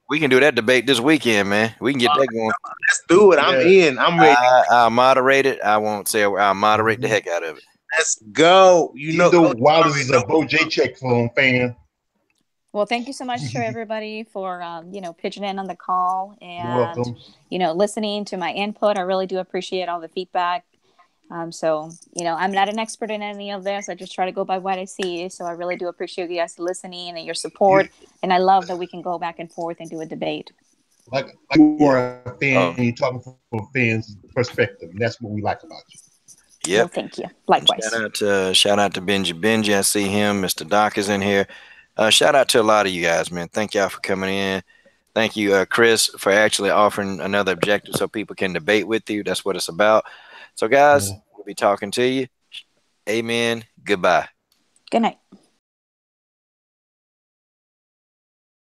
We can do that debate this weekend, man. We can get that going. Let's do it. I'm in. I'm ready. I'll moderate it. I won't say I'll moderate the heck out of it. Let's go. Wildest is a Bo J-Check fan. Well, thank you so much to everybody for pitching in on the call and listening to my input. I really do appreciate all the feedback. So I'm not an expert in any of this. I just try to go by what I see. So I really do appreciate you guys listening and your support. And I love that we can go back and forth and do a debate. Like you are a fan, you're talking from a fan's perspective, and that's what we like about you. Yep. Well, thank you. Likewise. Shout out to Benji. I see him. Mr. Doc is in here. Shout out to a lot of you guys, man. Thank y'all for coming in. Thank you, Chris, for actually offering another objective so people can debate with you. That's what it's about. So, guys, we'll be talking to you. Amen. Goodbye. Good night.